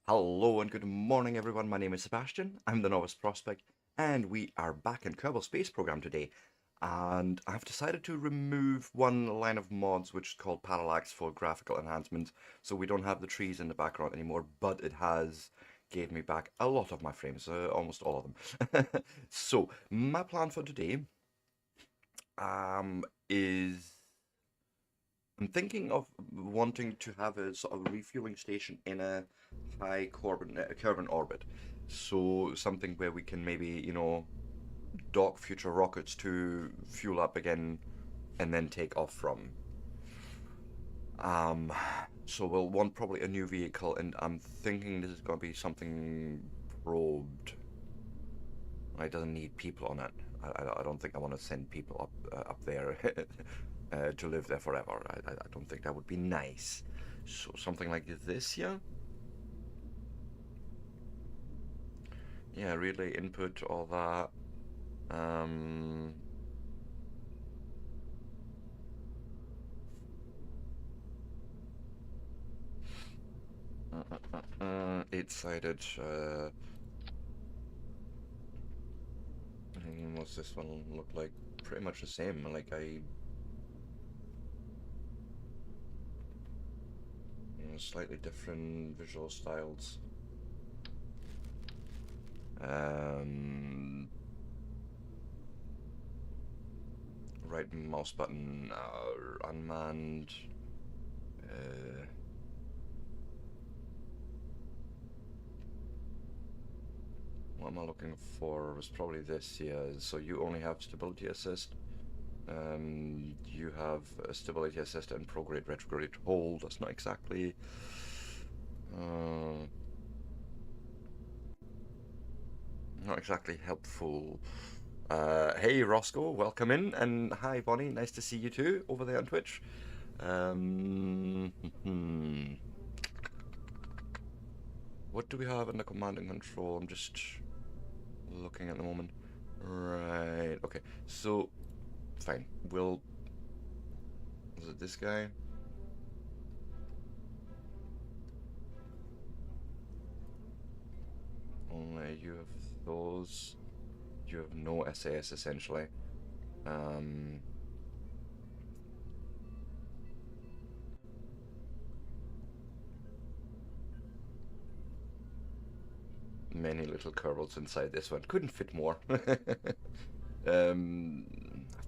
Hello and good morning, everyone. My name is Sebastian. I'm the Novice Prospect, and we are back in Kerbal Space Program today. And I've decided to remove one line of mods, which is called Parallax for graphical enhancement, so we don't have the trees in the background anymore. But it has gave me back a lot of my frames, almost all of them. So my plan for today is I'm thinking of wanting to have a sort of refueling station in a high carbon orbit. So something where we can maybe, dock future rockets to fuel up again and then take off from. Um, so we'll want probably a new vehicle, and I'm thinking this is going to be something probed. It doesn't need people on it. I don't think I want to send people up there to live there forever. I don't think that would be nice. So something like this here. Yeah, relay input, all that. Um, Eight-sided. What's this one look like? Pretty much the same. Slightly different visual styles. Um, right mouse button, unmanned. Uh, what am I looking for? Was probably this, yeah. So you only have stability assist. You have a stability assist and prograde retrograde hold. That's not exactly. Uh, Not exactly helpful. Hey Roscoe, welcome in, and hi Bonnie, nice to see you too over there on Twitch. Um, what do we have in the command and control? I'm just looking at the moment. Right, okay, so fine. Is it this guy? Only you have those. You have no SAS essentially. Um, Many little Kerbals inside this one. Couldn't fit more. I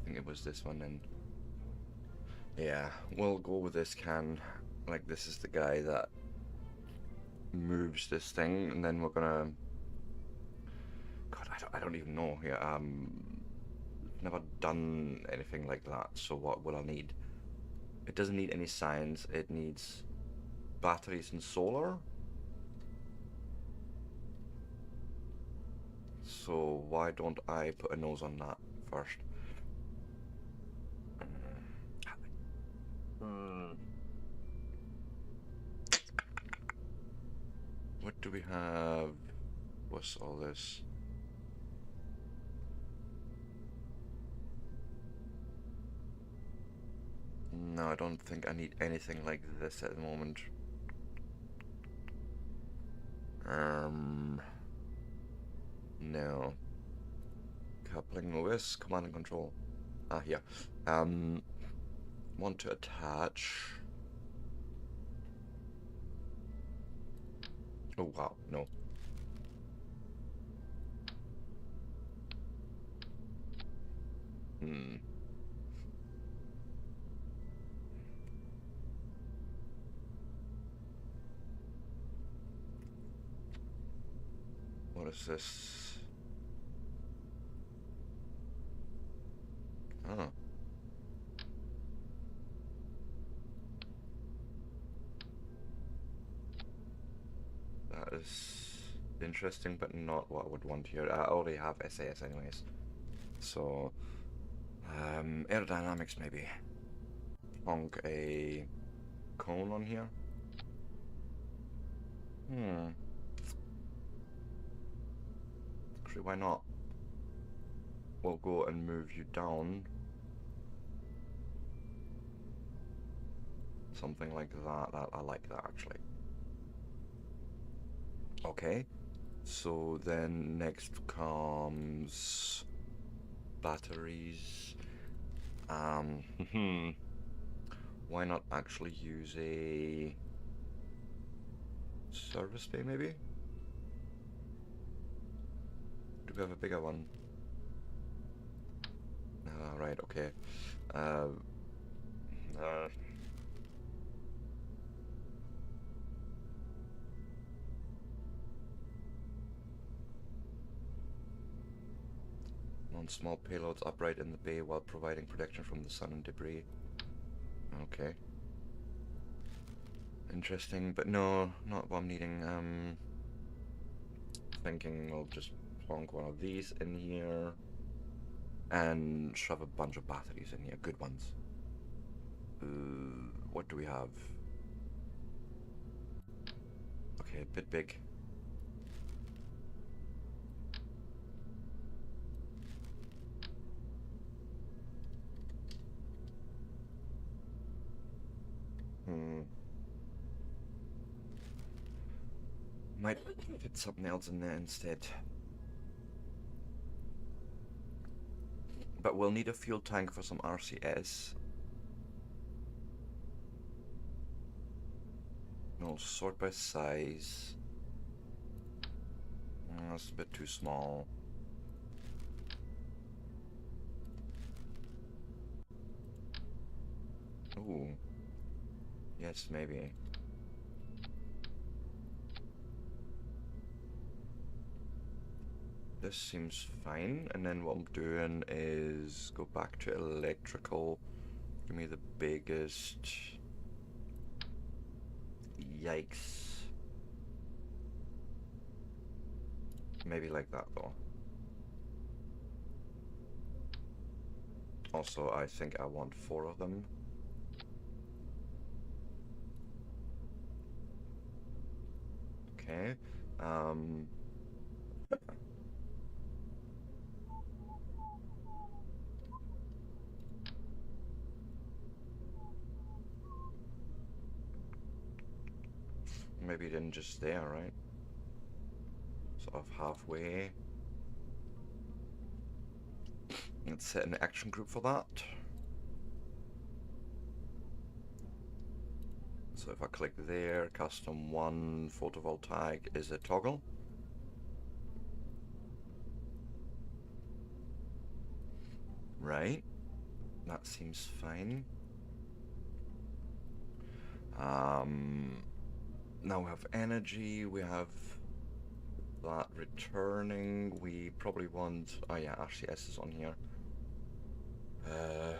think it was this one, and yeah, we'll go with this can. Like, this is the guy that moves this thing, and then we're gonna. God, I don't even know. Yeah, never done anything like that. So what will I need? It doesn't need any science. It needs batteries and solar. So why don't I put a nose on that first? Hmm. What do we have? What's all this? No, I don't think I need anything like this at the moment. Um, no. Coupling OS, command and control. Ah, here. Um, Want to attach. Oh, wow, no. Hmm. What is this? Oh, that is interesting, but not what I would want here. I already have SAS anyways. So, aerodynamics maybe. Plonk a cone on here. Hmm. Actually, why not? We'll go and move you down. Something like that. I like that actually. Okay, so then next comes batteries. Why not actually use a service bay maybe? Do we have a bigger one? Right, okay. Uh, uh, Non-small payloads upright in the bay while providing protection from the sun and debris. Okay. Interesting, but no, not what I'm needing. Thinking we'll just plonk one of these in here and shove a bunch of batteries in here, good ones. What do we have? Okay, a bit big. Might fit something else in there instead. But we'll need a fuel tank for some RCS. We'll sort by size. That's a bit too small. Ooh. Yes, maybe. This seems fine, and then what I'm doing is go back to electrical. Give me the biggest. Yikes. Maybe like that though. Also, I think I want 4 of them. Okay. Maybe then just there, right? Sort of halfway. Let's set an action group for that. So if I click there, custom 1 photovoltaic is a toggle. Right. That seems fine. Now we have energy, we have that returning, we probably want, oh yeah, RCS is on here. I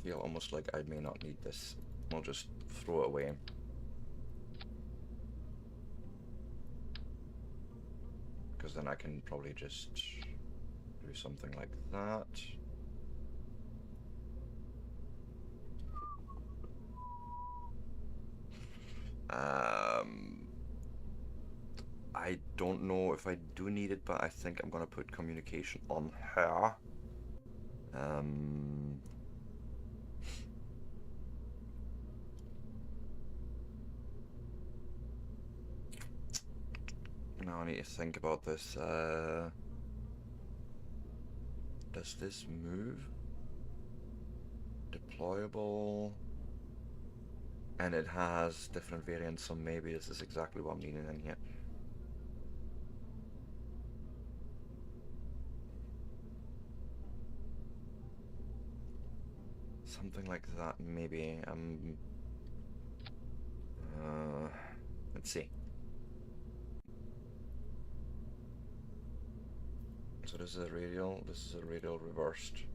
feel almost like I may not need this. We'll just throw it away. Because then I can probably just do something like that. I don't know if I do need it, but I think I'm gonna put communication on her. Now I need to think about this. Does this move? Deployable. And it has different variants, so maybe this is exactly what I'm needing in here. Something like that, maybe. Let's see. So this is a radial, this is a radial reversed.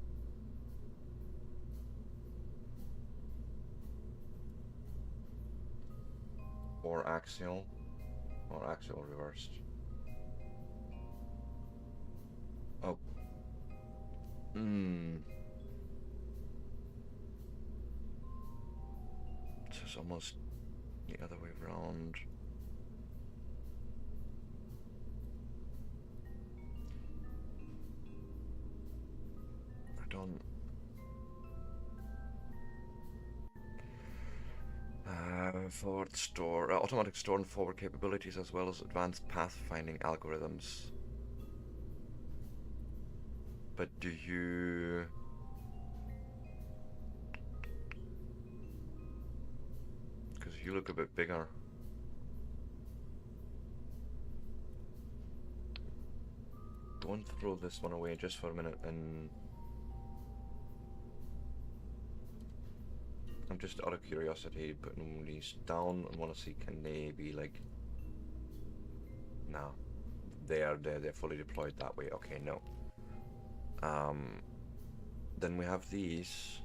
Or axial reversed. Oh. So it's almost the other way around. I don't... Forward store, automatic store and forward capabilities, as well as advanced pathfinding algorithms. But do you... Because you look a bit bigger. Don't throw this one away just for a minute, and I'm just out of curiosity putting these down and want to see, can they be like... No, they're fully deployed that way. Okay, no. Then we have these.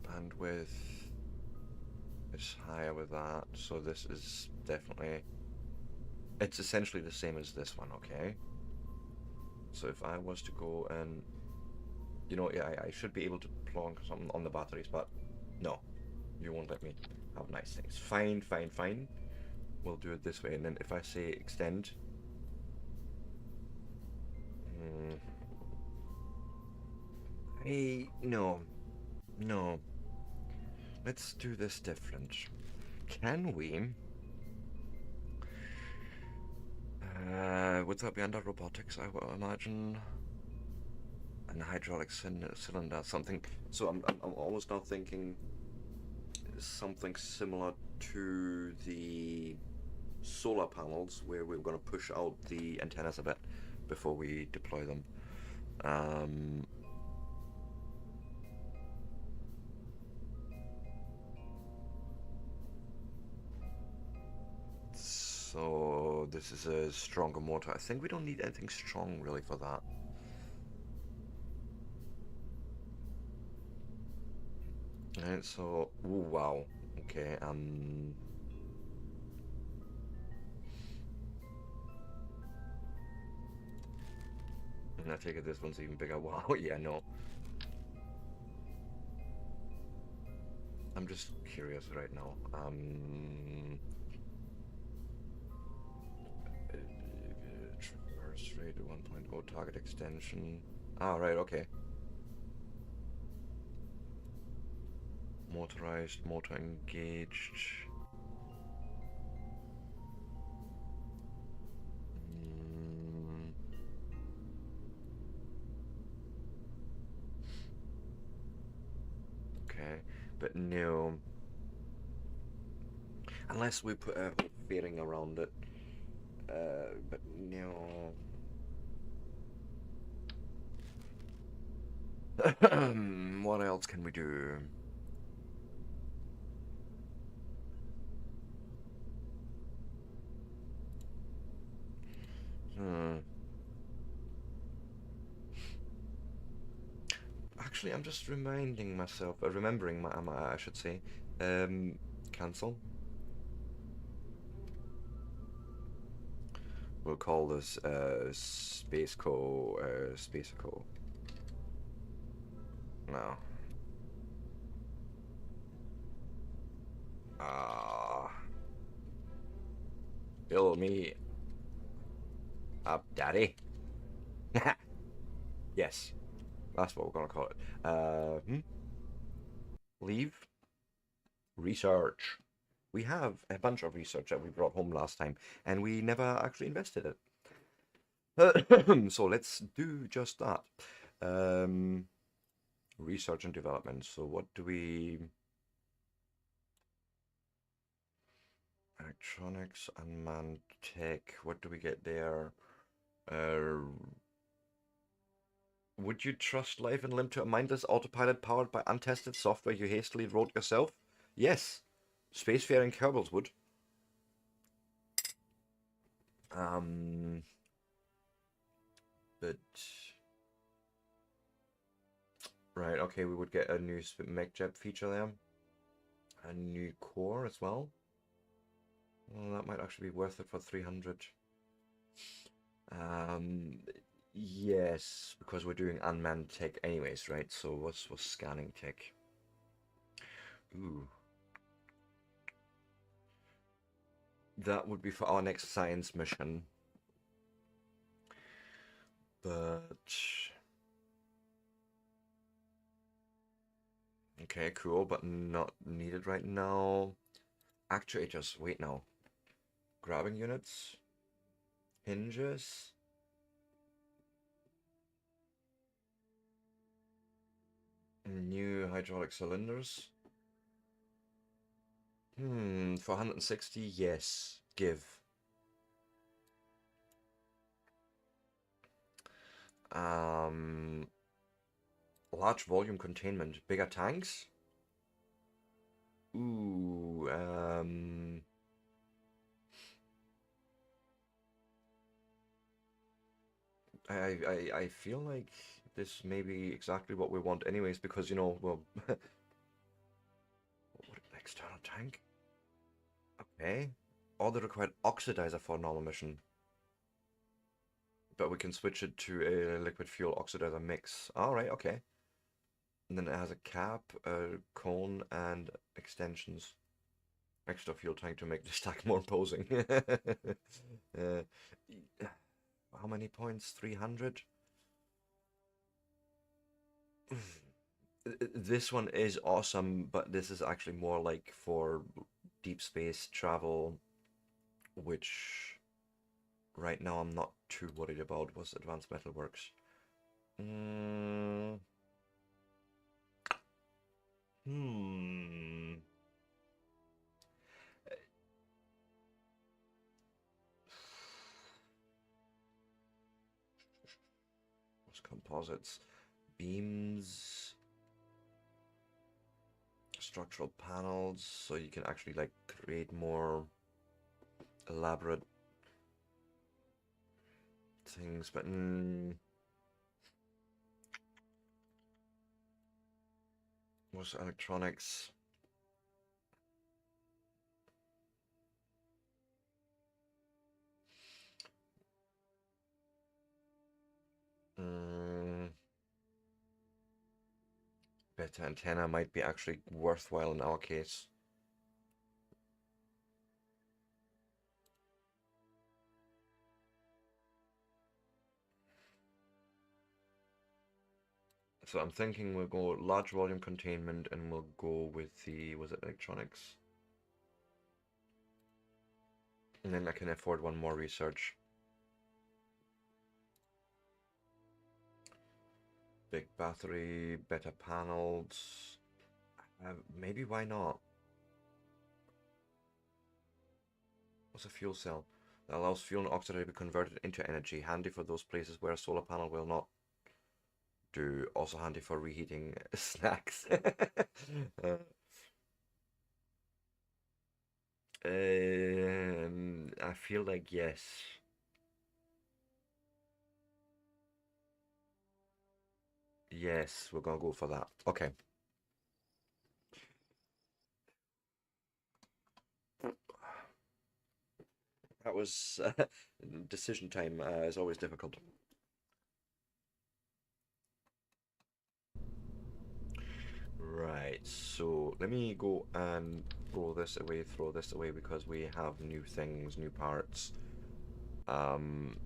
Bandwidth is higher with that, so this is definitely... It's essentially the same as this one, okay? So if I was to go and... You know, yeah, I should be able to plonk something on the batteries, but no. You won't let me have nice things. Fine, fine, fine. We'll do it this way, and then if I say extend... Hey, no. No. Let's do this different. Can we... would that be under robotics, I would imagine? And hydraulic cylinder, something... So I'm almost now thinking something similar to the solar panels, where we're going to push out the antennas a bit before we deploy them. So this is a stronger motor. I think we don't need anything strong really for that. Alright, so... Ooh, wow. Okay, and I take it this one's even bigger. Wow, yeah, no. I'm just curious right now. Traverse rate 1.0, target extension. Ah, right, okay. Motorized, motor engaged. Okay, but no. Unless we put a fairing around it. But no. What else can we do? Actually, I'm just reminding myself, remembering I should say, cancel. We'll call this Spaceco. No. Fill me up, daddy. Yes, that's what we're gonna call it. Leave. Research. We have a bunch of research that we brought home last time, and we never actually invested it. So let's do just that. Research and development. So what do we... Electronics, unmanned tech. What do we get there? Would you trust life and limb to a mindless autopilot powered by untested software you hastily wrote yourself? Yes. Spacefaring Kerbals would. But... Right, okay, we would get a new MechJet feature there. A new core as well. Well, that might actually be worth it for 300. Yes, because we're doing unmanned tech anyways, right? So what's scanning tech? Ooh. That would be for our next science mission. But... Okay, cool, but not needed right now. Actuators, wait now. Grabbing units, hinges. New hydraulic cylinders. 460, yes. Give. Um, Large volume containment. Bigger tanks? Ooh, I feel like this may be exactly what we want anyways, because, you know, well, what, external tank? Okay. All the required oxidizer for a normal mission. But we can switch it to a liquid fuel oxidizer mix. Alright, okay. And then it has a cap, a cone, and extensions. Extra fuel tank to make the stack more imposing. uh, how many points? 300? This one is awesome, but this is actually more like for deep space travel, which right now I'm not too worried about. Was Advanced Metalworks? Mm, hmm. What's composites? Beams, structural panels, so you can actually like create more elaborate things, but what's electronics? Mm, Beta antenna might be actually worthwhile in our case. So I'm thinking we'll go large volume containment and we'll go with the, was it electronics? And then I can afford one more research. Big battery, better panels. Maybe why not? What's a fuel cell? That allows fuel and oxygen to be converted into energy. Handy for those places where a solar panel will not do. Also handy for reheating snacks. I feel like yes. Yes, we're gonna go for that. Okay. That was decision time is always difficult. Right, so let me go and throw this away because we have new things, new parts. Um,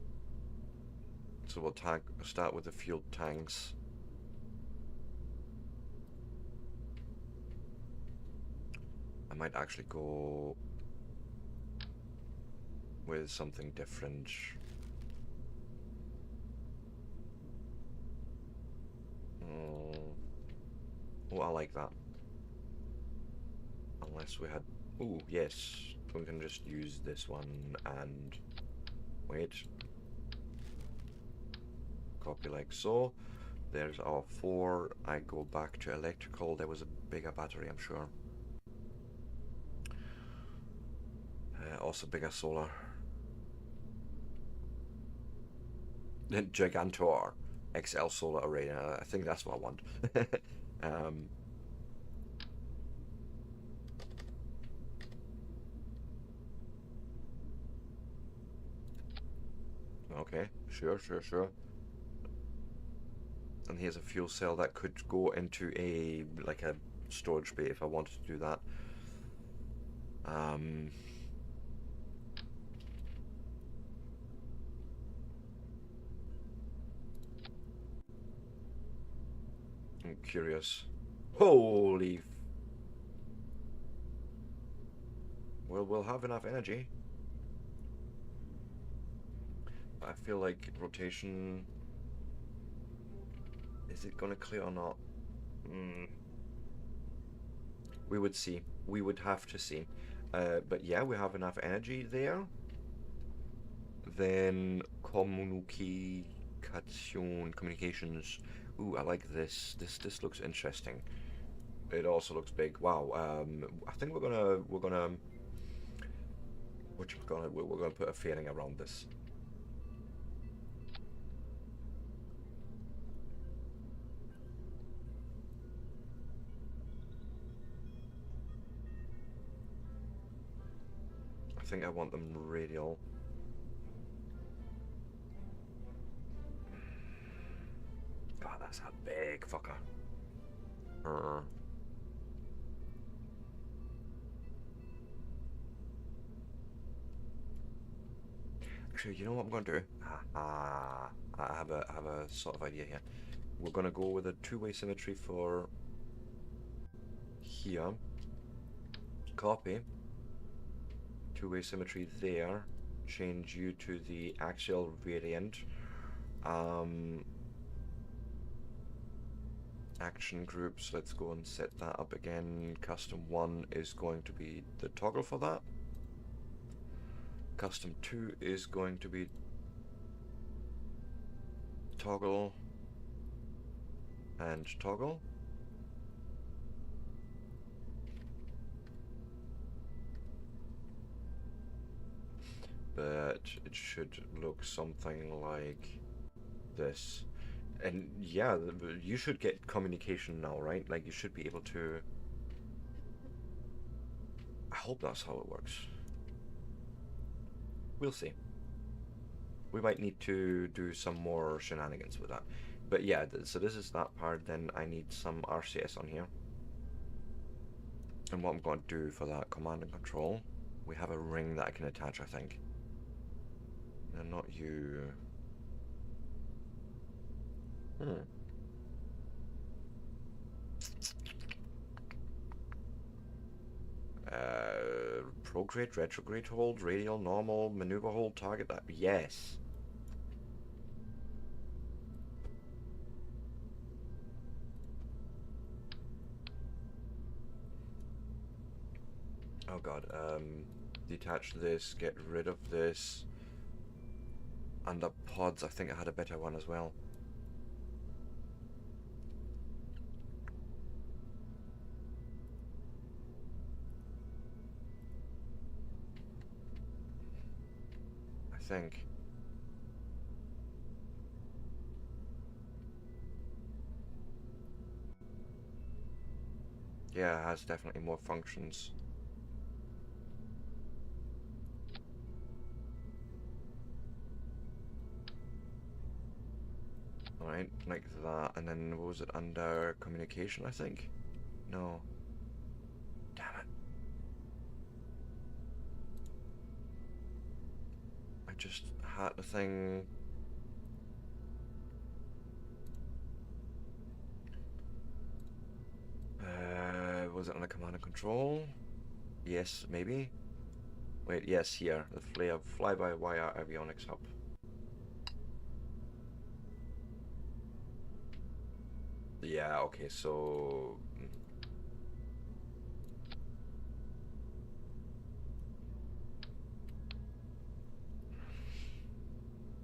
so we'll start with the fuel tanks. I might actually go with something different. Mm, oh, I like that. Unless we had... Oh, yes. We can just use this one and... Wait. Copy like so. There's our 4. I go back to electrical. There was a bigger battery, I'm sure. Also bigger solar. Gigantor XL solar array. I think that's what I want. um, okay, sure. And here's a fuel cell that could go into a like a storage bay if I wanted to do that. Um, I'm curious. Holy. Well, we'll have enough energy. I feel like rotation. Is it gonna clear or not? We would see. We would have to see. But yeah, we have enough energy there. Then communications. Ooh, I like this. This looks interesting. It also looks big. Wow. I think we're gonna put a fairing around this. I think I want them radial. God, that's a big fucker. Actually, you know what I'm going to do? I have a sort of idea here. We're going to go with a two-way symmetry for here. Copy. Two-way symmetry there. Change you to the axial variant. Action groups, let's go and set that up again. Custom 1 is going to be the toggle for that. Custom 2 is going to be toggle and toggle. But it should look something like this. And yeah, you should get communication now, right? Like you should be able to... I hope that's how it works. We'll see. We might need to do some more shenanigans with that. But yeah, so this is that part. Then I need some RCS on here. And what I'm going to do for that command and control, we have a ring that I can attach, I think. And not you. Prograde, retrograde hold, radial, normal, maneuver hold, target that. Yes. Oh god, detach this, get rid of this. And the pods, I think I had a better one as well. I think. Yeah, it has definitely more functions. Alright, like that, and then what was it, under communication, I think? No. Damn it. I just had the thing... was it under command and control? Yes, maybe? Wait, yes, here. The fly-by-wire avionics hub. Yeah, okay, so...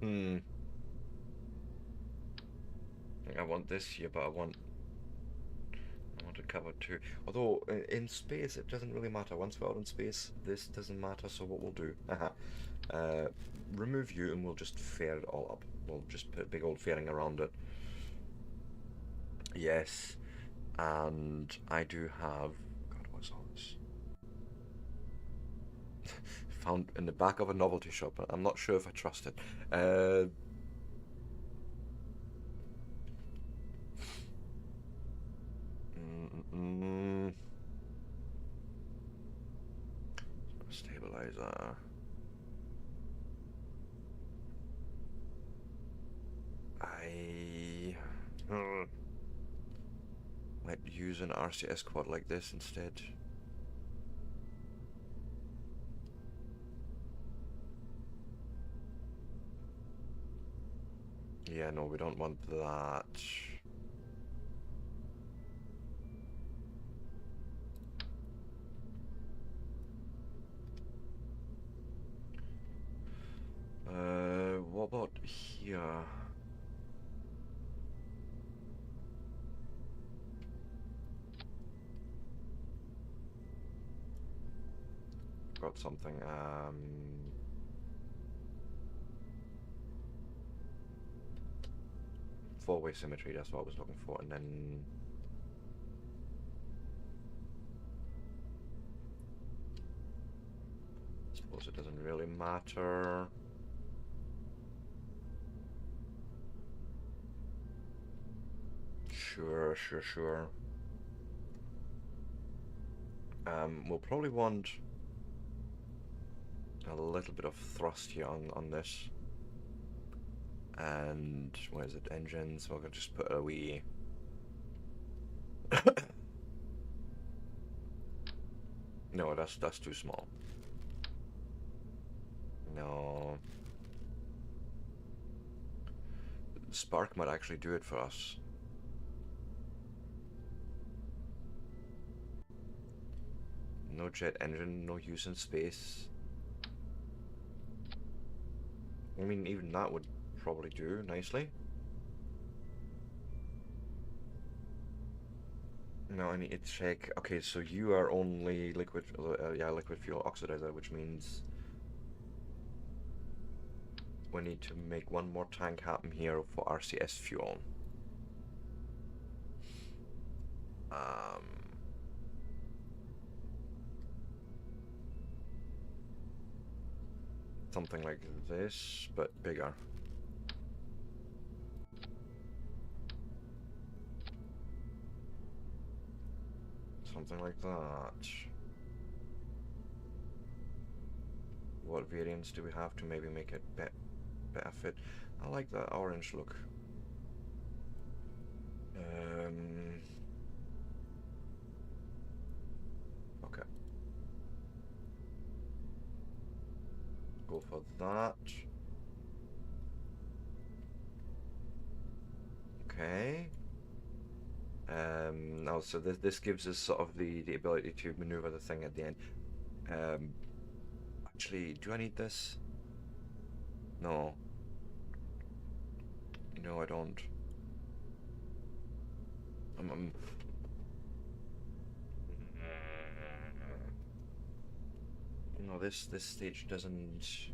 I want this here, but I want to cover two. Although, in space, it doesn't really matter. Once we're out in space, this doesn't matter, so what we'll do... remove you, and we'll just fair it all up. We'll just put a big old fairing around it. Yes, and I do have... God, what's all this? Found in the back of a novelty shop. I'm not sure if I trust it. Stabilizer. Might use an RCS quad like this instead. Yeah, no, we don't want that. What about here? Got something, four-way symmetry, that's what I was looking for, and then I suppose it doesn't really matter. Sure. We'll probably want a little bit of thrust here on this. And where is it? Engines. We're gonna just put a wee. No, that's too small. No. Spark might actually do it for us. No jet engine, no use in space. I mean, even that would probably do nicely. No, I need to check. Okay, so you are only liquid, yeah, liquid fuel oxidizer, which means we need to make one more tank happen here for RCS fuel. Something like this, but bigger. Something like that. What variants do we have to maybe make it better fit? I like that orange look. Okay. Go for that. Okay. Now, so this gives us sort of the ability to maneuver the thing at the end. Actually, do I need this? No. No, I don't. No, this stage doesn't.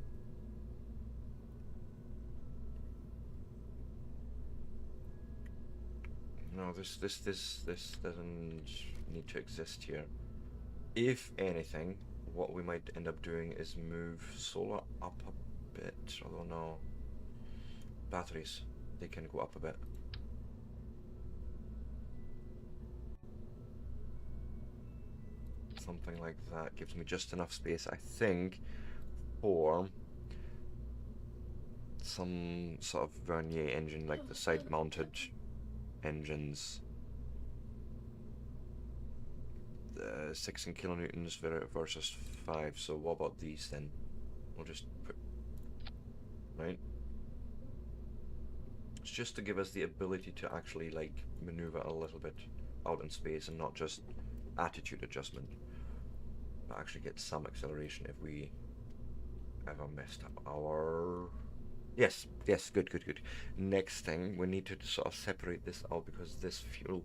No, this doesn't need to exist here. If anything, what we might end up doing is move solar up a bit. Although no, batteries, they can go up a bit. Something like that gives me just enough space, I think, for some sort of vernier engine, like the side-mounted engines. 6 kilonewtons versus 5. So what about these then? We'll just put, right? It's just to give us the ability to actually like maneuver a little bit out in space and not just attitude adjustment, but actually get some acceleration if we ever messed up our. Yes, good. Next thing, we need to sort of separate this out because this fuel.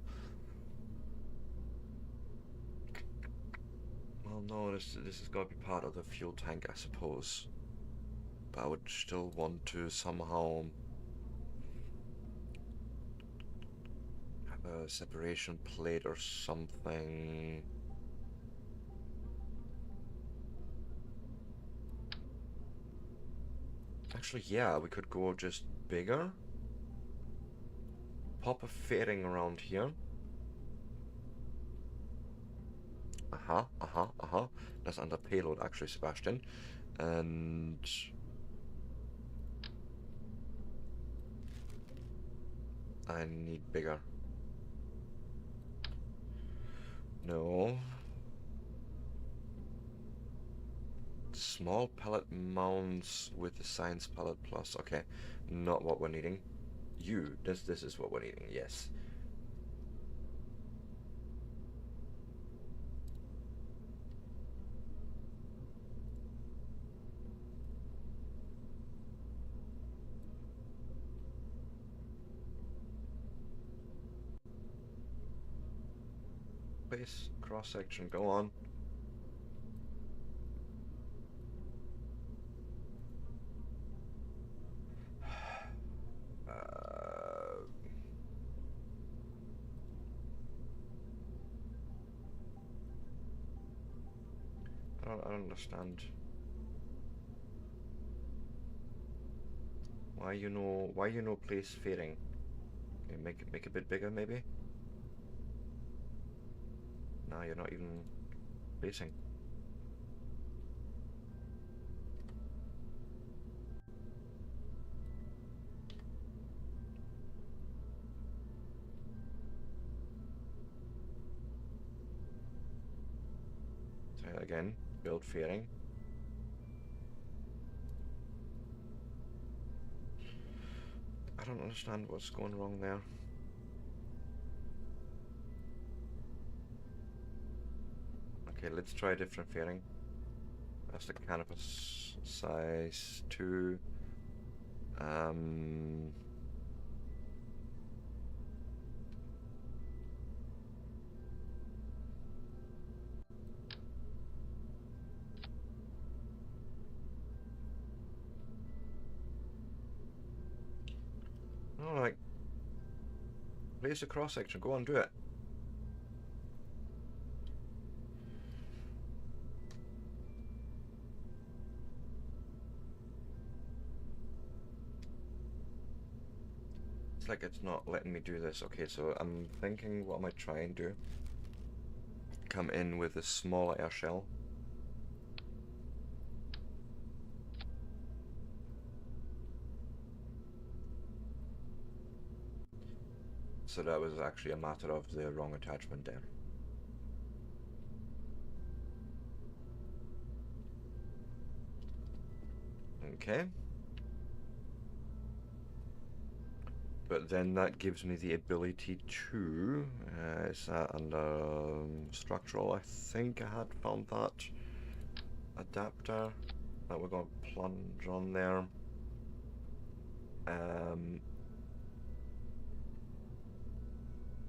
Well, no, this has got to be part of the fuel tank, I suppose. But I would still want to somehow have a separation plate or something. Actually, yeah, we could go just bigger. Pop a fairing around here. That's under payload, actually, Sebastian. And I need bigger. No. Small pallet mounds with the science pallet plus. Okay, not what we're needing. This is what we're needing, yes. Base cross section, go on. I don't understand. Why you know place fading? Okay, make it a bit bigger maybe? Nah, you're not even placing. Try that again. Build fading. I don't understand what's going wrong there. Okay, let's try a different fading. That's the canvas size 2. Alright. Place a cross section, go on, do it. It's like it's not letting me do this. Okay, so I'm thinking what I might try and do. Come in with a smaller air shell. So that was actually a matter of the wrong attachment there. Okay. But then that gives me the ability to, is that under structural? I think I had found that adapter that we're going to plunge on there.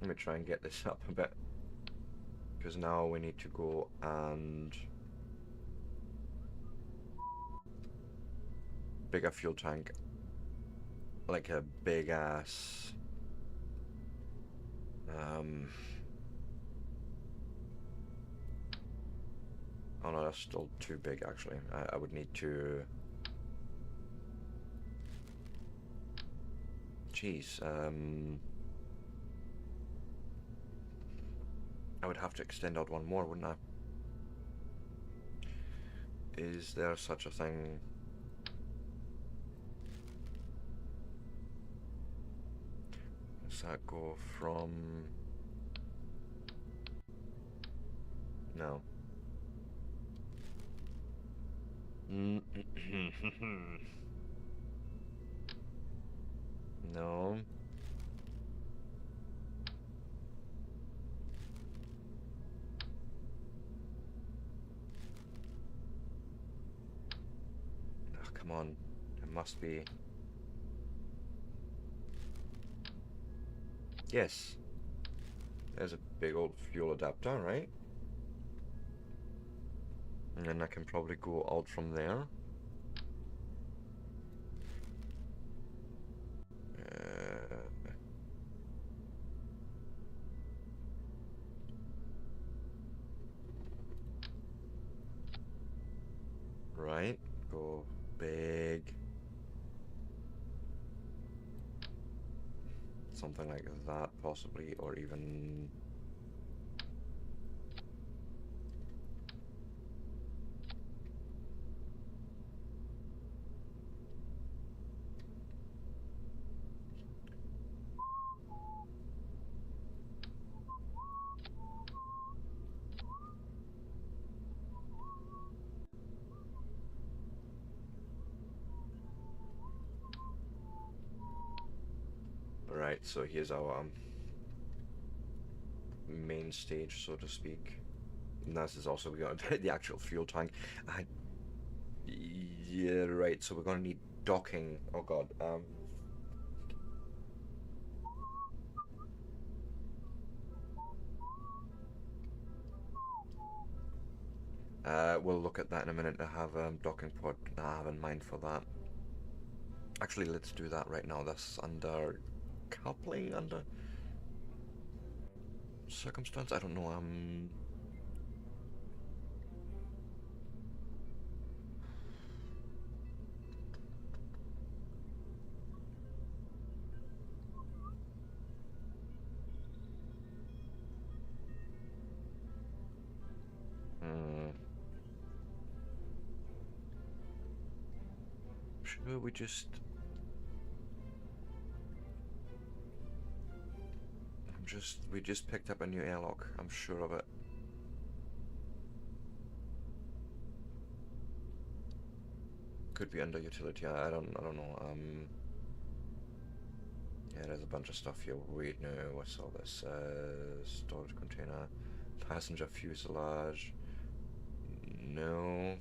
Let me try and get this up a bit, because now we need to go and bigger fuel tank, like a big ass oh no, that's still too big actually. I would need to, jeez, I would have to extend out one more, wouldn't I? Is there such a thing? Does that go from... No. No. Oh, come on. It must be... Yes. There's a big old fuel adapter, right? And then I can probably go out from there. Right, go big. Something like that, possibly, or even... Right, so here's our main stage, so to speak. And this is also, we got the actual fuel tank. I, yeah, right, so we're gonna need docking. Oh god, we'll look at that in a minute to have docking pod I have in mind for that. Actually, let's do that right now. That's under coupling, under circumstance. I don't know. Hmm. Should we just? We just picked up a new airlock. I'm sure of it. Could be under utility. I don't know. Yeah, there's a bunch of stuff here. Wait, no, what's all this? Storage container, passenger fuselage. No.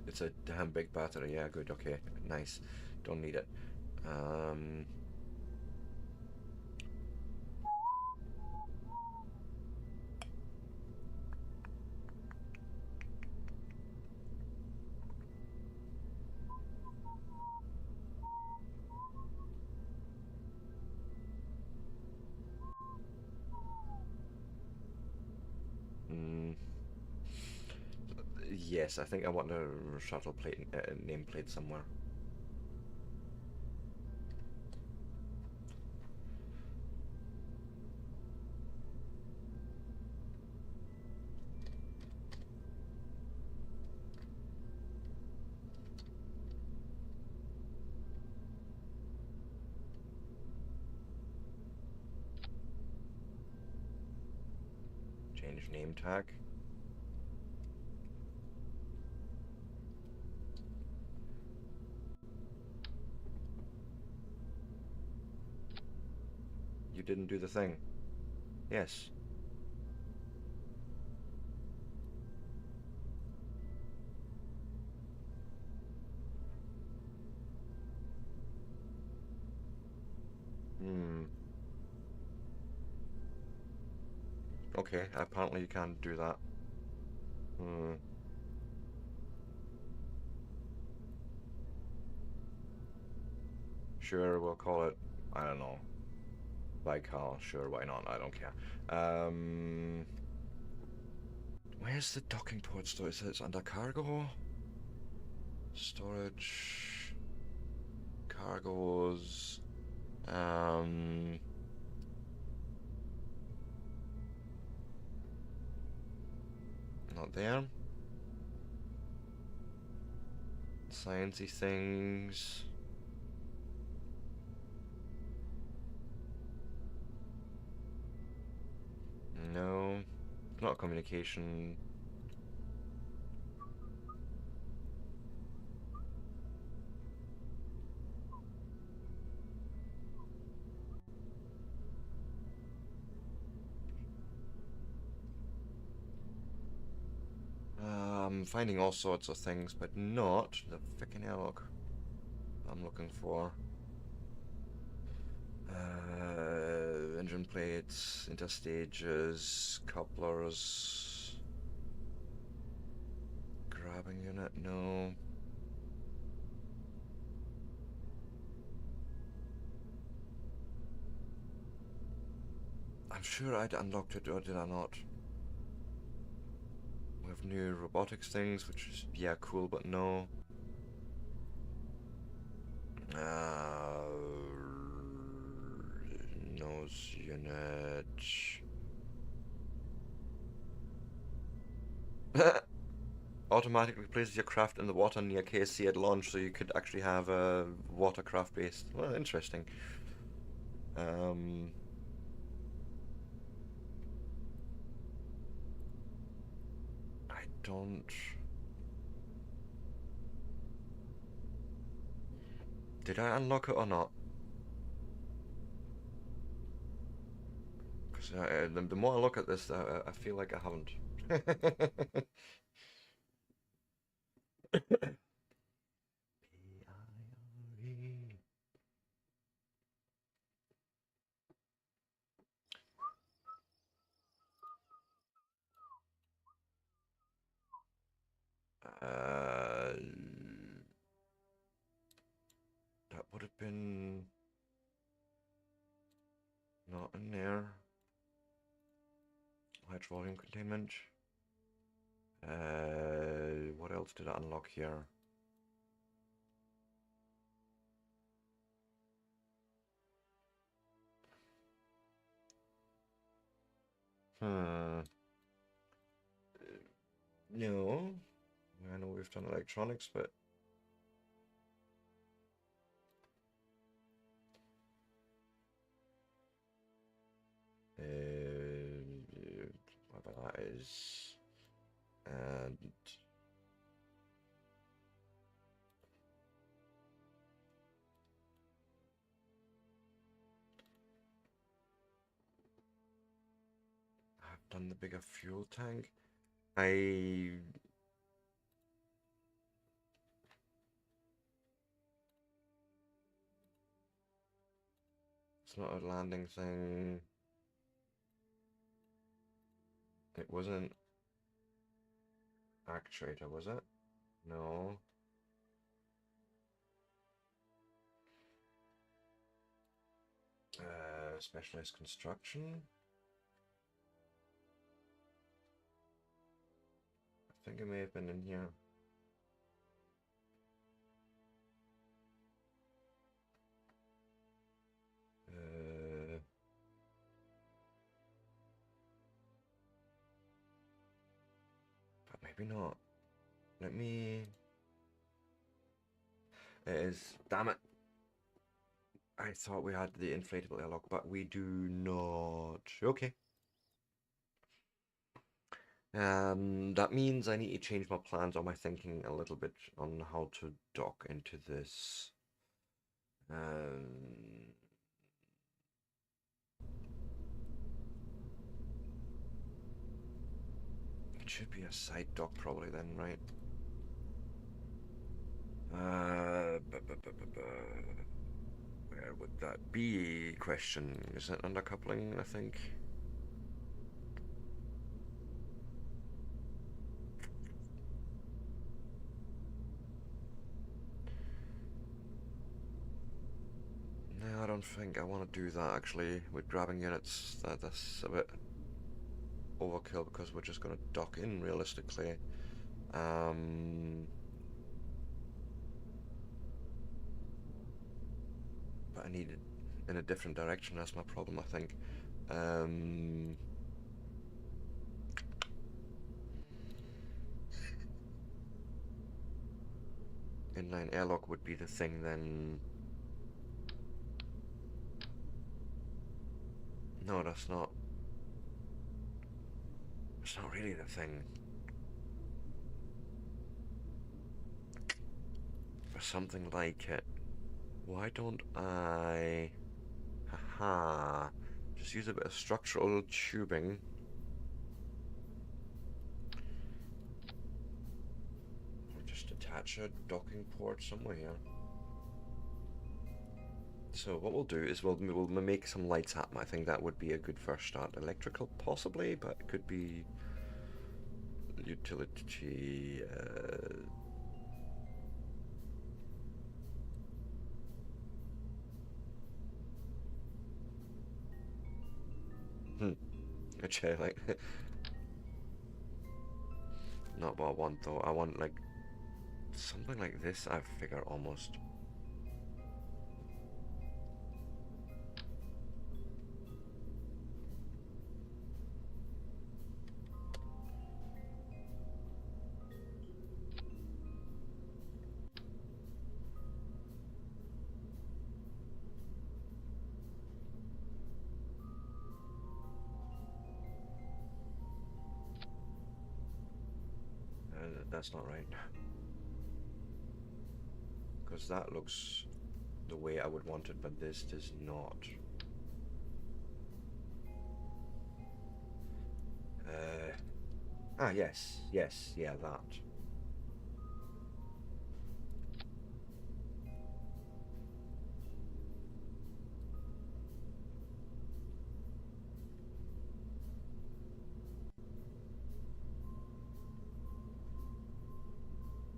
It's a damn big battery. Yeah, good. Okay, nice. Don't need it. Um. Mm, yes, I think I want a shuttle plate, nameplate somewhere. Change name tag. You didn't do the thing. Yes. Hmm. Okay, apparently you can't do that. Hmm. Sure, we'll call it, I don't know, Baikal. Sure, why not? I don't care. Where's the docking port store? Is it under cargo? Storage. Cargoes. Not there. Sciencey things. No. Not communication. I'm finding all sorts of things, but not the frickin' airlock I'm looking for. Engine plates, interstages, couplers, grabbing unit, no. I'm sure I'd unlocked it, or did I not? We have new robotics things, which is, yeah, cool, but no. Nose unit. Automatically places your craft in the water near KSC at launch, so you could actually have a watercraft based. Well, interesting. Um, I don't. Did I unlock it or not? Because the more I look at this, I feel like I haven't. P-I-R-E. That would have been not in there. Large volume containment. What else did I unlock here? Hmm. No. I know we've done electronics, but whatever that is, and I've done the bigger fuel tank. It's not a landing thing. It wasn't actuator, was it? No. Specialized construction. I think it may have been in here. But maybe not. Let me. It is. Damn it. I thought we had the inflatable airlock, but we do not. Okay. That means I need to change my plans or my thinking a little bit on how to dock into this. It should be a side dock probably then, right? Where would that be? Question. Is it undercoupling, I think? No, I don't think I want to do that actually. With grabbing units, that's a bit overkill because we're just going to dock in realistically. But I need it in a different direction. That's my problem, I think. Inline airlock would be the thing then. No, that's not. It's not really the thing. For something like it, why don't I... Haha. Just use a bit of structural tubing. Or just attach a docking port somewhere here. So what we'll do is we'll make some lights happen. I think that would be a good first start. Electrical, possibly, but it could be utility. A chair like not what I want though. I want like something like this. I figure almost. That's not right. Because that looks the way I would want it, but this does not. Yes, yeah, that.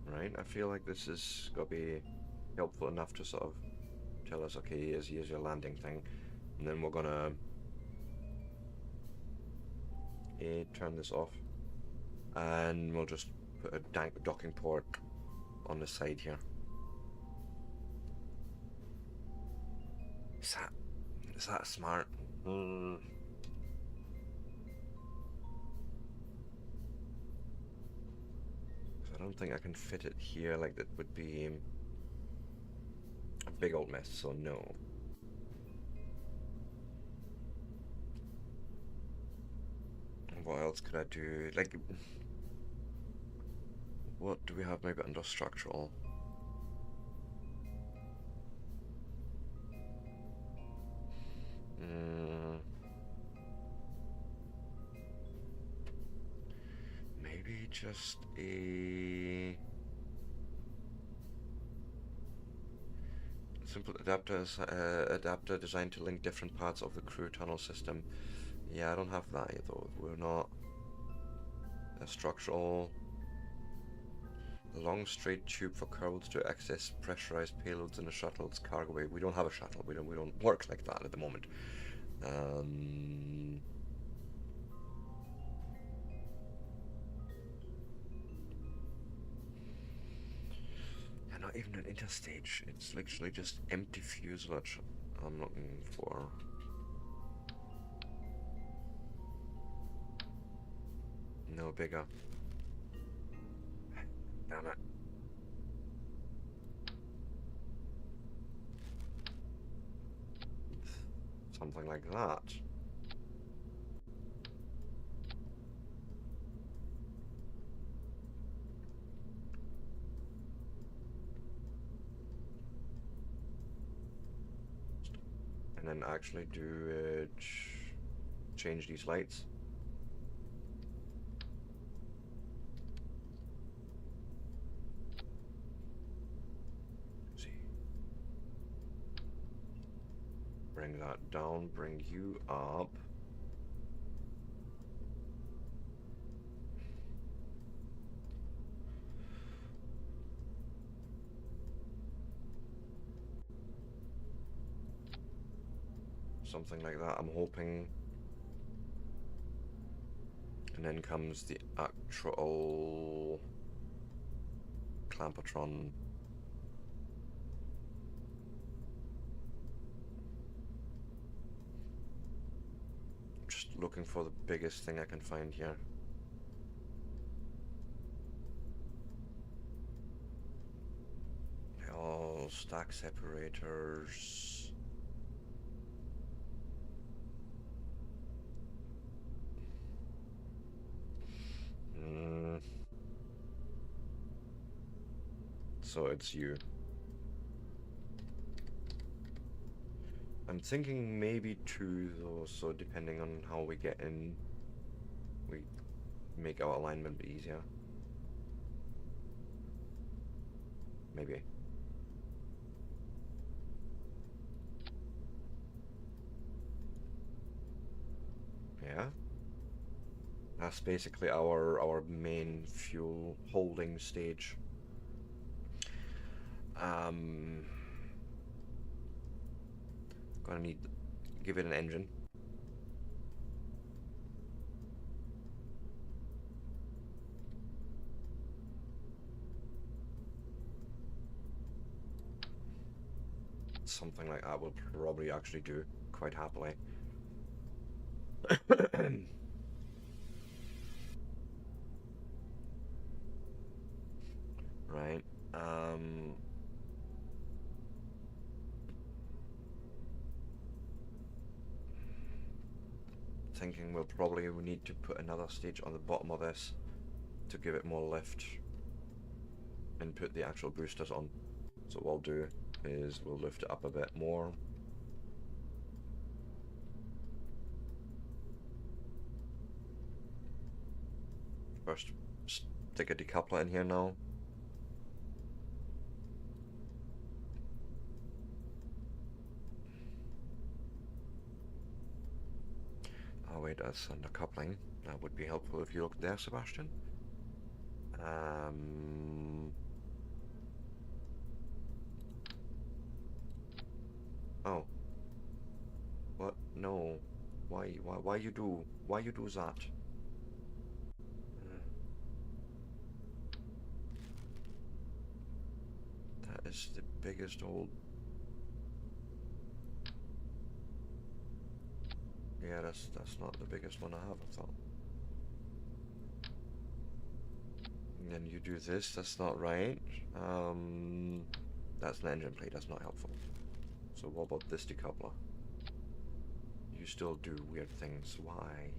Right, I feel like this is got to be helpful enough to sort of tell us, okay, here's your landing thing, and then we're gonna turn this off, and we'll just put a docking port on the side here. Is that smart? I don't think I can fit it here. Like, that would be a big old mess, so no. What else could I do? Like, what do we have maybe under structural? Maybe just a simple adapter designed to link different parts of the crew tunnel system. Yeah, I don't have that though. We're not a structural. A long straight tube for Kerbals to access pressurized payloads in a shuttle's cargo bay. We don't have a shuttle. We don't work like that at the moment. Yeah, not even an interstage. It's literally just empty fuselage I'm looking for. No bigger. Damn it. Something like that. And then actually do change these lights. Bring that down, bring you up. Something like that, I'm hoping. And then comes the actual Clampertron. Just looking for the biggest thing I can find here. Oh, stack separators. So it's you. I'm thinking maybe 2 though, so depending on how we get in, we make our alignment easier. Maybe. Yeah. That's basically our main fuel holding stage. Gonna need give it an engine. Something like that will probably actually do quite happily. Right. Thinking we'll probably need to put another stage on the bottom of this to give it more lift and put the actual boosters on. So what I'll do is we'll lift it up a bit more. First, stick a decoupler in here now. Oh wait, that's under coupling. That would be helpful if you look there, Sebastian. Oh. What? No. Why you do that? That is the biggest old... Yeah, that's not the biggest one I have, I thought. And then you do this, that's not right. That's an engine plate, that's not helpful. So what about this decoupler? You still do weird things, why?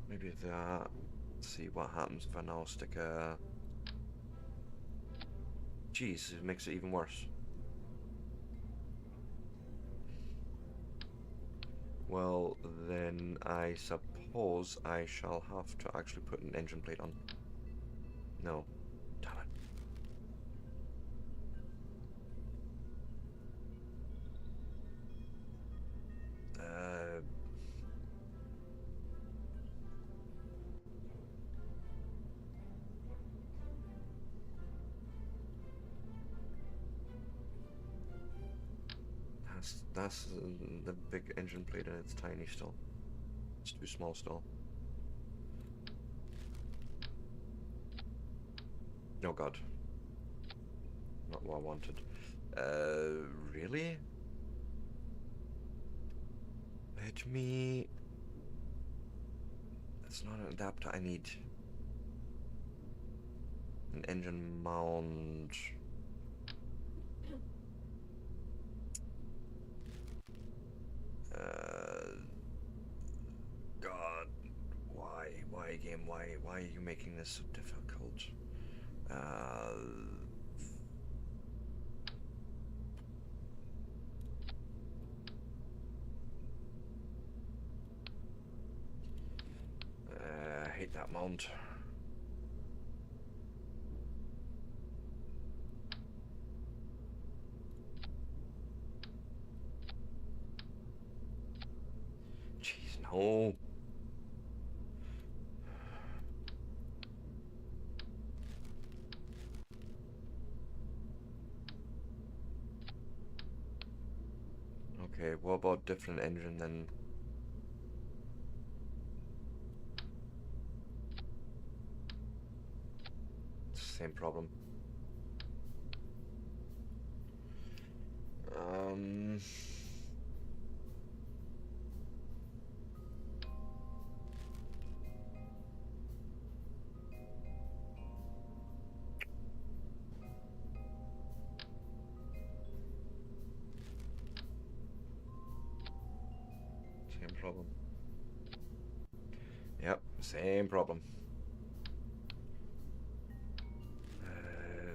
Maybe that. Let's see what happens if I now stick a... Jeez, it makes it even worse. Well, then I suppose I shall have to actually put an engine plate on. No. Damn it. That's the big engine plate and it's tiny still. It's too small still. Oh god. Not what I wanted. Really? Let me... That's not an adapter I need. An engine mount... God, why again? Why are you making this so difficult? I hate that mount. Jeez, no. Okay, what about different engine then? Same problem. Same problem. Yep, same problem.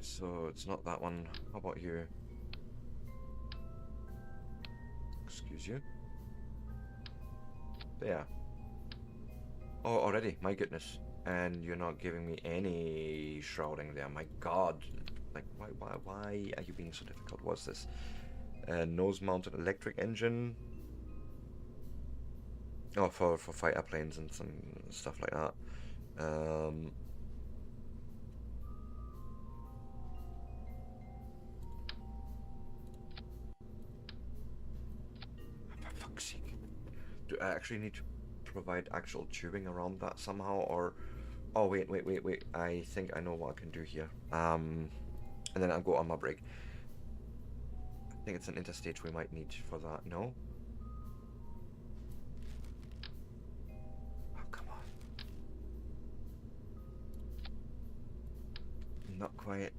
So it's not that one. How about you? Excuse you. There. Oh, already? My goodness. And you're not giving me any shrouding there. My god. Like, why are you being so difficult? What's this? Nose-mounted electric engine. Oh, for fighter planes and some stuff like that. For fuck's sake. Do I actually need to provide actual tubing around that somehow, or... Oh, wait. I think I know what I can do here. And then I'll go on my break. I think it's an interstage we might need for that. No? Oh, come on. Not quite.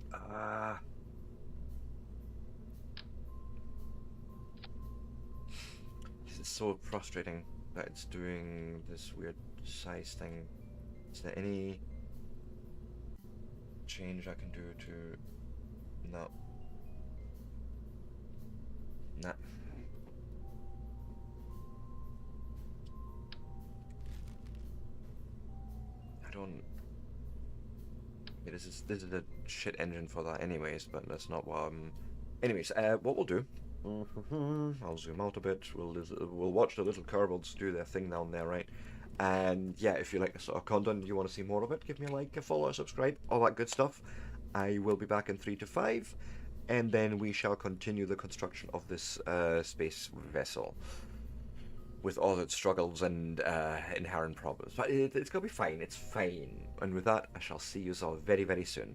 It's so frustrating that it's doing this weird size thing. Is there any change I can do to... No. Nah. I don't... Yeah, this is a shit engine for that anyways, but that's not what I'm... Anyways, what we'll do... I'll zoom out a bit. We'll watch the little Kerbals do their thing down there, right? And yeah, if you like the sort of content, you want to see more of it, give me a like, a follow, a subscribe, all that good stuff. I will be back in 3 to 5, and then we shall continue the construction of this space vessel with all its struggles and inherent problems. But it's gonna be fine. It's fine. And with that, I shall see you all very, very soon.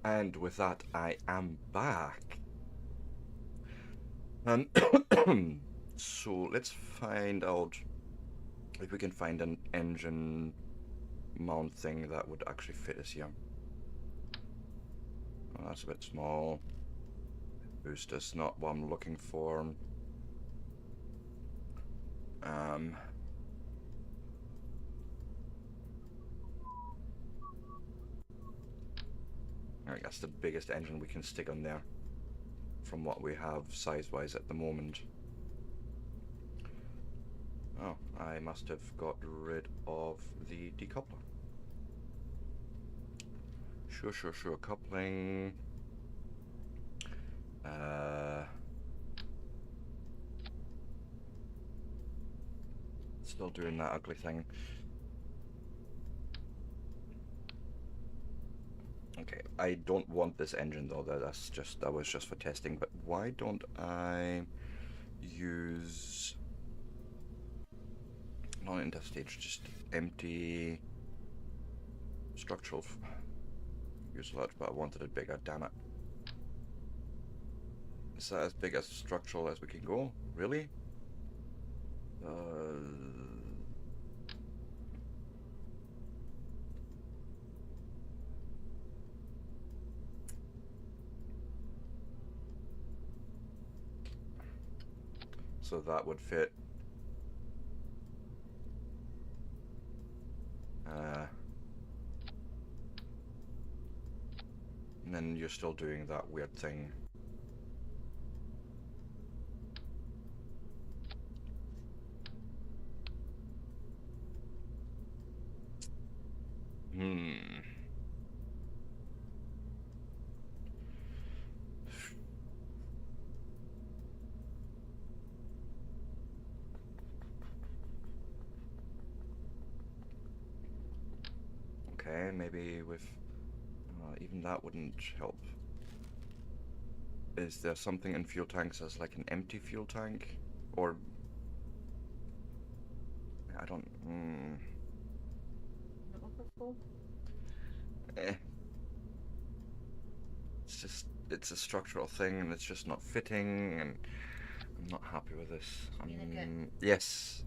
And with that, I am back. So let's find out if we can find an engine mount thing that would actually fit us here. Oh, that's a bit small. Booster's not what I'm looking for. Alright, that's the biggest engine we can stick on there from what we have size-wise at the moment. Oh, I I must have got rid of the decoupler. Sure. Coupling. Still doing that ugly thing. Okay, I don't want this engine though. That was just for testing. But why don't I use not interstage, just empty structural fuselage? But I wanted it bigger. Damn it! Is that as big as structural as we can go? Really? So that would fit. And then you're still doing that weird thing. Okay, maybe with even that wouldn't help. Is there something in fuel tanks as like an empty fuel tank? Or I don't... It's just, it's a structural thing and it's just not fitting, and I'm not happy with this. Yes,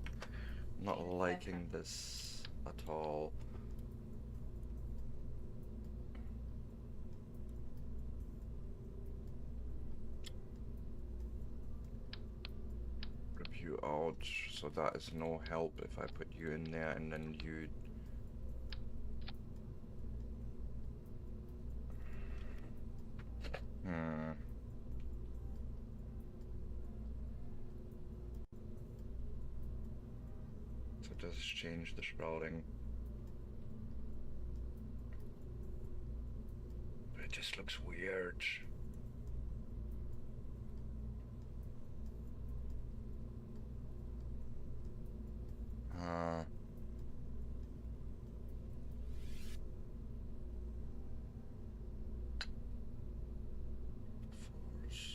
not liking this at all. Rip you out, so that is no help if I put you in there and then you... So it does change the sprouting. But it just looks weird.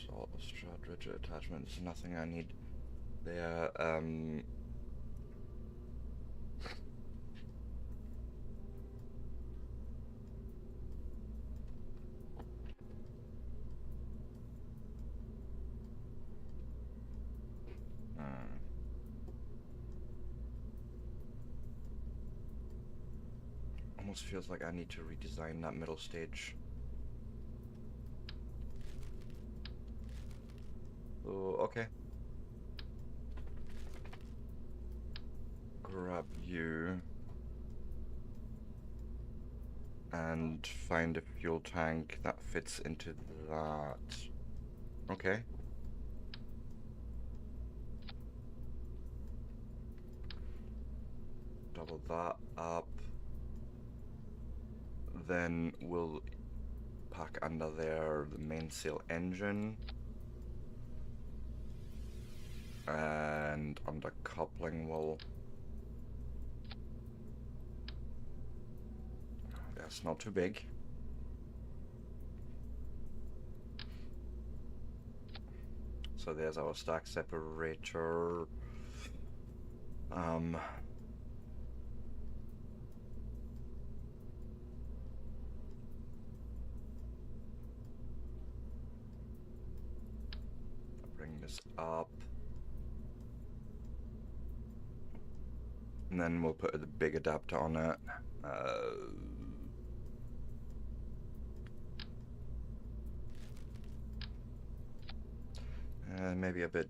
Salt strut rigid attachments, nothing I need there. Almost feels like I need to redesign that middle stage. Oh, okay. Grab you and find a fuel tank that fits into that. Okay. Double that up. Then we'll pack under there the mainsail engine. And under coupling we'll... That's not too big. So there's our stack separator. Bring this up. And then we'll put the big adapter on it. Maybe a bit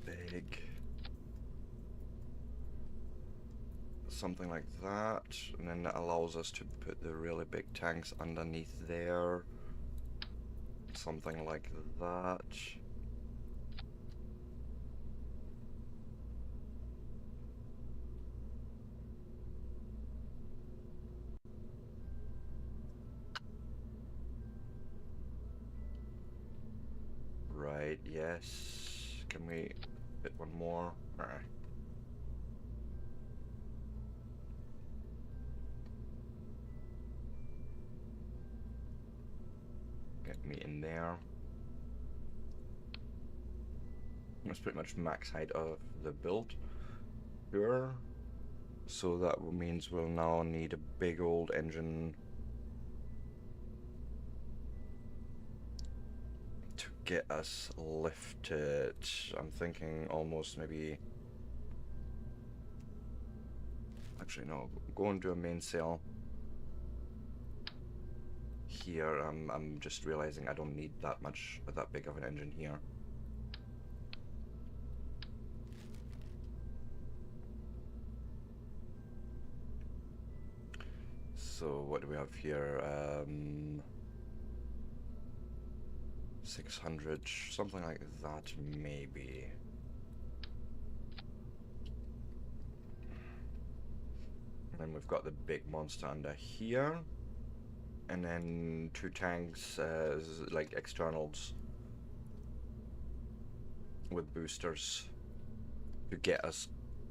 big. Something like that. And then that allows us to put the really big tanks underneath there. Something like that. Yes. Can we fit one more? Alright. Get me in there. That's pretty much max height of the build here. So that means we'll now need a big old engine to get us lifted. I'm thinking almost maybe... Actually, no. Go and do a mainsail. Here, I'm just realizing I don't need that big of an engine here. So what do we have here? 600, something like that, maybe. And then we've got the big monster under here. And then 2 tanks as like externals with boosters to get us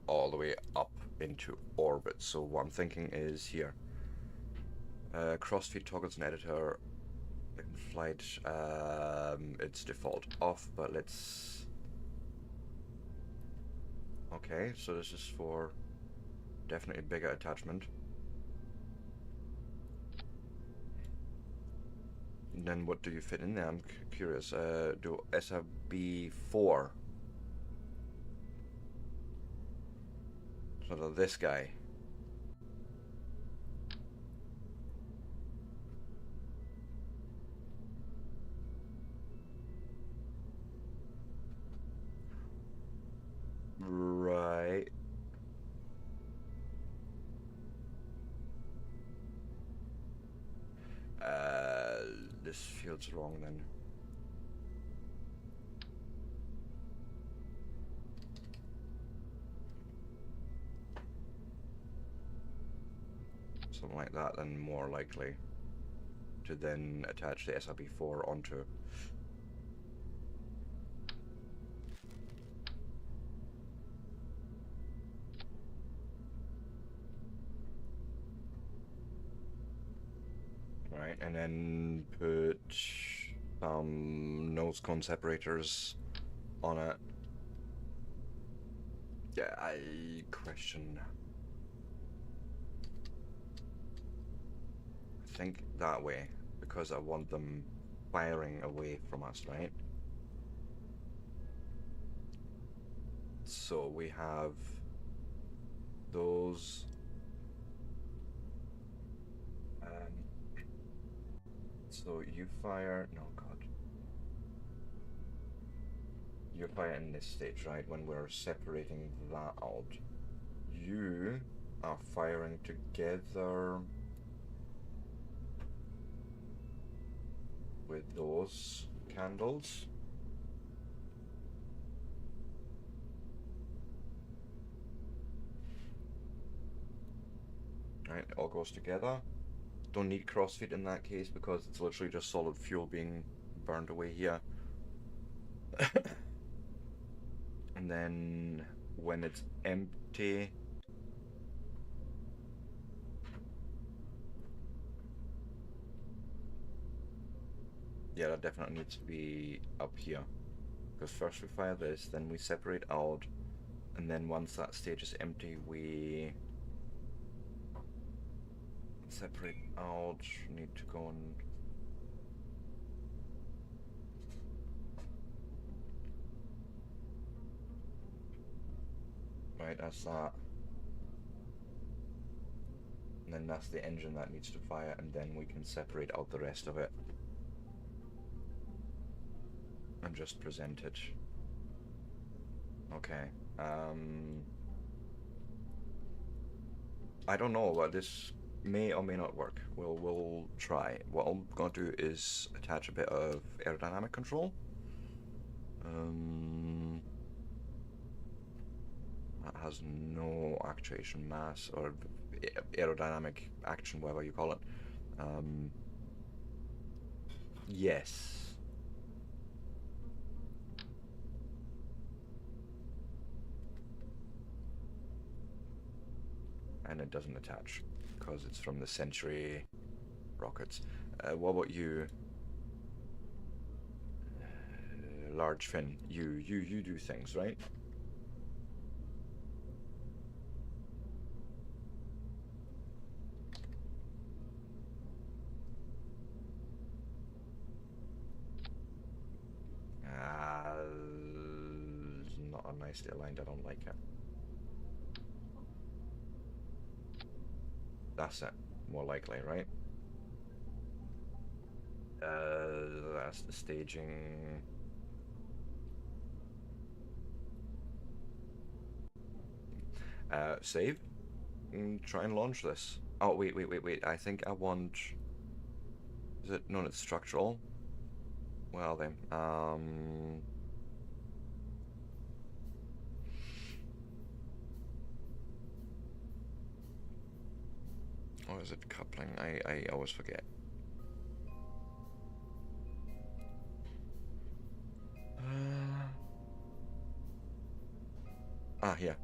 all the way up into orbit. So what I'm thinking is here. Crossfeed toggles and editor in flight, it's default off, but let's... Okay, so this is for definitely bigger attachment. And then what do you fit in there? I'm curious. Do SRB4. So this guy. Right. This feels wrong then. Something like that, then more likely to then attach the SRB4 onto. Right, and then put some nose cone separators on it. Yeah, I question. I think that way, because I want them firing away from us, right? So we have those. So you fire, no god. You fire in this stage, right? When we're separating that out. You are firing together with those candles. Right, it all goes together. Don't need crossfeed in that case because it's literally just solid fuel being burned away here. And then when it's empty, yeah, that definitely needs to be up here. Because first we fire this, then we separate out, and then once that stage is empty, we separate out. Need to go and right, that's that. And then that's the engine that needs to fire, and then we can separate out the rest of it and just present it. Okay. I don't know, but this may or may not work. We'll try. What I'm gonna do is attach a bit of aerodynamic control. That has no actuation mass or aerodynamic action, whatever you call it. Yes. and it doesn't attach because it's from the Century rockets. What about you? Large fin. You do things, right? It's not a nicely aligned. I don't like it. That's it. More likely, right? That's the staging. Save. Try and launch this. Oh, wait. I think I want... Is it? No, it's structural. Well then, or is it coupling? I always forget. Yeah.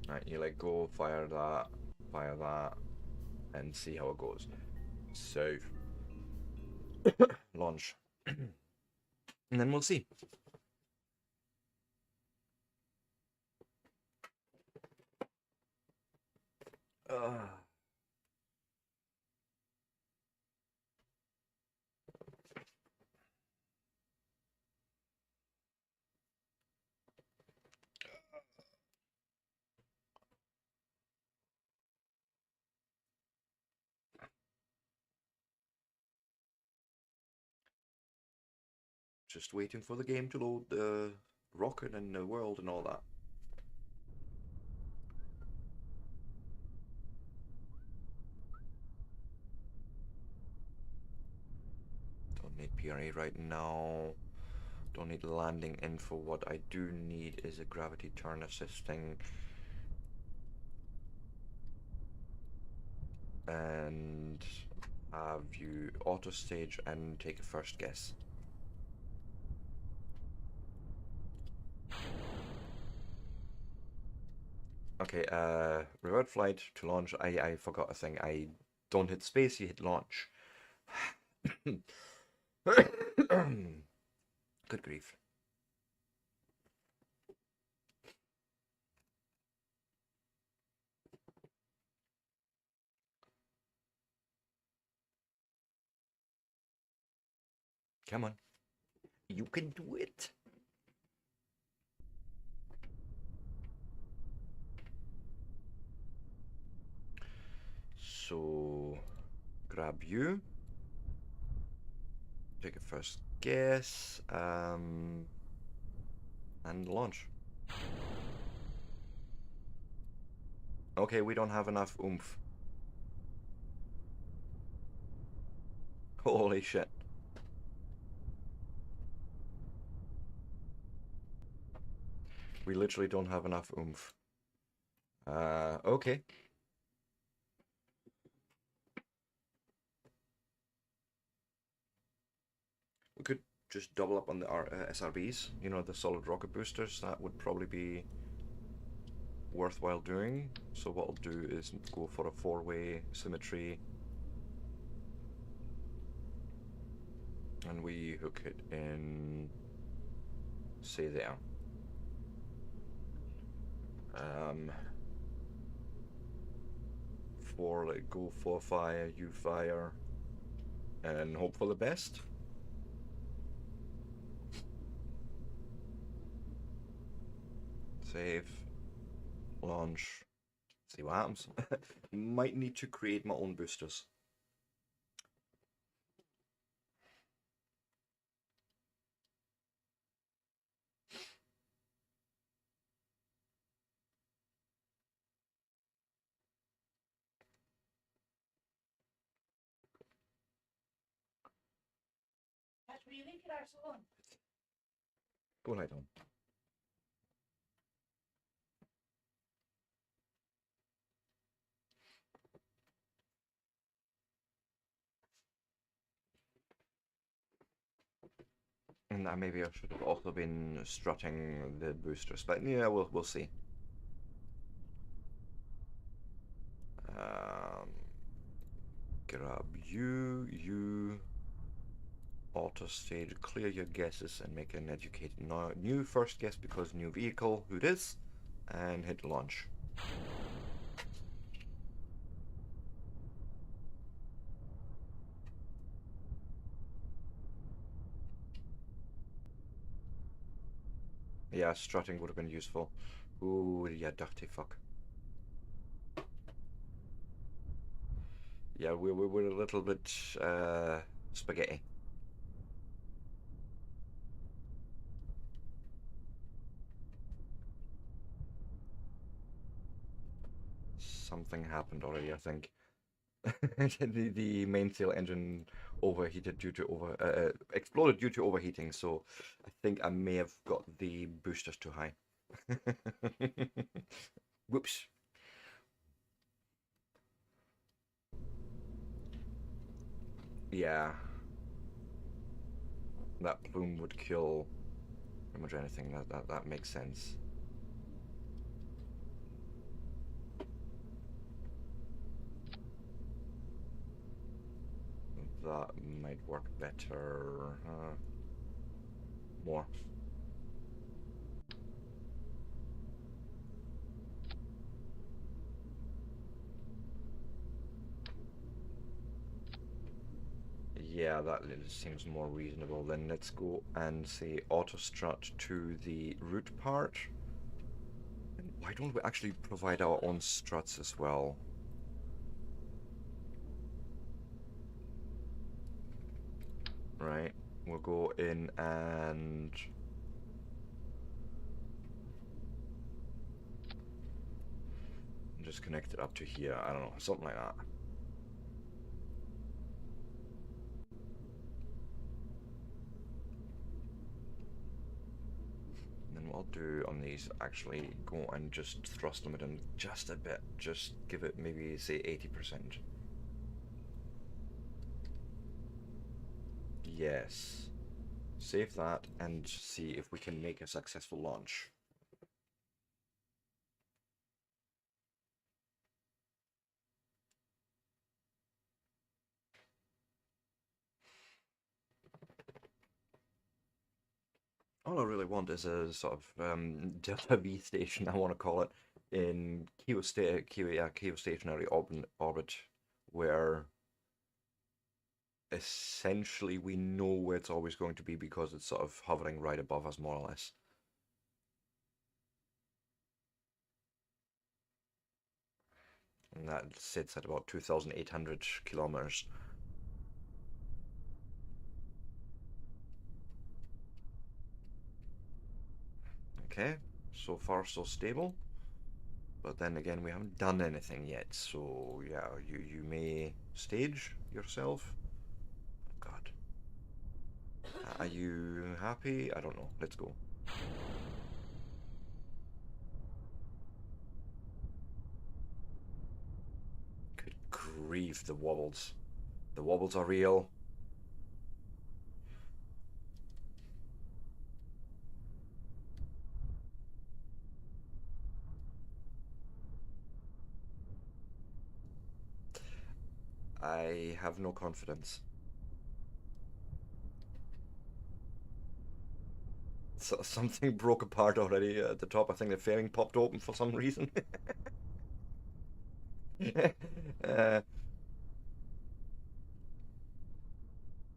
Right, you let go, fire that, and see how it goes. So, launch. And then we'll see. Just waiting for the game to load the rocket and the world and all that. Don't need PRA right now. Don't need landing info. What I do need is a gravity turn assisting. And have you auto stage and take a first guess. Okay, revert flight to launch. I forgot a thing. I don't hit space, you hit launch. Good grief. Come on. You can do it. So, grab you. Take a first guess. And launch. Okay, we don't have enough oomph. Holy shit. We literally don't have enough oomph. Okay. We could just double up on the SRBs, you know, the solid rocket boosters. That would probably be worthwhile doing. So what I'll do is go for a 4-way symmetry. And we hook it in, say there. Go for fire, you fire, and hope for the best. Save, launch, see what happens. Might need to create my own boosters. Go right on. And maybe I should have also been strutting the boosters, but yeah, we'll see. Um, grab you auto stage, clear your guesses, and make an educated new first guess because new vehicle, who it is, and hit launch. Yeah, strutting would have been useful. Ooh, yeah, dirty fuck. Yeah, we're a little bit spaghetti. Something happened already, I think. The mainsail engine overheated due to exploded due to overheating. So I think I may have got the boosters too high. Whoops. Yeah, that plume would kill pretty much anything. That makes sense. That might work better. More. Yeah, that seems more reasonable. Then let's go and say auto strut to the root part. And why don't we actually provide our own struts as well? Right, we'll go in and just connect it up to here. I don't know, something like that. And then what I'll do on these, actually go and just thrust them in just a bit. Just give it maybe, say, 80%. Yes. Save that and see if we can make a successful launch. All I really want is a sort of Delta V station, I want to call it, in geostationary orbit, where essentially we know where it's always going to be because it's sort of hovering right above us, more or less. And that sits at about 2,800 kilometers. Okay, so far so stable. But then again, we haven't done anything yet, so yeah, you may stage yourself. God. Are you happy? I don't know. Let's go. Good grief, the wobbles. The wobbles are real. I have no confidence. So, something broke apart already at the top. I think the fairing popped open for some reason. uh,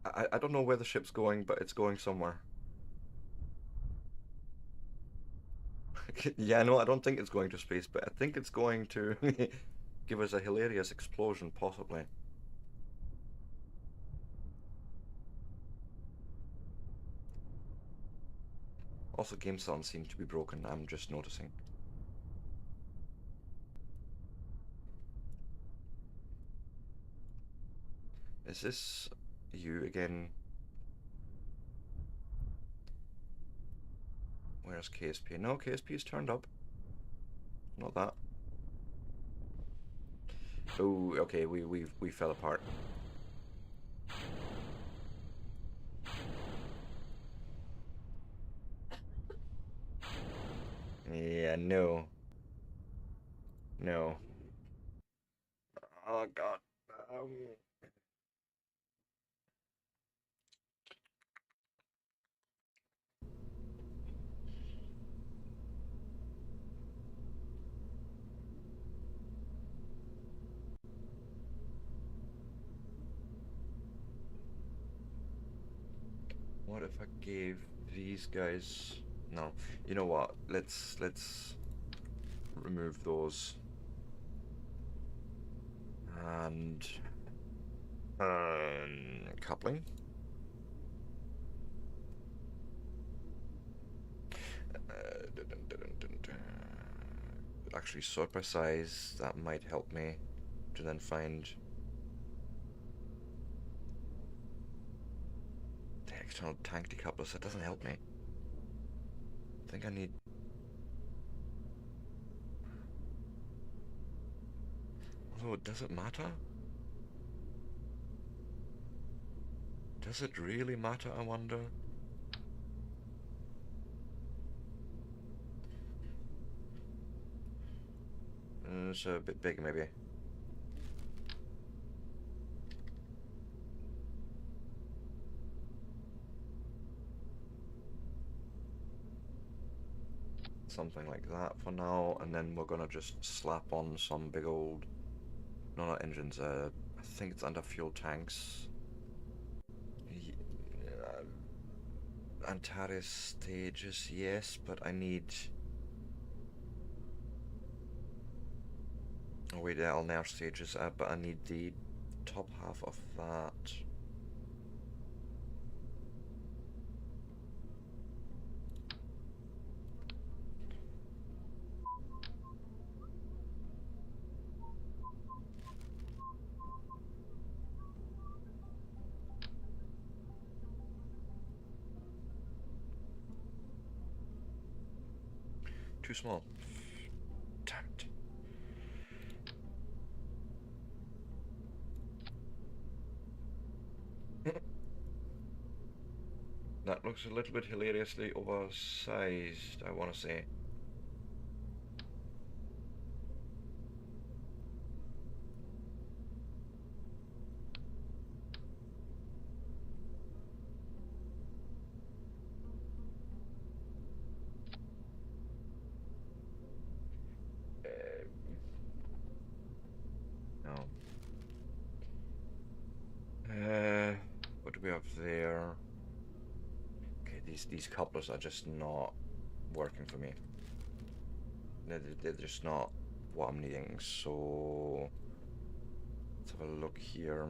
I don't know where the ship's going, but it's going somewhere. Yeah, no, I don't think it's going to space, but I think it's going to give us a hilarious explosion, possibly. Also, game sound seems to be broken, I'm just noticing. Is this you again? Where's KSP? No, KSP is turned up. Not that. Oh, okay, we fell apart. Yeah, no. No. Oh God. Um, what if I gave these guys... No. You know what? Let's remove those. And coupling. Actually, sort by size, that might help me to then find the external tank decouplers. That doesn't help me. I think I need... Although, does it matter? Does it really matter, I wonder? It's a bit big, maybe. Something like that for now, and then we're gonna just slap on some big old... No, not engines, I think it's under fuel tanks. Antares stages, yes, but I need... Oh wait, Alnair stages, but I need the top half of that. Too small. Damn it. That looks a little bit hilariously oversized, I want to say. No. What do we have there? Okay, these couplers are just not working for me. They're just not what I'm needing, so... Let's have a look here.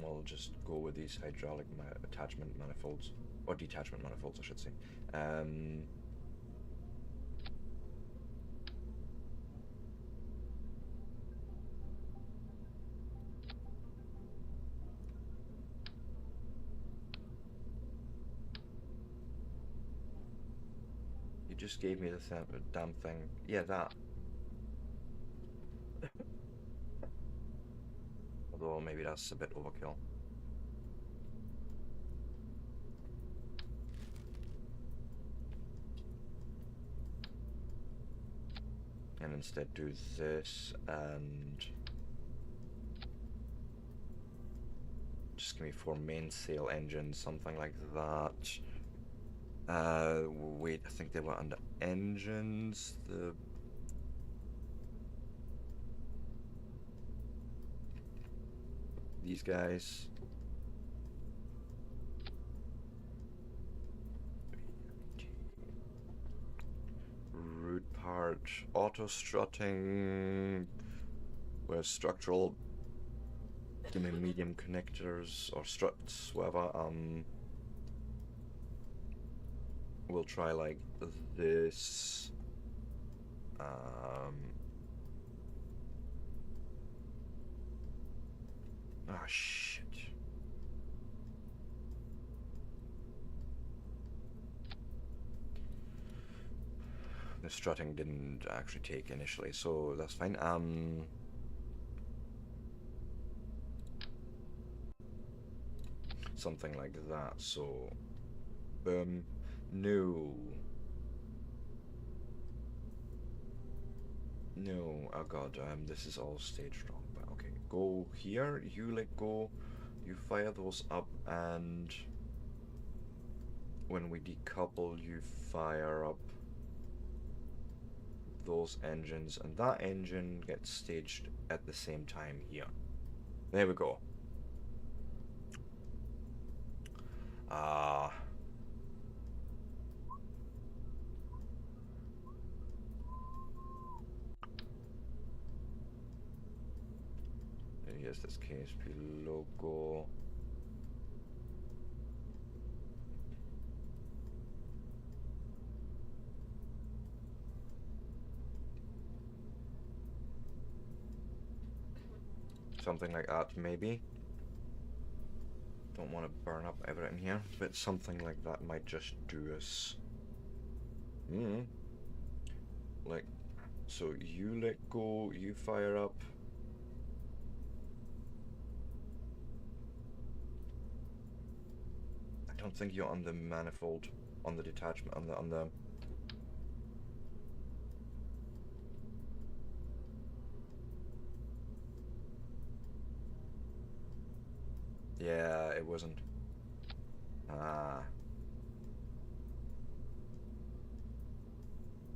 We'll just go with these hydraulic attachment manifolds. Or detachment manifolds, I should say. You just gave me the damn thing. Yeah, that. Although maybe that's a bit overkill. And instead do this and just give me 4 mainsail engines, something like that. Wait, I think they were under engines. These guys. Root part, auto strutting, where structural, give me medium connectors or struts, whatever. We'll try like this. Ah, shit. The strutting didn't actually take initially, so that's fine. Something like that, so boom. No. No, oh god, this is all staged wrong, but okay. Go here, you let go, you fire those up, and when we decouple, you fire up those engines, and that engine gets staged at the same time here. There we go. Ah. Here's this KSP logo. Something like that, maybe. Don't want to burn up everything here, but something like that might just do us. Like, so you let go, you fire up. I don't think you're on the manifold, on the detachment, on the. Yeah, it wasn't. Ah.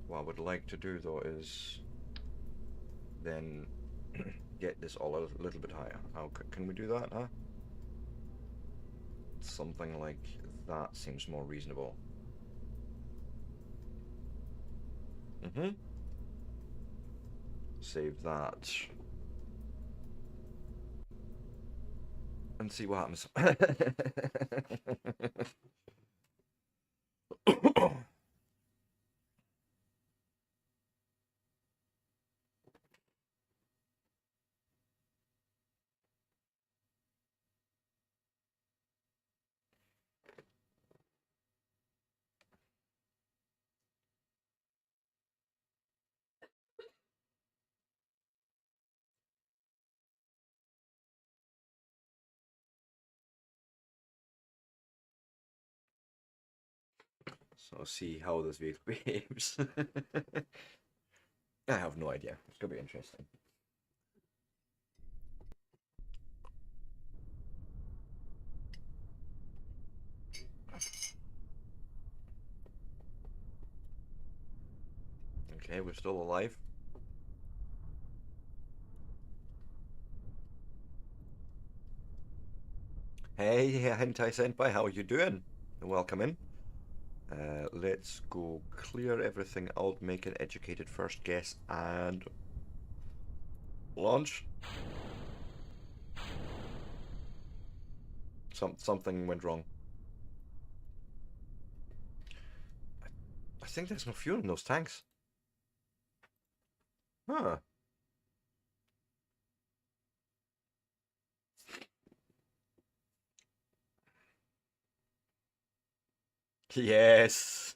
What I would like to do though is then get this all a little bit higher. How can we do that, huh? Something like that seems more reasonable. Save that. And see what happens. So see how this vehicle behaves. I have no idea. It's gonna be interesting. Okay, we're still alive. Hey, Hentai-senpai, how are you doing? Welcome in. Let's go clear everything out, make an educated first guess, and launch. Something went wrong. I think there's no fuel in those tanks. Huh. Yes.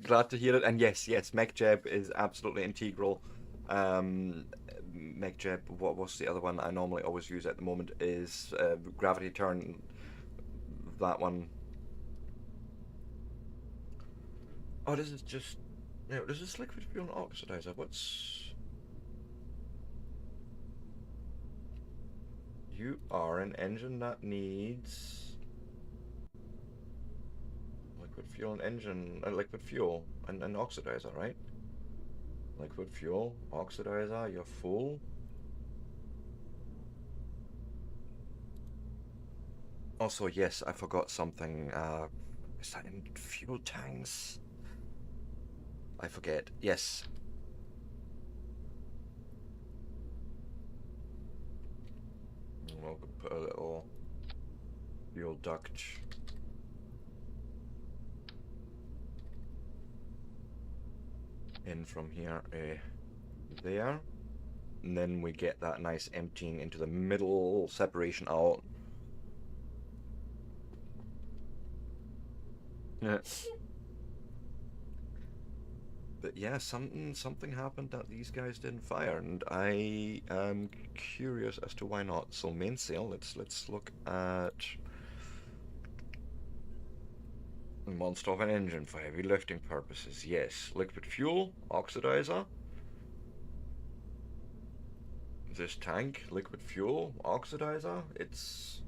Glad to hear it. And yes, MechJeb is absolutely integral. MechJeb, what was the other one I normally always use at the moment is gravity turn. That one. Oh, this is just. No, this is liquid fuel and oxidizer. What's. You are an engine that needs. Liquid fuel and engine. Liquid fuel and oxidizer, right? Liquid fuel, oxidizer, you're full. Also, yes, I forgot something. Is that in fuel tanks? I forget. Yes. We'll put a little fuel duct in from here, there. And then we get that nice emptying into the middle, separation out. Yeah. But yeah, something happened that these guys didn't fire, and I am curious as to why not. So mainsail, let's look at. Monster of an engine for heavy lifting purposes. Yes. Liquid fuel, oxidizer. This tank, liquid fuel, oxidizer. It's...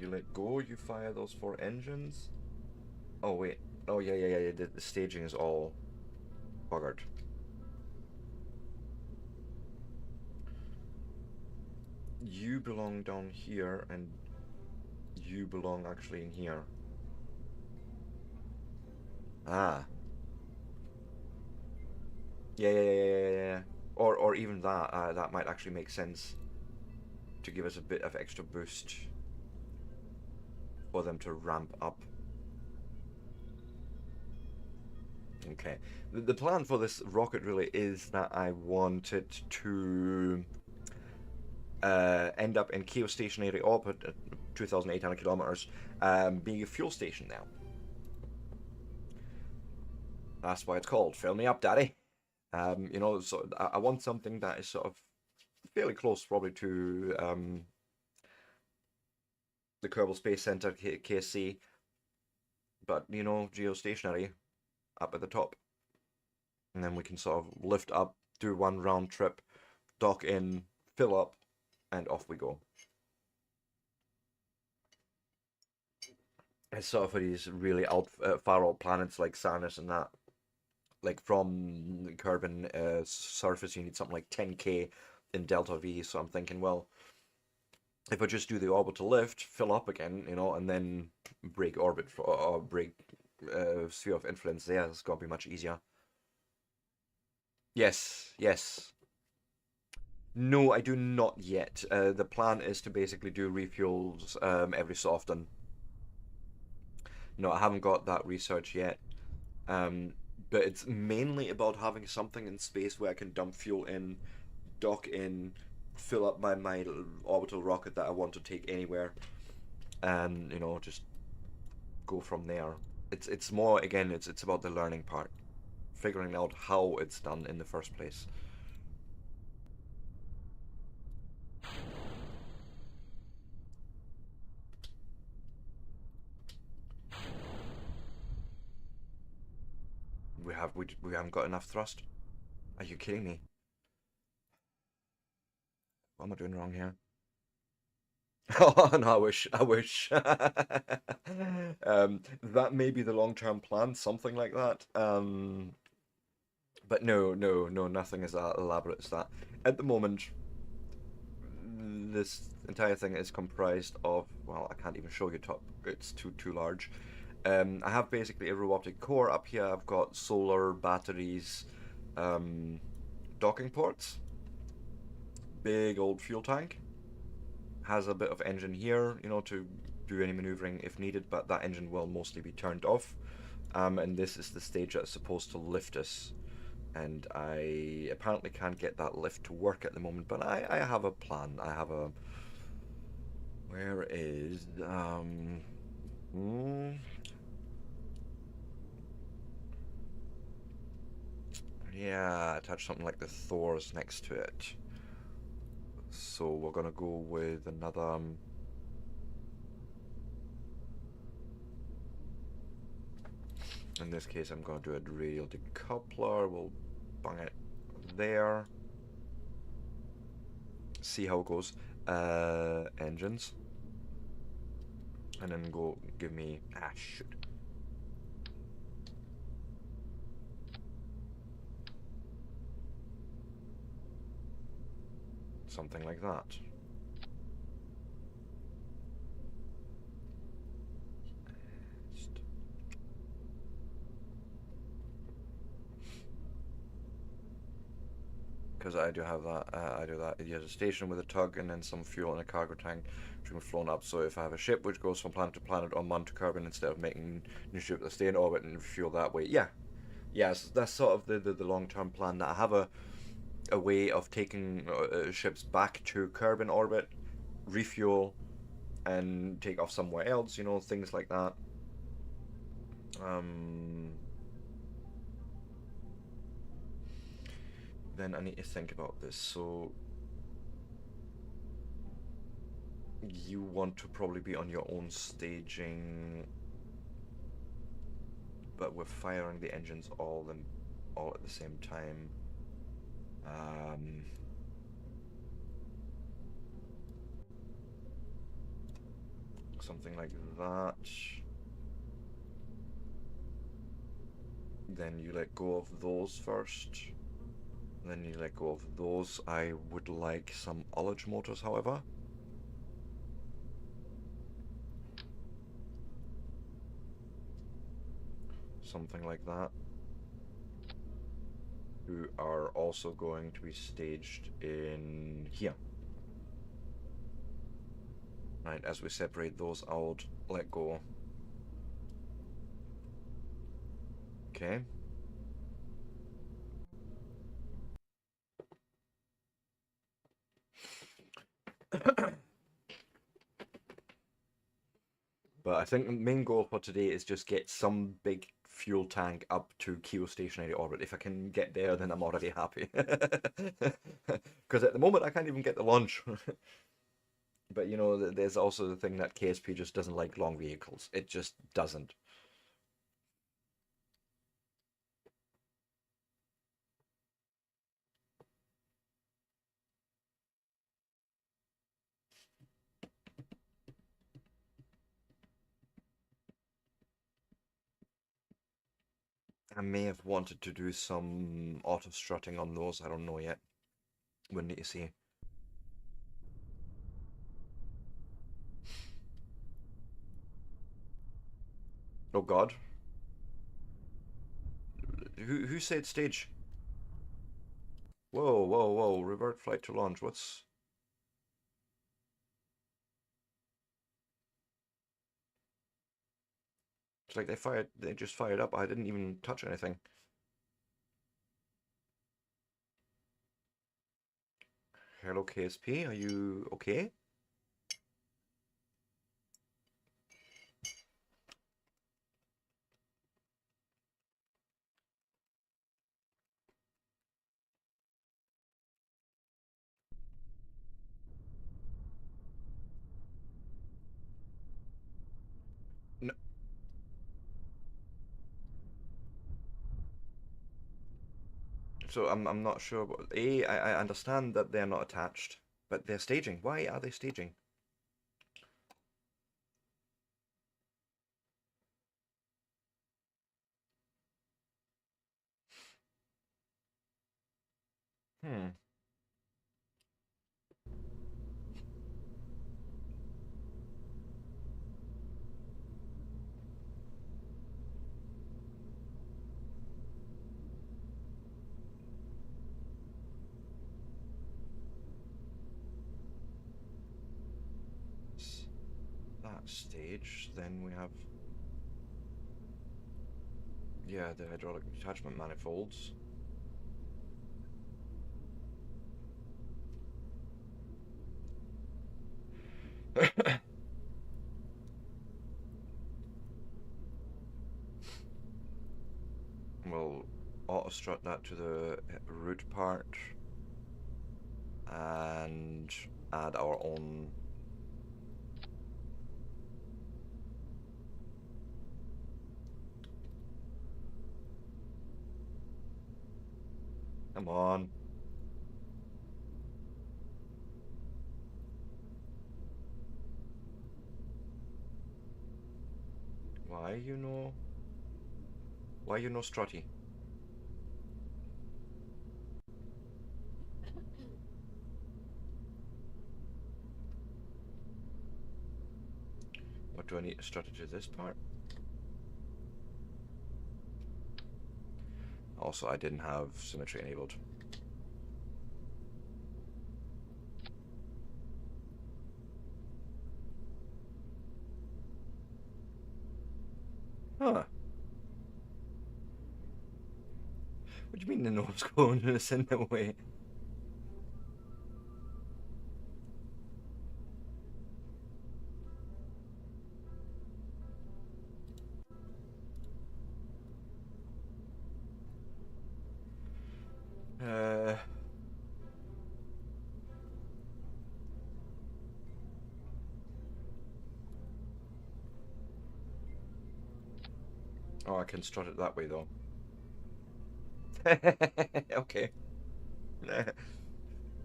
You let go, you fire those 4 engines. Oh, wait. Oh, yeah. The staging is all buggered. You belong down here, and you belong actually in here. Ah. Yeah. Or even that, that might actually make sense to give us a bit of extra boost for them to ramp up. Okay. The plan for this rocket really is that I want it to end up in geostationary orbit at 2,800 kilometers, being a fuel station now. That's why it's called Fill Me Up, Daddy. You know, so I want something that is sort of fairly close, probably to the Kerbal Space Center, KSC, but you know, geostationary up at the top, and then we can sort of lift up, do one round trip, dock in, fill up, and off we go. It's sort of for these really far out planets like Sarnus and that. Like from the Kerbin surface, you need something like 10k in delta V. So I'm thinking, well, if I just do the orbital lift, fill up again, you know, and then break orbit or break sphere of influence there, it's gonna be much easier. Yes. No, I do not yet. The plan is to basically do refuels every so often. No, I haven't got that research yet. Um, but it's mainly about having something in space where I can dump fuel in, dock in, fill up my orbital rocket that I want to take anywhere, and you know just go from there. It's more again. It's about the learning part, figuring out how it's done in the first place. We haven't got enough thrust. Are you kidding me? What am I doing wrong here? Oh no, I wish. That may be the long-term plan, something like that. But no, nothing as elaborate as that. At the moment, this entire thing is comprised of, well, I can't even show you top. It's too large. I have basically a robotic core up here. I've got solar batteries, um, docking ports, big old fuel tank. Has a bit of engine here, you know, to do any maneuvering if needed, but that engine will mostly be turned off. And this is the stage that's supposed to lift us. And I apparently can't get that lift to work at the moment, but I have a plan. I have a... Where is... Yeah, attach something like the Thors next to it. So we're gonna go with another... in this case, I'm gonna do a radial decoupler. We'll bung it there. See how it goes. Engines. And then go give me... Ah, shoot. Something like that. Because I do have that, I do that. It has a station with a tug and then some fuel in a cargo tank which can be flown up. So if I have a ship which goes from planet to planet on Mon to Kerbin instead of making new ship that stay in orbit and fuel that way, yeah. Yes, that's sort of the long-term plan. That I have a way of taking ships back to Kerbin orbit, refuel, and take off somewhere else, you know, things like that. Then I need to think about this. So you want to probably be on your own staging, but we're firing the engines all at the same time. Um, Something like that. Then you let go of those first. Then you let go of those. I would like some ullage motors, however. Something like that. Who are also going to be staged in here. Right, as we separate those out, let go. Okay. But I think the main goal for today is just get some big fuel tank up to geostationary orbit. If I can get there, then I'm already happy. Because at the moment, I can't even get the launch. But you know, there's also the thing that KSP just doesn't like long vehicles. It just doesn't. I may have wanted to do some auto strutting on those. I don't know yet. We'll need to see. Oh God. Who said stage? Whoa, whoa, whoa. Revert flight to launch. What's... It's like they just fired up. I didn't even touch anything. Hello, KSP. Are you okay? No. So I'm not sure. I understand that they're not attached, but they're staging. Why are they staging? Hmm. That stage. Then we have, yeah, the hydraulic attachment manifolds. We'll auto strut that to the root part and add our own. Come on. Why you know? Why you know strutty? What do I need to strut it to this part? Also, I didn't have symmetry enabled. Huh. What do you mean the node's going in a similar way? Uh, Oh, I can strut it that way though. Okay.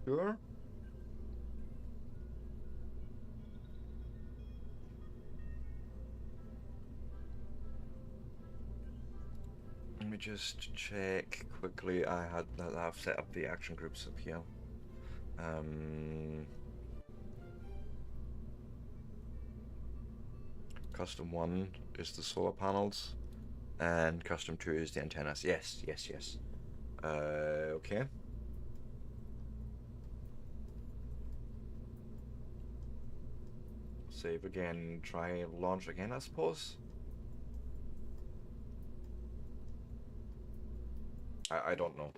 Sure. Let me just check quickly. I've set up the action groups up here. Um, Custom 1 is the solar panels, and Custom 2 is the antennas. Yes, yes, yes. Okay. Save again, try launch again, I suppose. I don't know.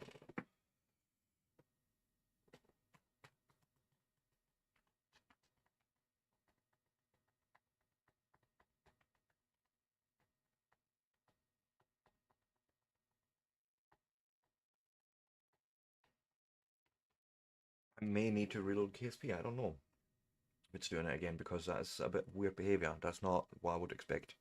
I may need to reload KSP, I don't know. It's doing it again because that's a bit weird behavior. That's not what I would expect.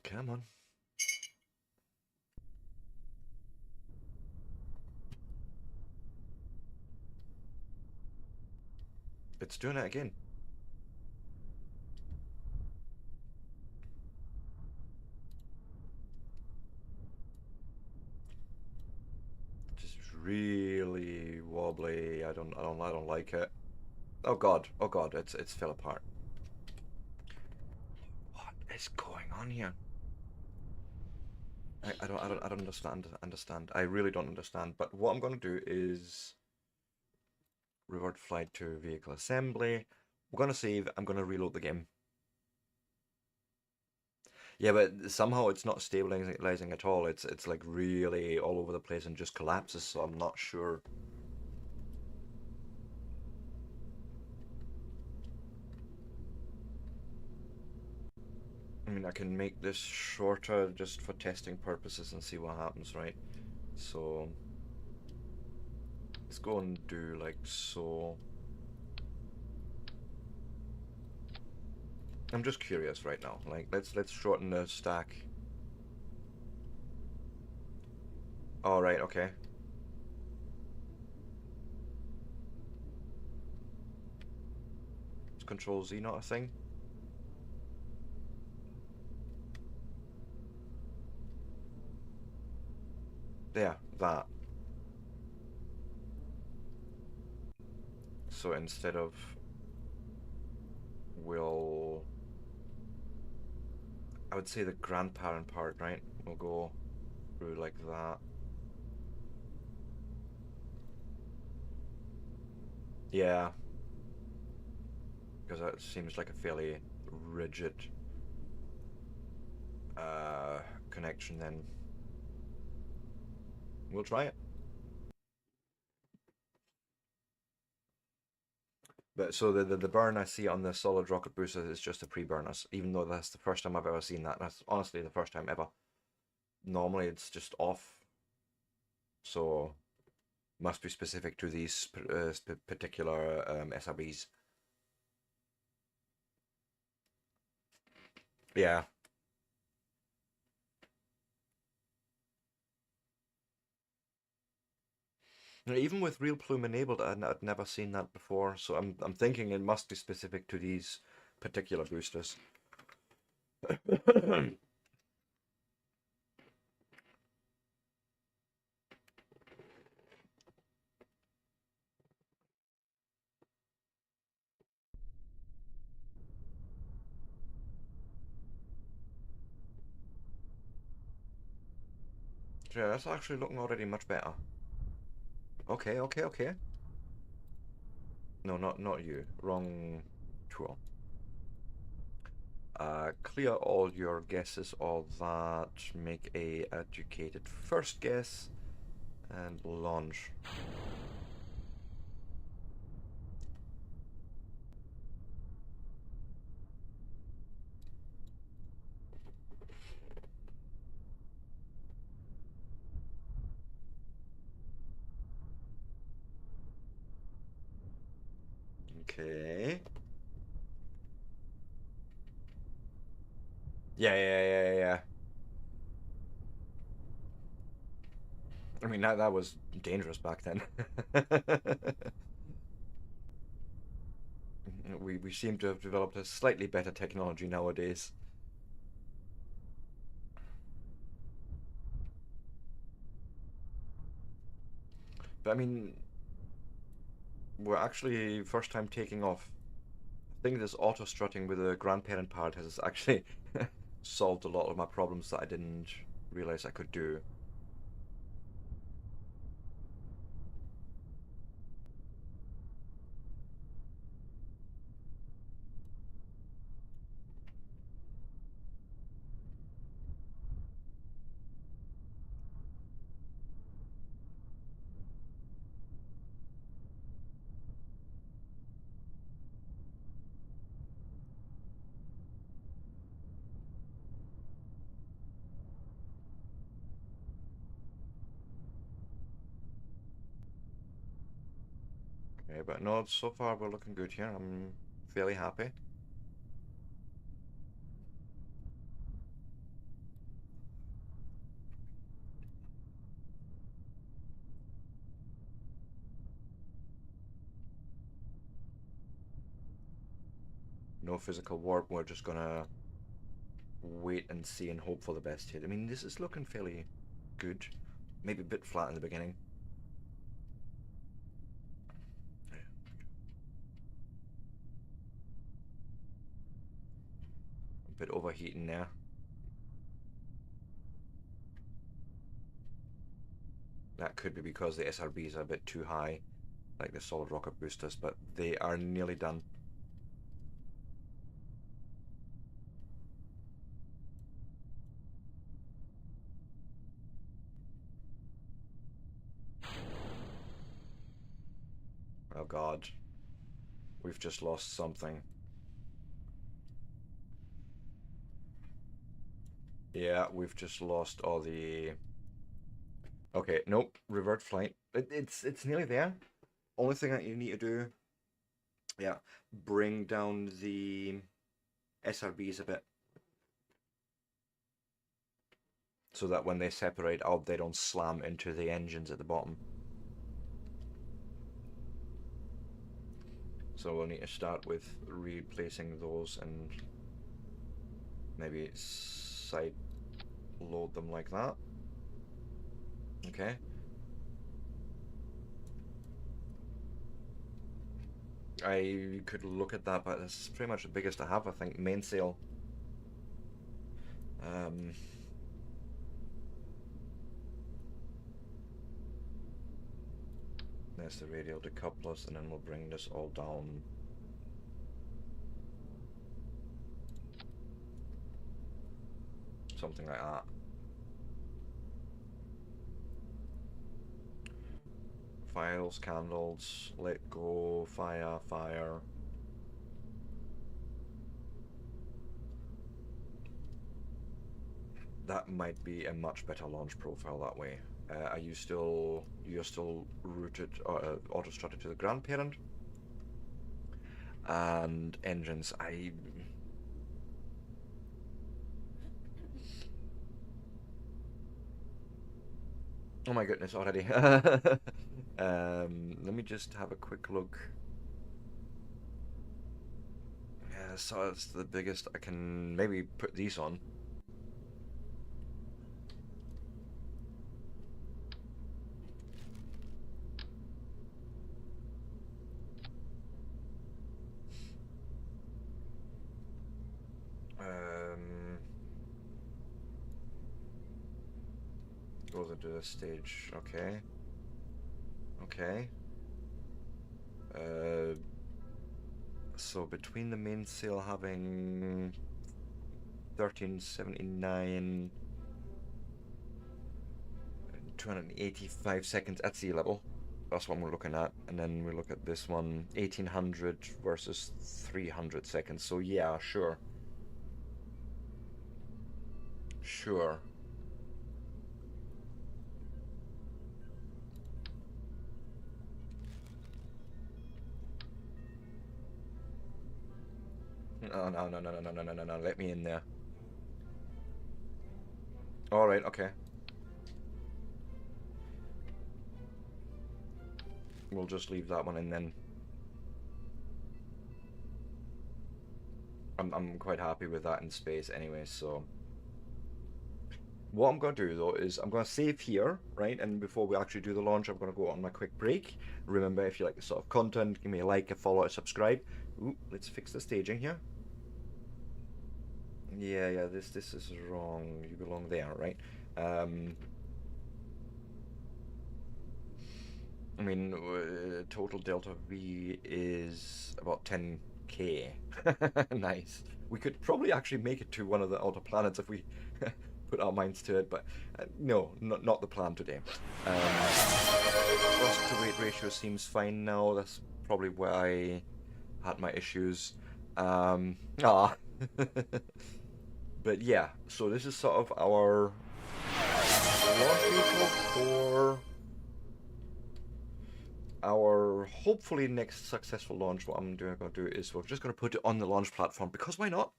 Come on. It's doing it again. Just really wobbly. I don't like it. Oh god, it's fell apart. What is going on here? I don't understand. I really don't understand. But what I'm gonna do is revert flight to vehicle assembly. We're gonna save. I'm gonna reload the game. Yeah, but somehow it's not stabilizing at all. It's like really all over the place and just collapses. So I'm not sure. I mean, I can make this shorter just for testing purposes and see what happens, right? So let's go and do like so. I'm just curious right now. Like let's shorten the stack. All right, okay. Is Control Z not a thing? There, that. So instead of will, I would say the grandparent part, right? We'll go through like that. Yeah, because that seems like a fairly rigid uh, connection then. We'll try it. But so the burn I see on the solid rocket booster is just a pre-burn, even though that's the first time I've ever seen that. That's honestly the first time ever. Normally it's just off, so must be specific to these particular SRBs. Yeah. Even with real plume enabled, I'd never seen that before, so I'm thinking it must be specific to these particular boosters. Yeah, that's actually looking already much better. Okay, okay, okay. No, not you. Wrong tool. Clear all your guesses of that. Make a educated first guess and launch. Okay. Yeah. I mean, that was dangerous back then. We seem to have developed a slightly better technology nowadays. But I mean, we're actually first time taking off. I think this auto strutting with a grandparent part has actually solved a lot of my problems that I didn't realize I could do. Okay, but no, so far we're looking good here. I'm fairly happy. No physical warp. We're just gonna wait and see and hope for the best here. I mean, this is looking fairly good. Maybe a bit flat in the beginning. A bit overheating there. That could be because the SRBs are a bit too high, like the solid rocket boosters, but they are nearly done. Oh god, we've just lost something. Yeah, we've just lost all the... Okay, nope, revert flight. It's nearly there. Only thing that you need to do, yeah, bring down the SRBs a bit. So that when they separate out, they don't slam into the engines at the bottom. So we'll need to start with replacing those and maybe side load them like that. Okay. I could look at that, but this is pretty much the biggest I have, I think. Mainsail. Um, there's the radial decouplers, and then we'll bring this all down. Something like that. Files, candles, let go, fire, fire. That might be a much better launch profile that way. Are you still... You're still routed, auto-strutted to the grandparent? And engines, Oh my goodness, already. Let me just have a quick look. Yeah, so it's the biggest. I can maybe put these on. Goes into the stage. Okay. Okay. So between the mainsail having 1379, 285 seconds at sea level. That's what we're looking at. And then we look at this one, 1800 versus 300 seconds. So yeah, sure. Sure. Oh, no, no, no, no, no, no, no, no, no. Let me in there. All right, okay. We'll just leave that one in then. I'm quite happy with that in space anyway, so what I'm going to do though is I'm going to save here, right? And before we actually do the launch, I'm going to go on my quick break. Remember, if you like this sort of content, give me a like, a follow, a subscribe. Ooh, let's fix the staging here. Yeah, yeah, this is wrong. You belong there, right? Um, I mean, total delta V is about 10K. Nice. We could probably actually make it to one of the outer planets if we put our minds to it, but no, not the plan today. Thrust to weight ratio seems fine now. That's probably where I had my issues. Ah. But yeah, so this is sort of our launch vehicle for our hopefully next successful launch. What I'm going to do is we're just going to put it on the launch platform because why not?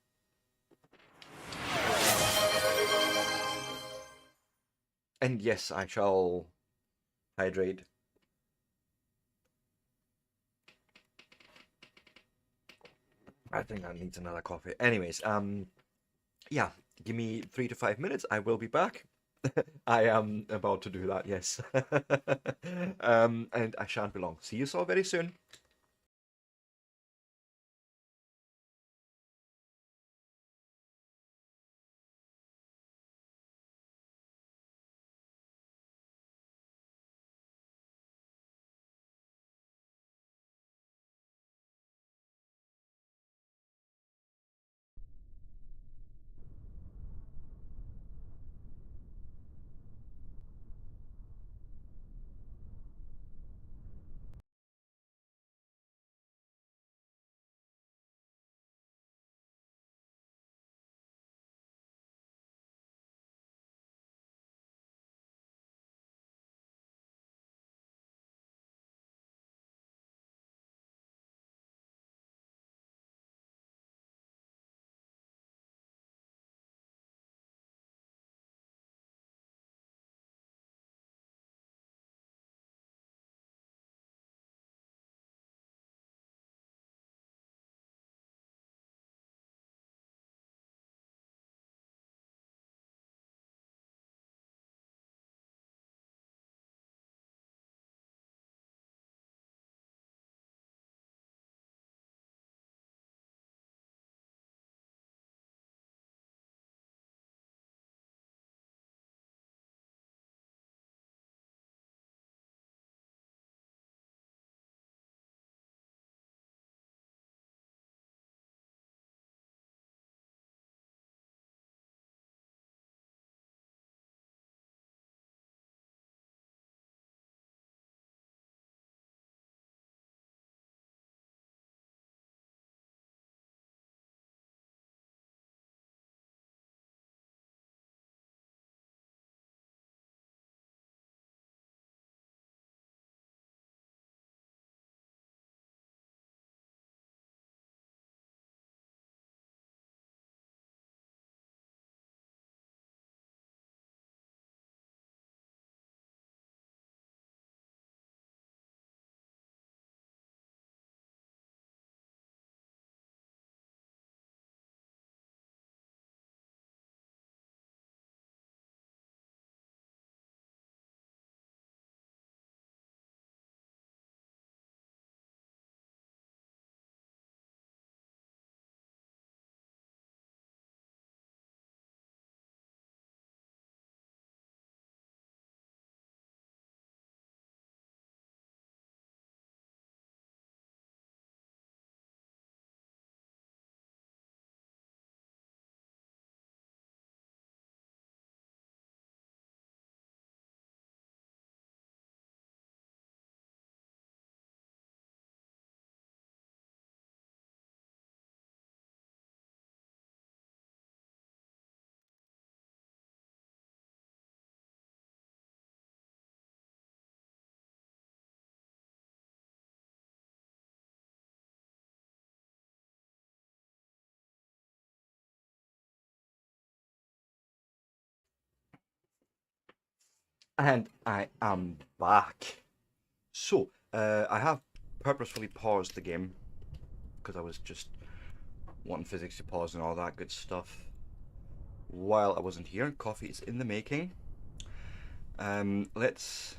And yes, I shall hydrate. I think that needs another coffee. Anyways, yeah, give me 3 to 5 minutes. I will be back. I am about to do that, yes. And I shan't be long. See you so very soon. And I am back. So, I have purposefully paused the game because I was just wanting physics to pause and all that good stuff. While I wasn't here, coffee is in the making. Let's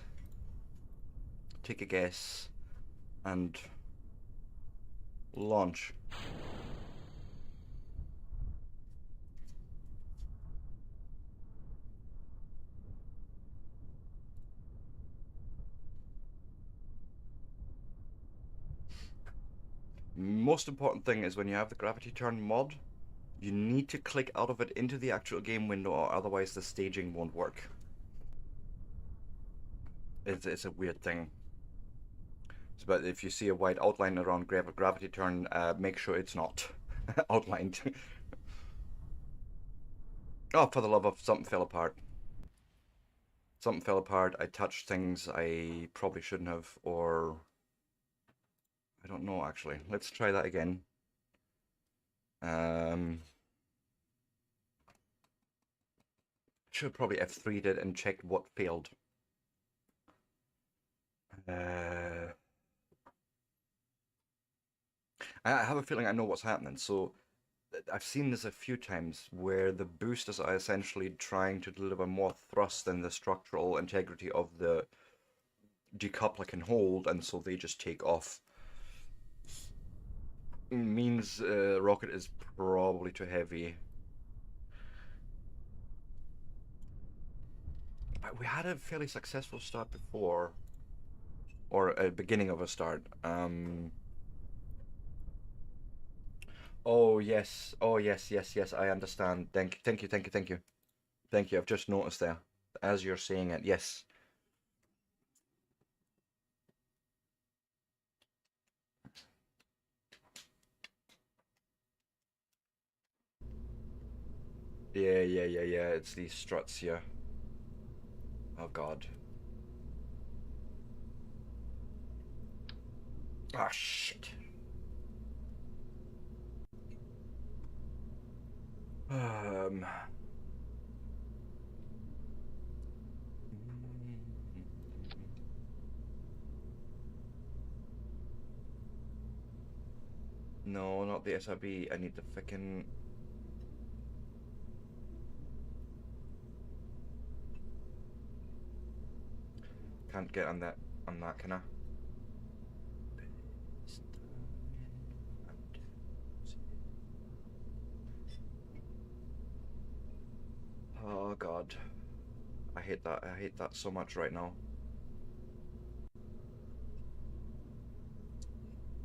take a guess and launch. Most important thing is when you have the gravity turn mod, you need to click out of it into the actual game window, or otherwise the staging won't work. It's a weird thing. But if you see a white outline around gravity turn, make sure it's not outlined. Oh, for the love of something fell apart. Something fell apart. I touched things I probably shouldn't have, or I don't know actually. Let's try that again. Should probably F3'd it and checked what failed. I have a feeling I know what's happening. So I've seen this a few times where the boosters are essentially trying to deliver more thrust than the structural integrity of the decoupler can hold, and so they just take off. Means rocket is probably too heavy. But we had a fairly successful start before, or a beginning of a start. Oh yes, oh yes, yes, yes. I understand. Thank you, thank you, thank you, thank you. I've just noticed there as you're saying it. Yes. Yeah, yeah, yeah, yeah. It's these struts here. Oh God. Ah shit. Um. No, not the SRB. I need the frickin'. Can't get on that. On that, can I? Oh God. I hate that. I hate that so much right now.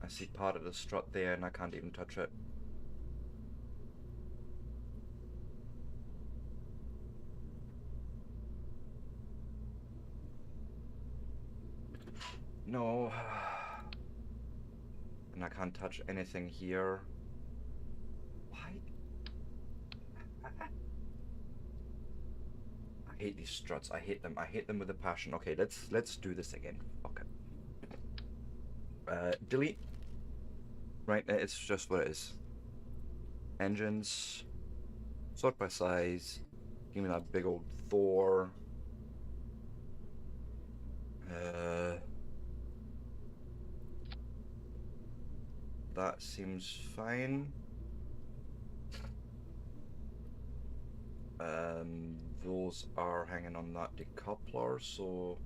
I see part of the strut there and I can't even touch it. No. And I can't touch anything here. Why? I hate these struts. I hate them. I hate them with a passion. Okay, let's do this again. Fuck it. Delete. Right, it's just what it is. Engines. Sort by size. Give me that big old Thor. That seems fine. Those are hanging on that decoupler, so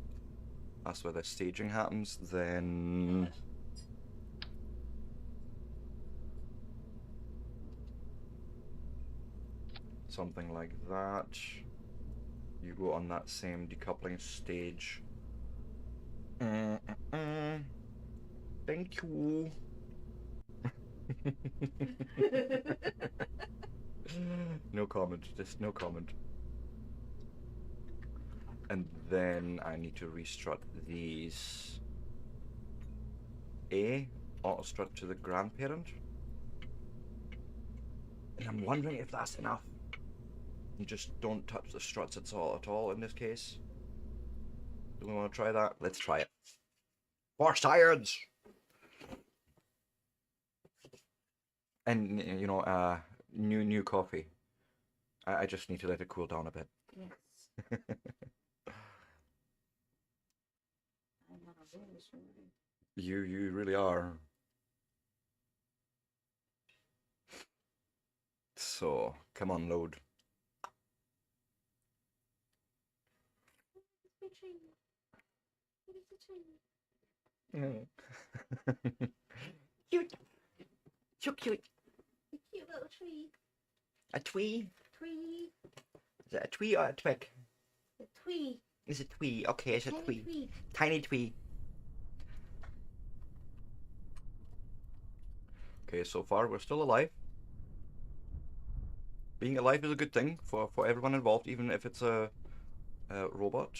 that's where the staging happens. Then something like that. You go on that same decoupling stage. Thank you. No comment, just no comment. And then I need to restrut these. Auto strut to the grandparent. And I'm wondering if that's enough. You just don't touch the struts at all in this case. Do we want to try that? Let's try it. Forced irons! And, you know, new coffee. I just need to let it cool down a bit. Yes. You really are. So, come on, load. Mm. Cute. So cute. A cute little tree. A twee? Twee. Is it a twee or a twig? A twee. It's a twee. Okay, it's a Tiny twee. twee. Tiny twee. Okay, so far we're still alive. Being alive is a good thing for everyone involved, even if it's a robot.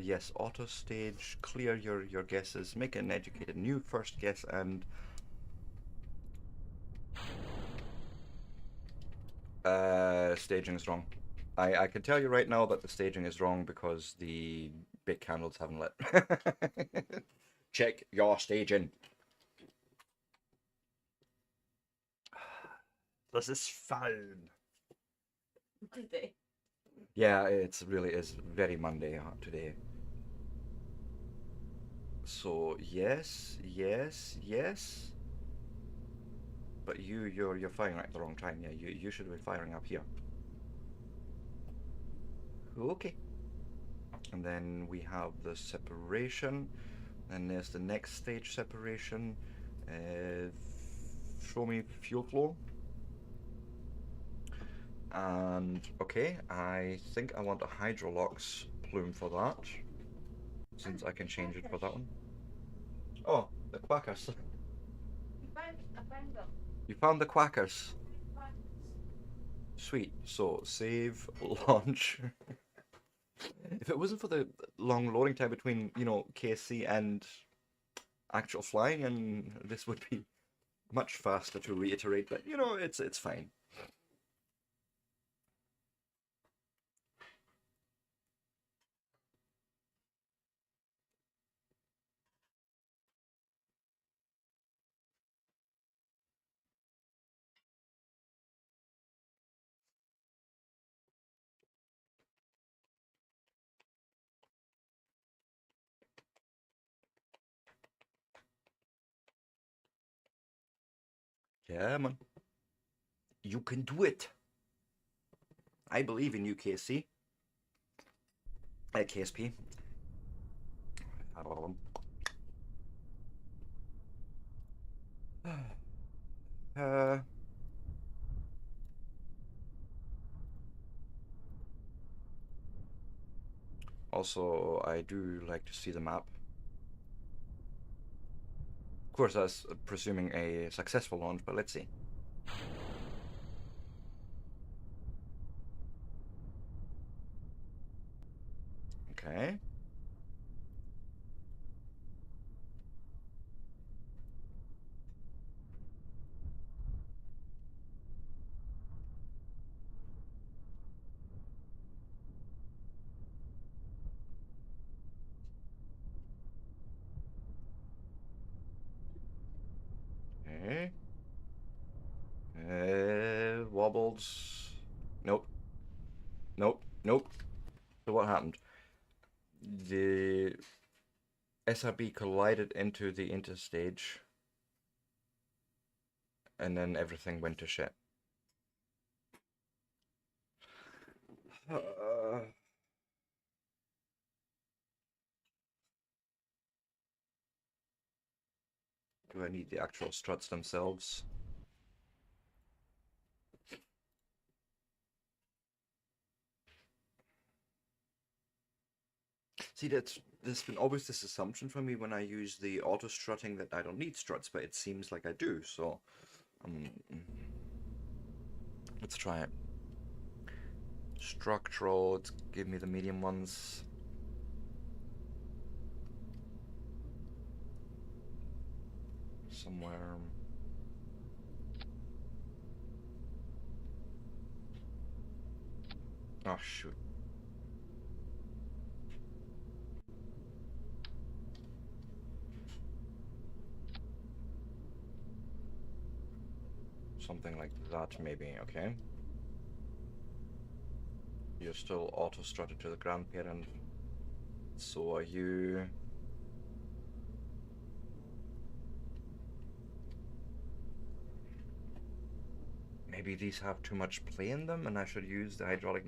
Yes, auto stage. Clear your guesses. Make an educated new first guess and staging is wrong. I can tell you right now that the staging is wrong because the big candles haven't lit. Check your staging. This is fun. Monday. Yeah, it really is very Monday today. So yes, yes, yes. But you're firing at the wrong time. Yeah, you should be firing up here. Okay. And then we have the separation. Then there's the next stage separation. Show me fuel flow. And okay, I think I want a Hydrolox plume for that. Since I can change it for that one. Oh, the quackers. I found them. You found the quackers. Sweet. So save, launch. If it wasn't for the long loading time between, KSC and actual flying, and this would be much faster to reiterate, but it's fine. Yeah, man. You can do it. I believe in you, KSC. KSP. Uh, Also, I do like to see the map. Of course, that's presuming a successful launch, but let's see. Okay. Okay. Wobbles. Nope. Nope. Nope. So what happened? The SRB collided into the interstage, and then everything went to shit. Do I need the actual struts themselves? See, there's been always this assumption for me when I use the auto strutting that I don't need struts, but it seems like I do. So, um, let's try it. Structural. Let's give me the medium ones. Somewhere. Oh shoot. Something like that, maybe. Okay. You're still auto strutted to the grandparent. So are you. maybe these have too much play in them and I should use the hydraulic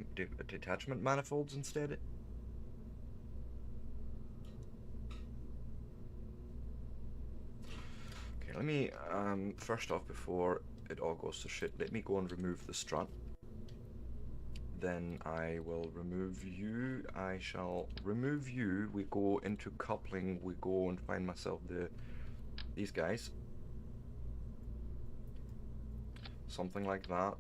detachment manifolds instead. Okay, let me, first off, before it all goes to shit, let me go and remove the strut. Then I will remove you. I shall remove you. We go into coupling. We go and find myself these guys. Something like that.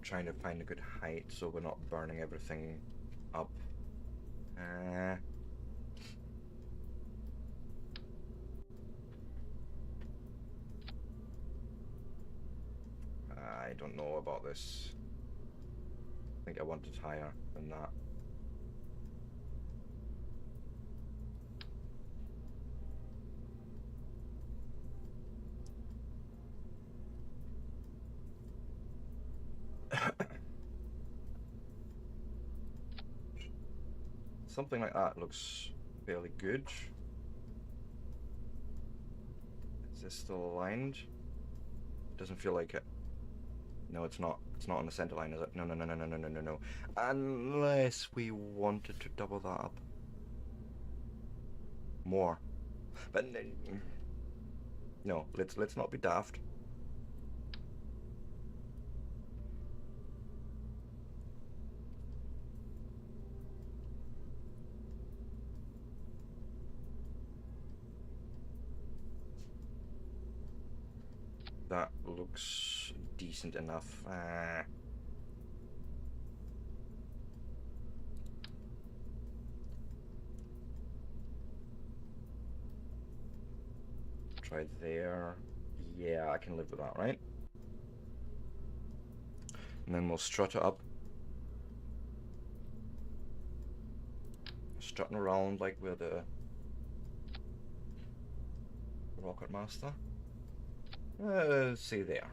Trying to find a good height so we're not burning everything up. I don't know about this. I think I want it higher than that. Something like that looks fairly good. Is this still aligned? Doesn't feel like it. No, it's not. It's not on the center line, is it? No, no, no, no, no, no, no, no, no. Unless we wanted to double that up. More. But no, let's not be daft. That looks decent enough. Try there. Yeah, I can live with that, right? And then we'll strut it up. Strutting around like we're the Rocket Master. See there.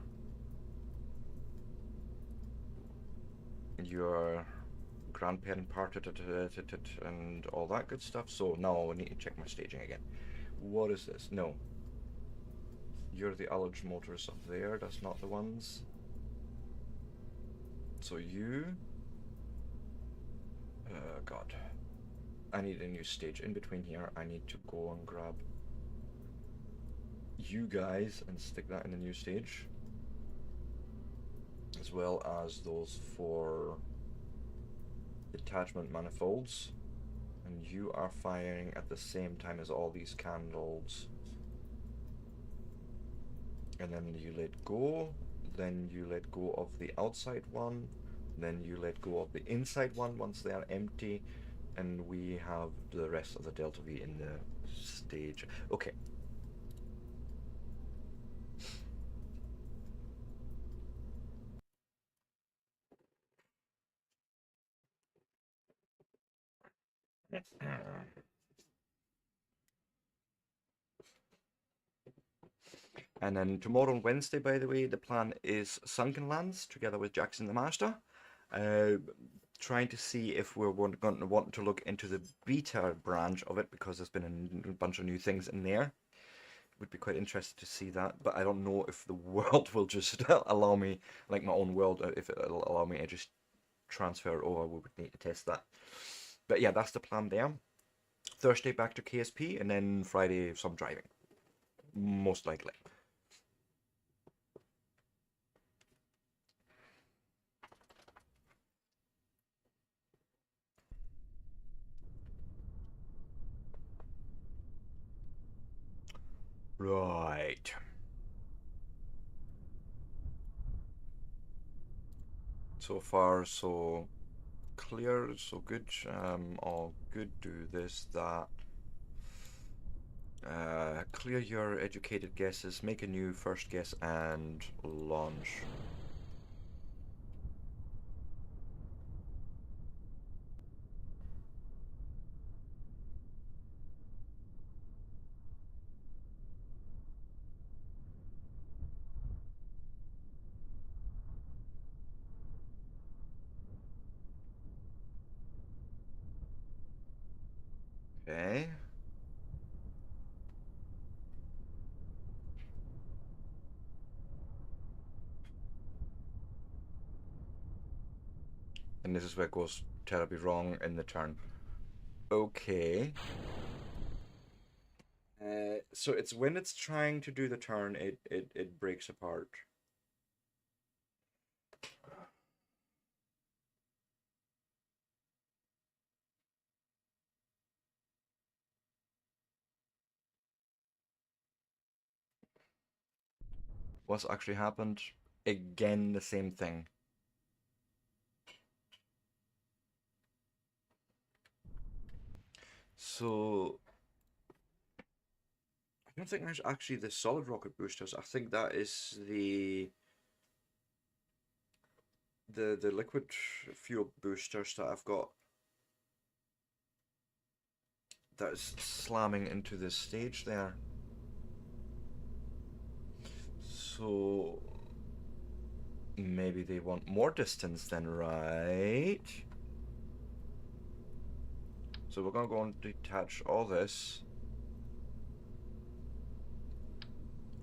Your grandparent part and all that good stuff. So now I need to check my staging again. What is this? No. You're the ullage motors up there. That's not the ones. So you... God. I need a new stage in between here. I need to go and grab you guys and stick that in the new stage. As well as those 4 detachment manifolds. And you are firing at the same time as all these candles. And then you let go. Then you let go of the outside one. Then you let go of the inside one once they are empty. And we have the rest of the Delta V in the stage. Okay. And then tomorrow and Wednesday, by the way, the plan is Sunken Lands together with Jackson the Master. Trying to see if we're going to want to look into the beta branch of it because there's been a bunch of new things in there. Would be quite interested to see that, but I don't know if the world will just allow me, like my own world, if it'll allow me to just transfer over. We would need to test that. But yeah, that's the plan there. Thursday back to KSP, and then Friday some driving, most likely. Right. So far, so clear, so good. All good. Do this, that. Clear your educated guesses, make a new first guess, and launch. Okay. And this is where it goes terribly wrong in the turn. Okay. So it's when it's trying to do the turn, it breaks apart. What's actually happened? Again, the same thing. So I don't think there's actually the solid rocket boosters. I think that is the liquid fuel boosters that I've got that is slamming into this stage there. So maybe they want more distance then, right? So we're gonna go and detach all this.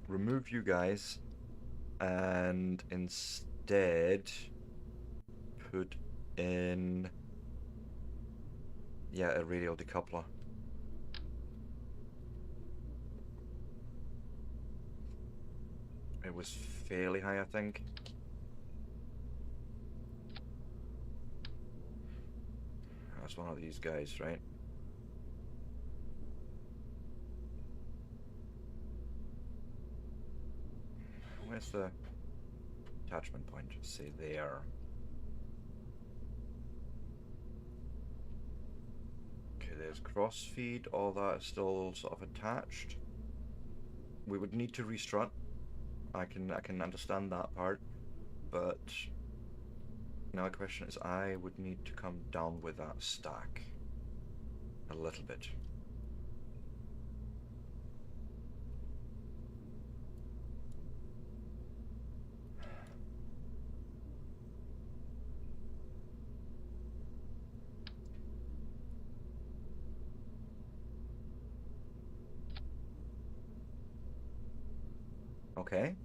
Remove you guys. And instead put in, yeah, a radial decoupler. It was fairly high, I think. That's one of these guys, right? Where's the attachment point? Say there. Okay, there's crossfeed. All that is still sort of attached. We would need to restrut. I can understand that part, but now the question is, I would need to come down with that stack a little bit. Okay.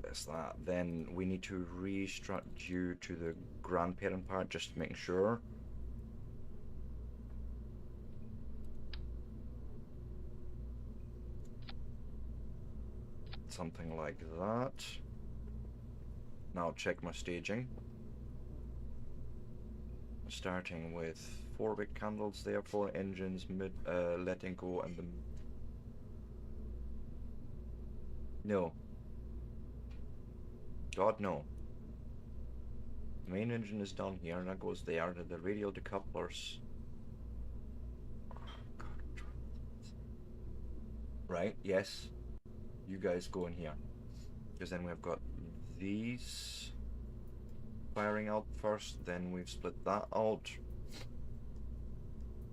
That's that. Then we need to restrut you to the grandparent part, just to make sure. Something like that. Now check my staging. Starting with 4 big candles there, 4 engines, letting go, and the... No. God, no. The main engine is down here, and that goes there to the radial decouplers. Right, yes. You guys go in here. Because then we've got these firing out first, then we've split that out.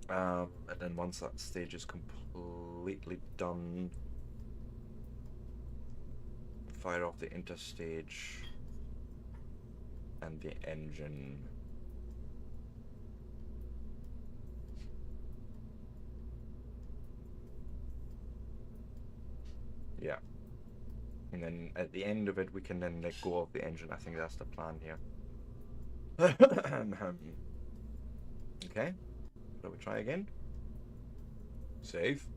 And then once that stage is completely done, fire off the interstage and the engine. Yeah. And then at the end of it, we can then let go of the engine. I think that's the plan here. Okay. Shall we try again? Save.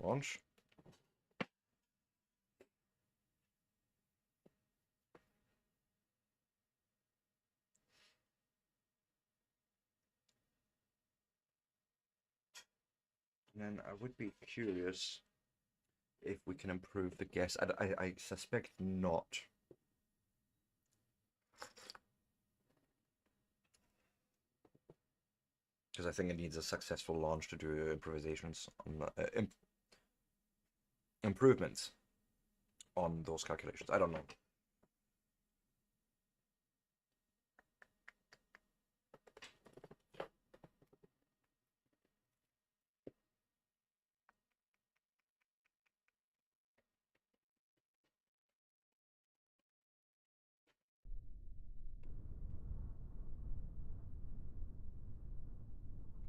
Launch. And then I would be curious if we can improve the gas. I suspect not. Because I think it needs a successful launch to do improvisations on improvements on those calculations. I don't know.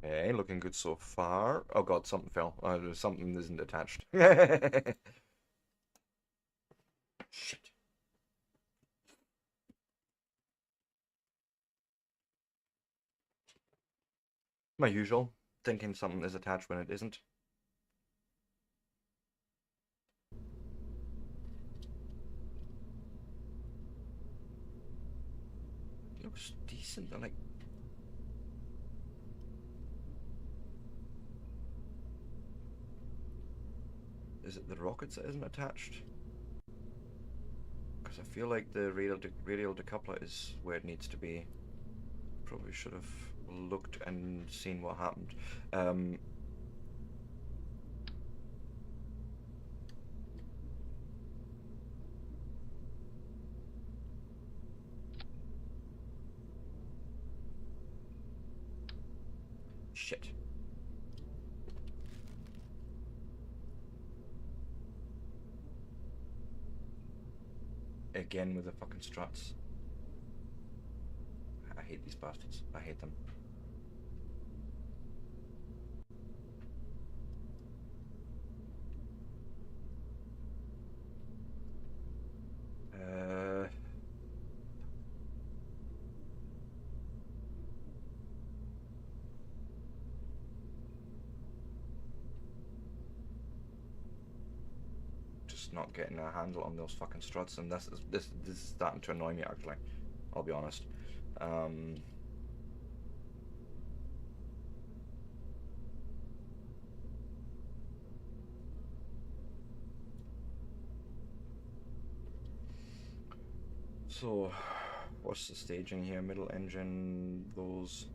Okay, looking good so far. Oh god, something fell. Something isn't attached. Shit. My usual. Thinking something is attached when it isn't. Looks decent. I like. Is it the rockets that isn't attached? Because I feel like the radial decoupler is where it needs to be. Probably should have looked and seen what happened. Shit. Again with the fucking struts. I hate these bastards. I hate them. Just not getting a handle on those fucking struts, and this is starting to annoy me actually. I'll be honest. So, what's the staging here? Middle engine, those,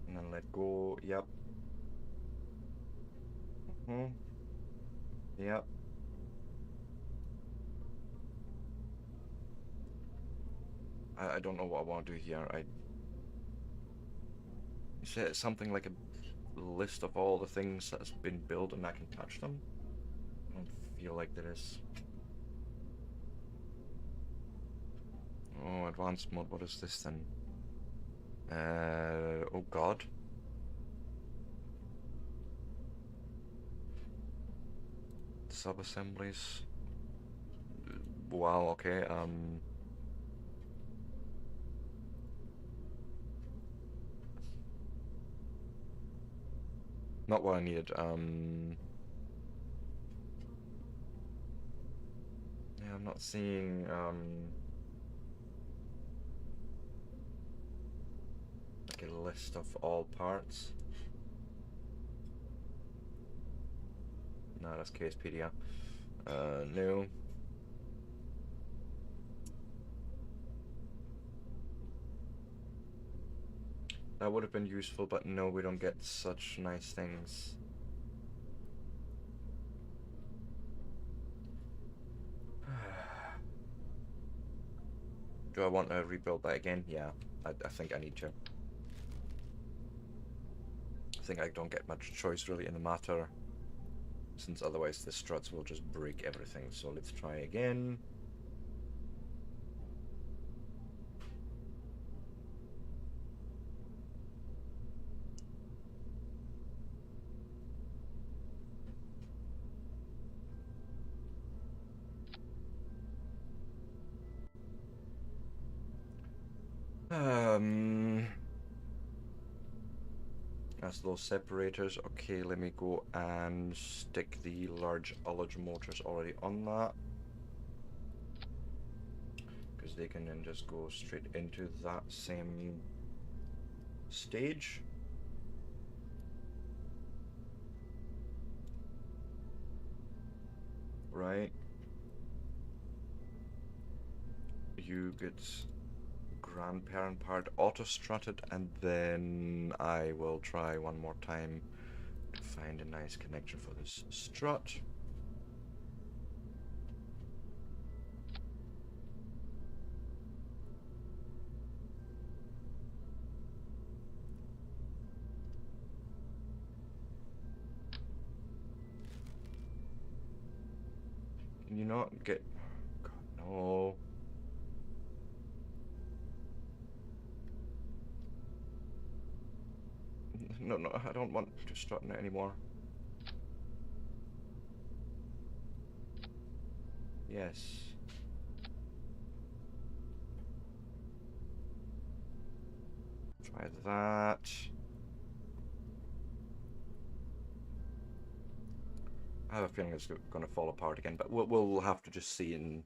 and then let go. Yep. Yep. I don't know what I want to do here. You said something like a list of all the things that's been built and I can touch them. I don't feel like there is. Oh, advanced mode. What is this then? Oh god. Sub-assemblies. Wow, okay, not what I needed, yeah, I'm not seeing, like a list of all parts. No, that's KSpedia. No. That would have been useful, but no, we don't get such nice things. Do I want to rebuild that again? Yeah, I think I need to. I think I don't get much choice really in the matter, since otherwise the struts will just break everything. So let's try again. That's those separators. Okay, let me go and stick the large ullage motors already on that, because they can then just go straight into that same stage. Right. You get grandparent part auto strutted, and then I will try one more time to find a nice connection for this strut. Can you not get... God, no. no, no, I don't want to start it anymore. Yes. Try that. I have a feeling it's going to fall apart again, but we'll have to just see and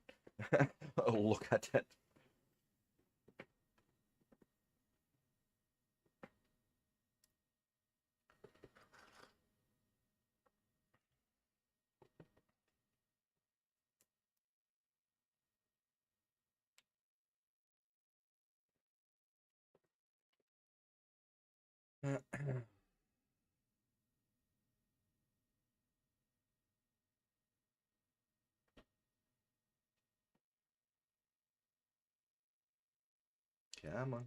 look at it. Come on.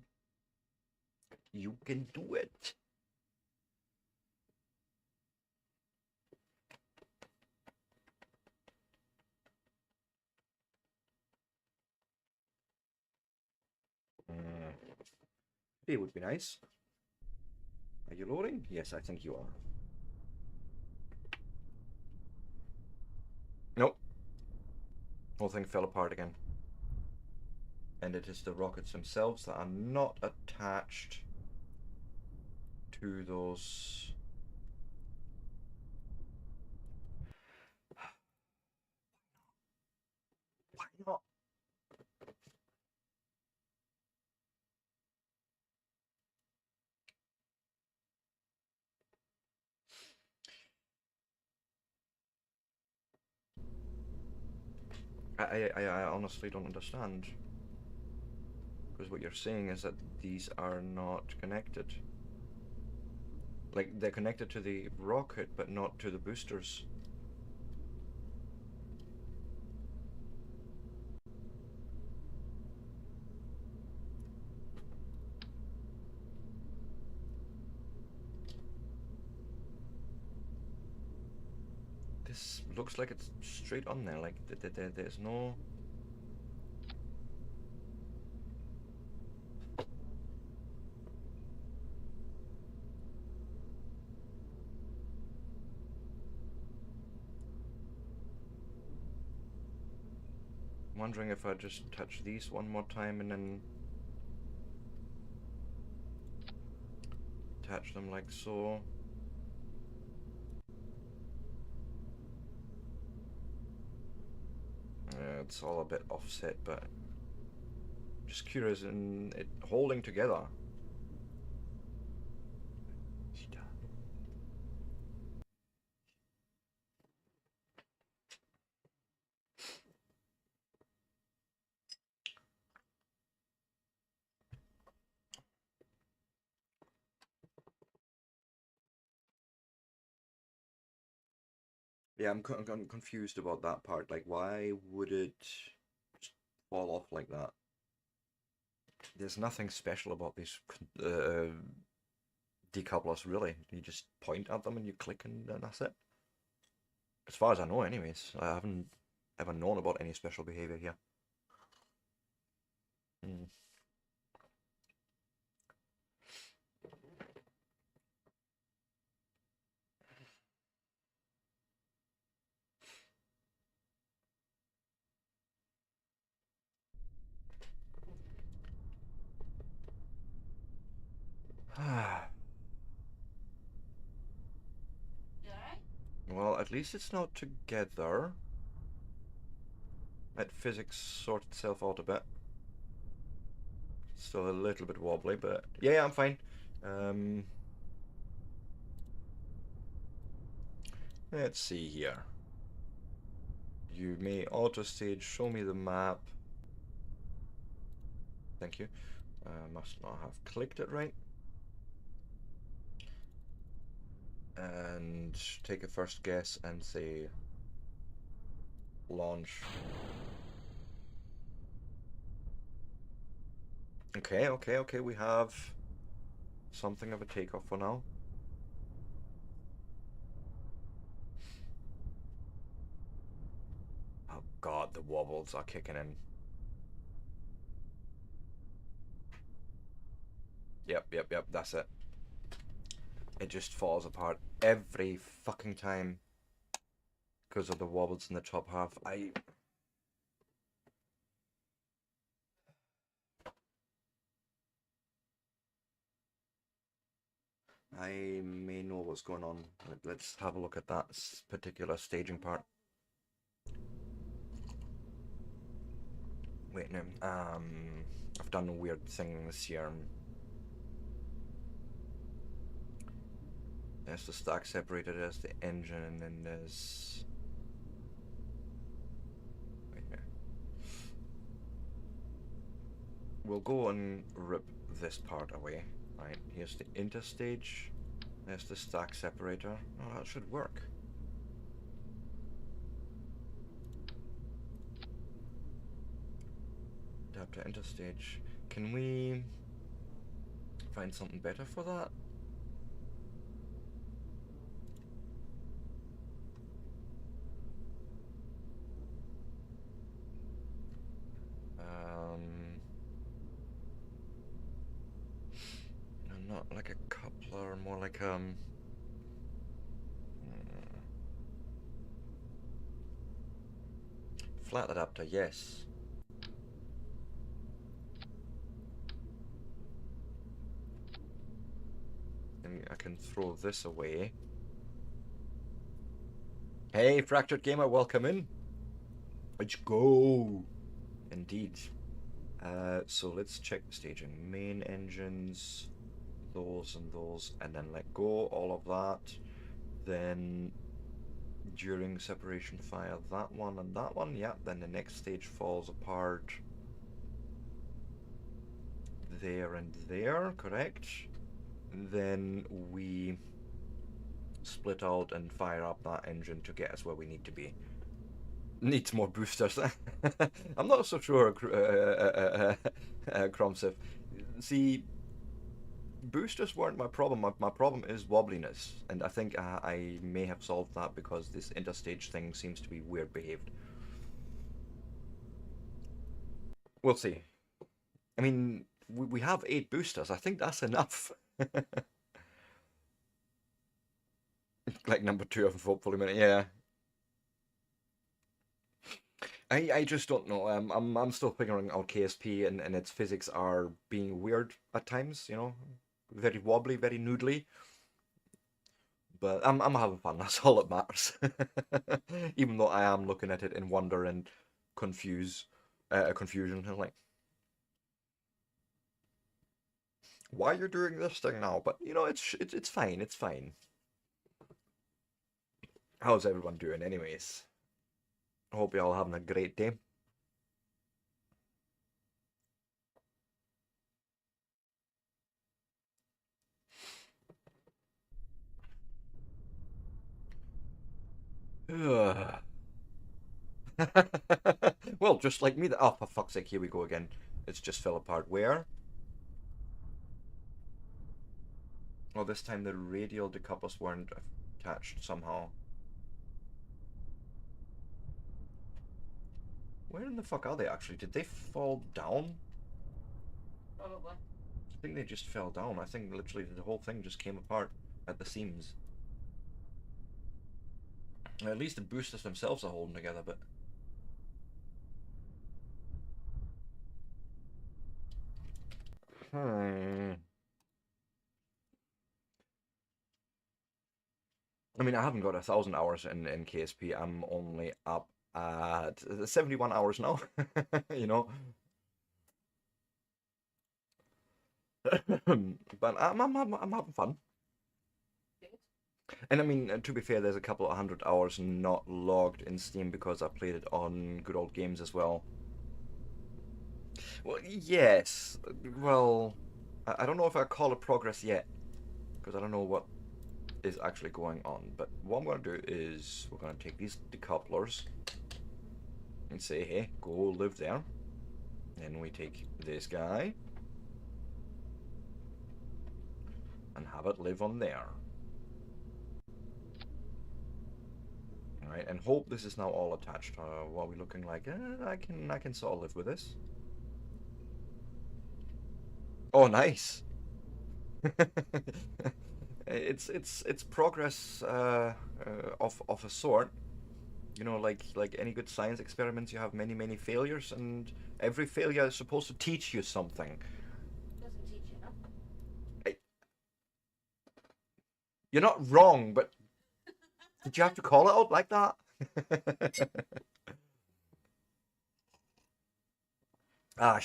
You can do it. It would be nice. Are you loading? Yes, I think you are. Nope. Whole thing fell apart again. And it is the rockets themselves that are not attached to those. Why not? I honestly don't understand. Because what you're saying is that these are not connected. Like, they're connected to the rocket, but not to the boosters. This looks like it's straight on there. Like, there's no... I'm wondering if I just touch these one more time and then attach them like so. It's all a bit offset, but just curious in it holding together. Yeah, I'm confused about that part. Like, why would it just fall off like that? There's nothing special about these decouplers, really. You just point at them and you click, and that's it. As far as I know, anyways. I haven't ever known about any special behavior here. Hmm. You alright? Well, at least it's not together. Let physics sort itself out a bit. Still a little bit wobbly, but yeah, I'm fine. Let's see here. You may auto-stage, show me the map. Thank you. Must not have clicked it right. And take a first guess and say launch. Okay, we have something of a takeoff for now. Oh god, the wobbles are kicking in. Yep, that's it. it just falls apart every fucking time because of the wobbles in the top half. I may know what's going on. Let's have a look at that particular staging part. Wait, no. I've done a weird thing this year. There's the stack separator, there's the engine, and then there's... Wait, no. We'll go and rip this part away. Right, here's the interstage. There's the stack separator. Oh, that should work. Adapter interstage. Can we find something better for that? Not like a coupler, more like flat adapter, yes. And I can throw this away. Hey, Fractured Gamer, welcome in. Let's go. Indeed. So let's check the staging. Main engines, those and those, and then let go all of that. Then during separation fire, that one and that one. Yeah, then the next stage falls apart there and there, correct? Then we split out and fire up that engine to get us where we need to be. Needs more boosters. I'm not so sure, Kromsif. See, boosters weren't my problem. My problem is wobbliness, and I think I may have solved that because this interstage thing seems to be weird behaved. We'll see. I mean, we have 8 boosters. I think that's enough. Like number 2 of hopefully, yeah. I just don't know. I'm still figuring out KSP, and its physics are being weird at times. You know, very wobbly, very noodly. But I'm having fun. That's all that matters. Even though I am looking at it in wonder and confusion. I'm like, why you're doing this thing now? But you know, it's fine. It's fine. How's everyone doing, anyways? I hope you're all having a great day. Well, just like me. Oh, for fuck's sake, here we go again. It's just fell apart. Where? Well, this time the radial decouplers weren't attached somehow. Where in the fuck are they actually? Did they fall down? Probably. I think they just fell down. I think literally the whole thing just came apart at the seams. At least the boosters themselves are holding together, but... I mean, I haven't got 1,000 hours in KSP. I'm only up at 71 hours now, you know? But I'm having fun. And I mean, to be fair, there's a couple of 100 hours not logged in Steam because I played it on Good Old Games as well. Well, yes. Well, I don't know if I call it progress yet, because I don't know what is actually going on. But what I'm going to do is we're going to take these decouplers and say, hey, go live there. Then we take this guy and have it live on there. Alright, and hope this is now all attached. What are we looking like? I can sort of live with this. Oh, nice. It's progress of a sort. You know, like any good science experiments, you have many failures, and every failure is supposed to teach you something. Doesn't teach you nothing. I, you're not wrong, but did you have to call it out like that? Ah,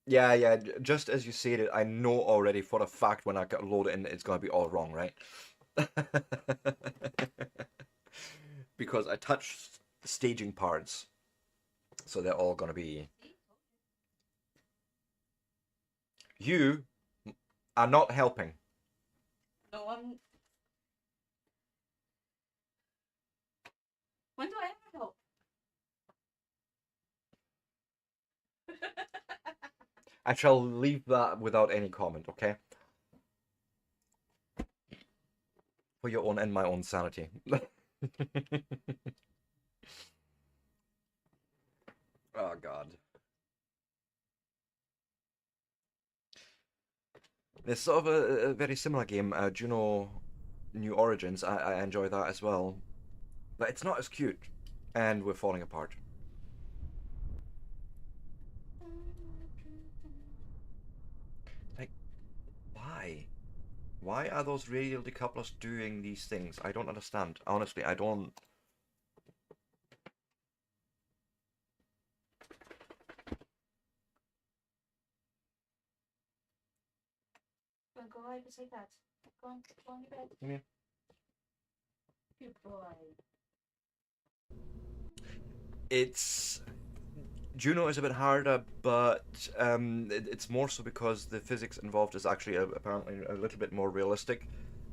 yeah. Just as you said it, I know already for a fact when I load it in, it's gonna be all wrong, right? Because I touched staging parts, so they're all gonna be. See? You are not helping. No one. When do I ever help? I shall leave that without any comment, okay? For your own and my own sanity. Oh god. It's sort of a very similar game. Do you know New Origins? I enjoy that as well. But it's not as cute. And we're falling apart. Like, why? Why are those radial decouplers doing these things? I don't understand. Honestly, I don't. Go right beside that. Go on your bed. Come here. Good boy. It's Juno is a bit harder, but it's more so because the physics involved is actually apparently a little bit more realistic,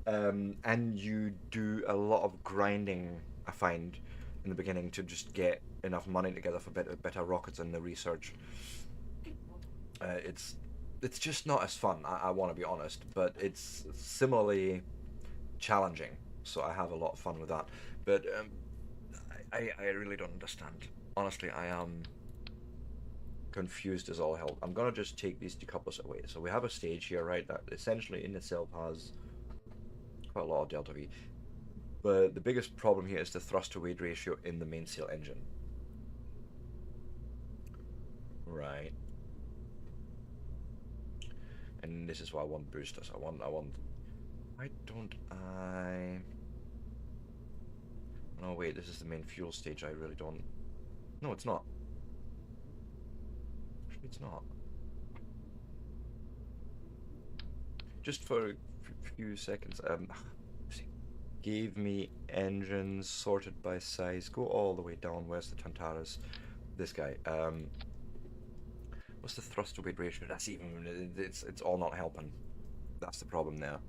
and you do a lot of grinding. I find in the beginning to just get enough money together for better rockets and the research. It's just not as fun. I want to be honest, but it's similarly challenging. So I have a lot of fun with that. But I really don't understand. Honestly, I am confused as all hell. I'm gonna just take these decouplers away. So we have a stage here, right, that essentially in itself has quite a lot of delta V. But the biggest problem here is the thrust to weight ratio in the mainsail engine. Right. And this is why I want boosters. Why don't I... No, wait, this is the main fuel stage. I really don't... No, it's not. Actually, it's not. Just for a few seconds, gave me engines sorted by size. Go all the way down. Where's the Tantaras? This guy. What's the thrust to weight ratio? That's even... It's all not helping. That's the problem there.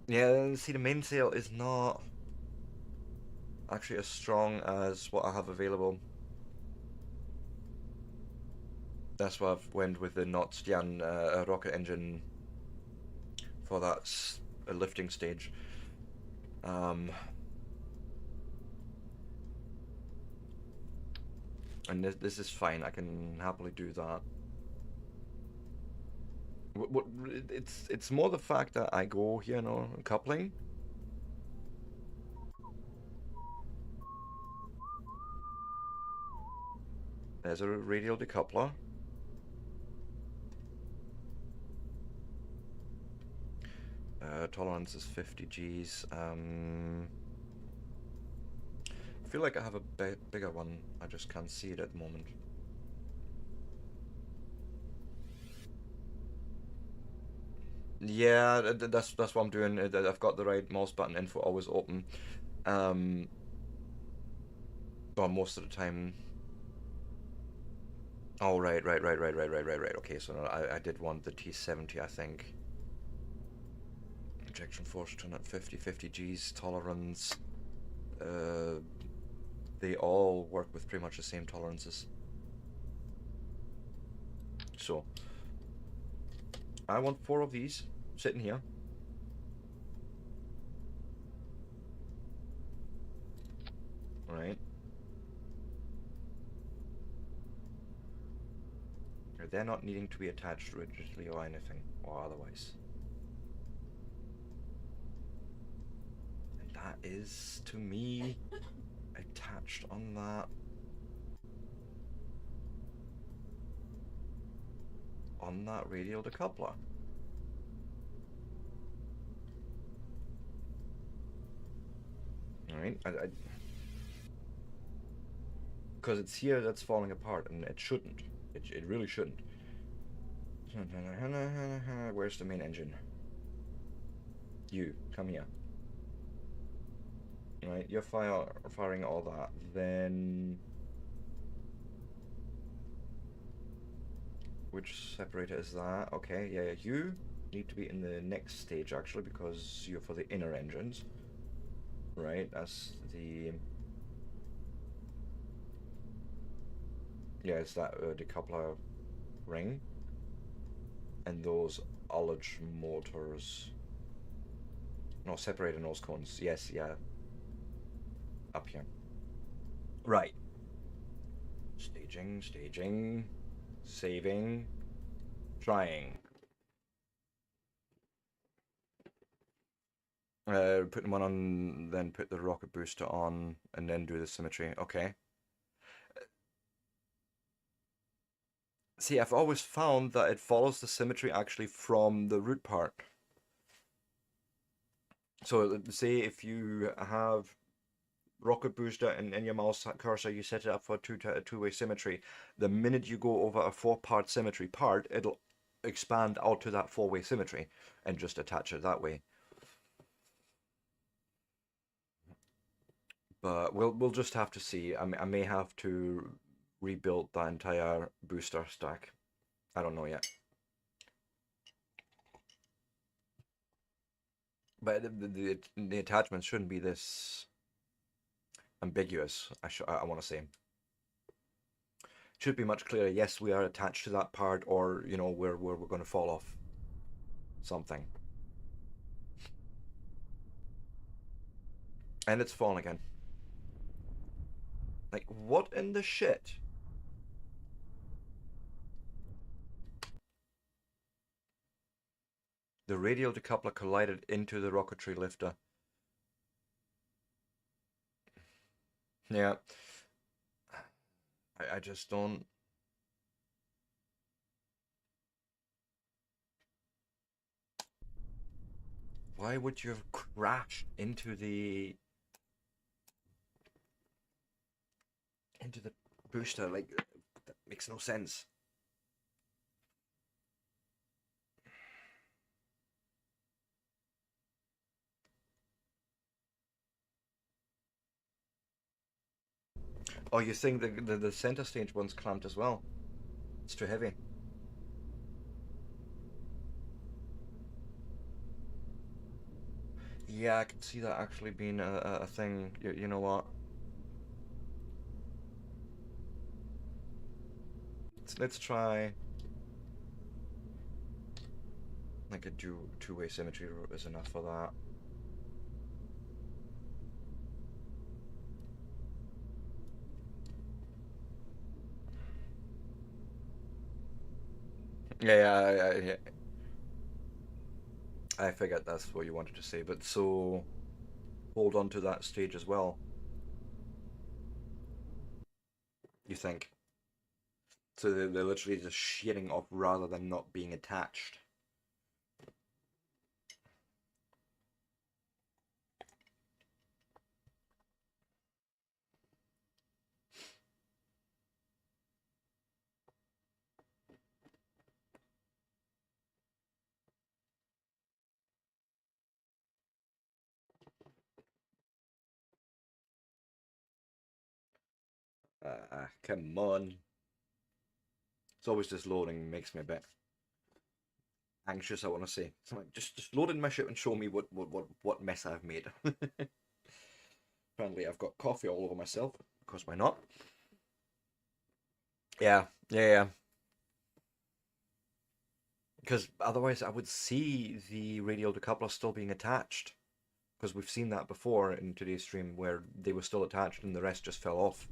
Yeah, see, the mainsail is not actually as strong as what I have available. That's why I've went with the Notstian rocket engine for that lifting stage. And this is fine. I can happily do that. What it's more the fact that I go here, you know, coupling. There's a radial decoupler. Tolerance is 50 Gs. I feel like I have a bigger one. I just can't see it at the moment. Yeah, that's what I'm doing. I've got the right mouse button info always open. Well, most of the time. Oh, right. Okay, so no, I did want the T70, I think. Injection force turn at 50 Gs, tolerance. They all work with pretty much the same tolerances. So, I want 4 of these sitting here. Right. They're not needing to be attached rigidly or anything, or otherwise. And that is, to me, attached on that. On that radial decoupler. Alright, because it's here that's falling apart, and it shouldn't. It really shouldn't. Where's the main engine? You, come here. Right, you're firing all that, then... Which separator is that? Okay, yeah, you need to be in the next stage, actually, because you're for the inner engines. Right, that's the... Yeah, it's that decoupler ring. And those ullage motors. No, separator nose cones. Yes, yeah. Up here. Right. Staging, staging. Saving. Trying. Putting one on, then put the rocket booster on, and then do the symmetry. Okay. See, I've always found that it follows the symmetry actually from the root part. So, say if you have rocket booster and in your mouse cursor, you set it up for two-way symmetry. The minute you go over a 4-part symmetry part, it'll expand out to that 4-way symmetry and just attach it that way. But we'll just have to see. I may have to rebuild the entire booster stack. I don't know yet. But the attachments shouldn't be this ambiguous, I want to say. Should be much clearer. Yes, we are attached to that part, or you know, we're going to fall off something. And it's fallen again. Like, what in the shit? The radial decoupler collided into the rocketry lifter. Yeah. I just don't... Why would you have crashed into the booster? Like, that makes no sense. Oh, you think the center stage one's clamped as well? It's too heavy. Yeah, I can see that actually being a thing. You know what? Let's try like a two-way symmetry is enough for that. Yeah. I figured that's what you wanted to say, but so hold on to that stage as well. You think? So they're literally just shearing off rather than not being attached. Come on. It's always just loading makes me a bit anxious, I want to say. So like, just load in my ship and show me what mess I've made. Apparently I've got coffee all over myself, because why not? Yeah. Because otherwise I would see the radial decoupler still being attached. Because we've seen that before in today's stream where they were still attached and the rest just fell off.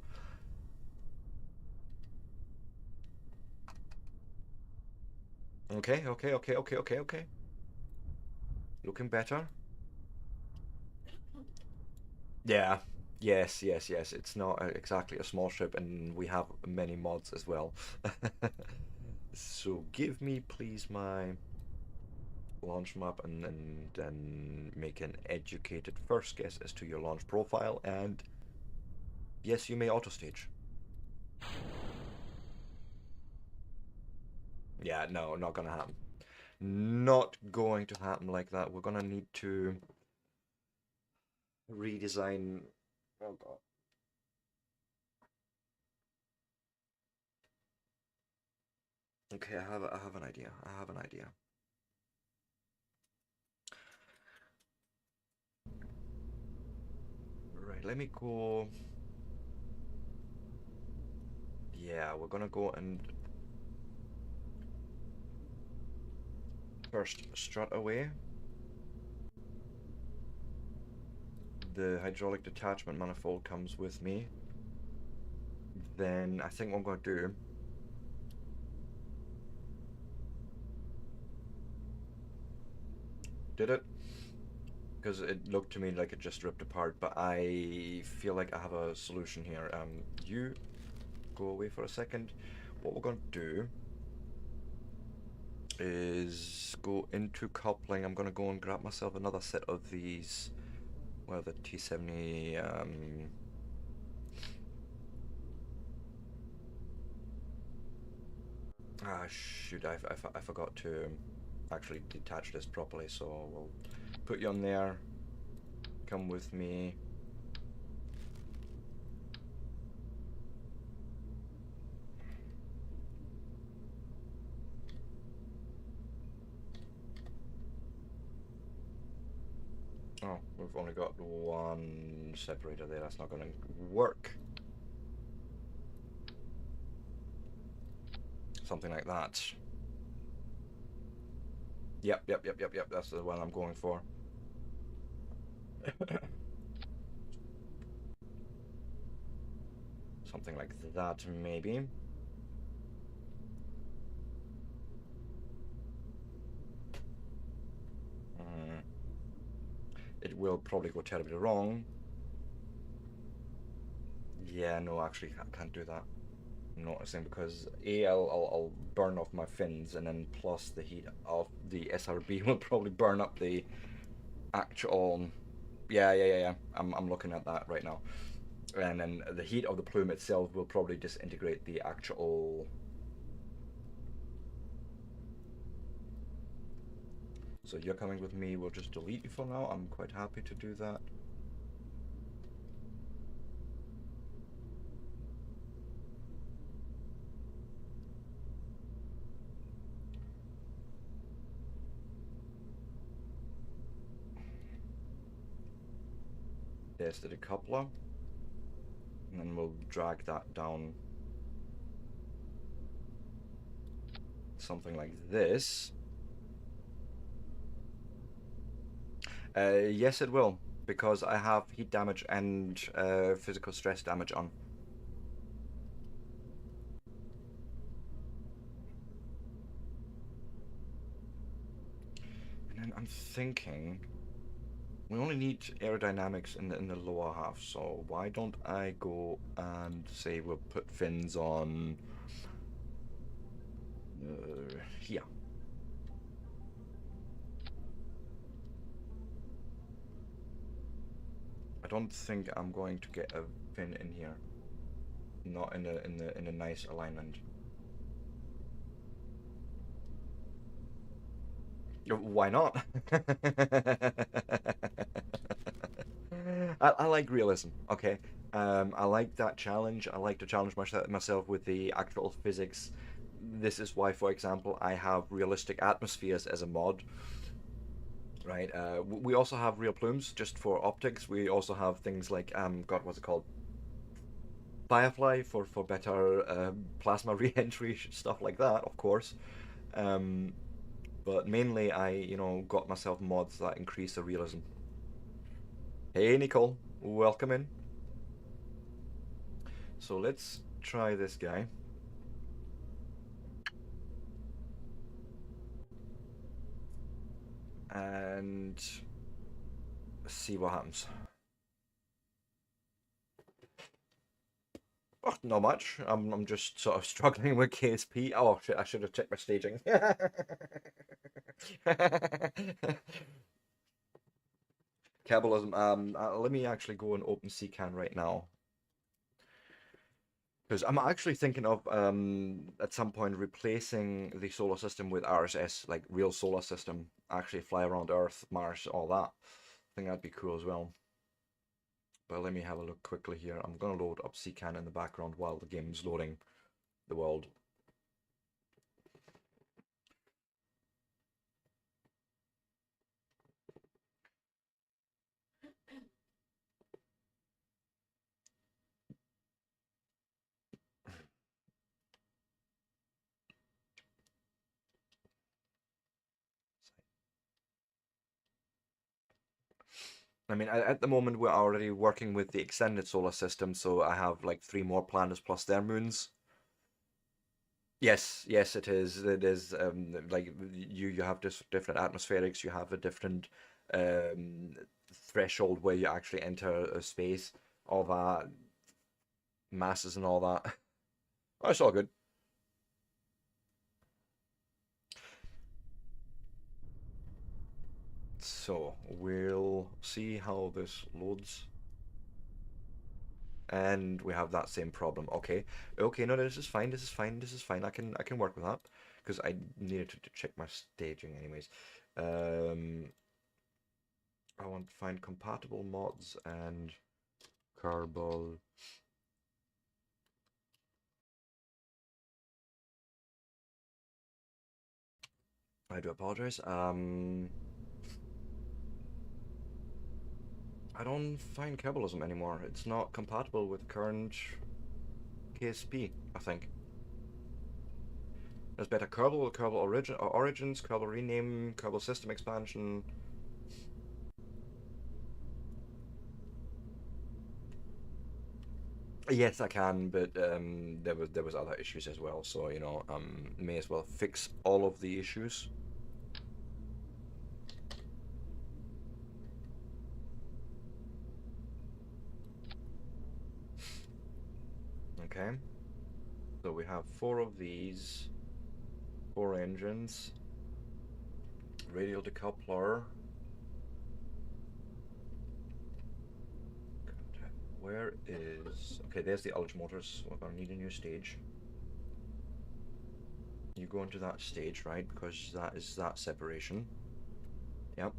Okay, okay, okay, okay, okay, okay. Looking better. Yeah. Yes, yes, yes. It's not exactly a small ship, and we have many mods as well. So give me, please, my launch map and then make an educated first guess as to your launch profile. And yes, you may auto stage. Yeah, no, not gonna happen. Not going to happen like that. We're gonna need to redesign. Oh God. Okay, I have an idea. I have an idea. Right, let me go. Yeah, we're gonna go and first strut away. The hydraulic detachment manifold comes with me. Then I think what I'm gonna do. Did it? Because it looked to me like it just ripped apart, but I feel like I have a solution here. You go away for a second. What we're going to do is go into coupling. I'm going to go and grab myself another set of these. Well, the T70. Shoot, I forgot to actually detach this properly, so we'll put you on there. Come with me. Oh, we've only got one separator there. That's not going to work. Something like that. Yep. That's the one I'm going for. Something like that, maybe. Mm. It will probably go terribly wrong. Yeah, no, actually, I can't do that. I'm noticing because I'll burn off my fins, and then plus the heat of the SRB will probably burn up the actual. Yeah. I'm looking at that right now, and then the heat of the plume itself will probably disintegrate the actual. So you're coming with me. We'll just delete you for now. I'm quite happy to do that. There's the decoupler, and then we'll drag that down something like this. Yes, it will, because I have heat damage and physical stress damage on. And then I'm thinking we only need aerodynamics in the lower half, so why don't I go and say we'll put fins on here. I don't think I'm going to get a fin in here. Not in a nice alignment. Why not? I like realism, okay? I like that challenge. I like to challenge myself with the actual physics. This is why, for example, I have realistic atmospheres as a mod, right? We also have real plumes just for optics. We also have things like, God, what's it called? Firefly for better plasma re-entry, stuff like that, of course. Um, but mainly, got myself mods that increase the realism. Hey, Nicole, welcome in. So let's try this guy. and see what happens. Oh, not much. I'm just sort of struggling with KSP. Oh shit! I should have checked my staging. Kerbalism. Let me actually go and open CCAN right now. Because I'm actually thinking of at some point replacing the solar system with RSS, like real solar system, actually fly around Earth, Mars, all that. I think that'd be cool as well. But let me have a look quickly here. I'm gonna load up CCAN in the background while the game's loading the world. I mean, at the moment we're already working with the extended solar system, so I have like 3 more planets plus their moons. Yes, yes, it is. It is like you have this different atmospherics. You have a different um, threshold where you actually enter a space, all that masses and all that. Oh, it's all good. So we'll see how this loads. And we have that same problem. Okay, okay, no, this is fine. This is fine. This is fine. I can work with that because I needed to check my staging anyways. Um, I want to find compatible mods and Kerbal. I do apologize. I don't find Kerbalism anymore. It's not compatible with current KSP, I think. There's better Kerbal Origins, Kerbal Rename, Kerbal System Expansion. Yes, I can, but there was other issues as well, so may as well fix all of the issues. Okay, so we have 4 of these, 4 engines, radial decoupler. Where is... Okay, there's the ullage motors. We're gonna need a new stage. You go into that stage, right? Because that is that separation. Yep.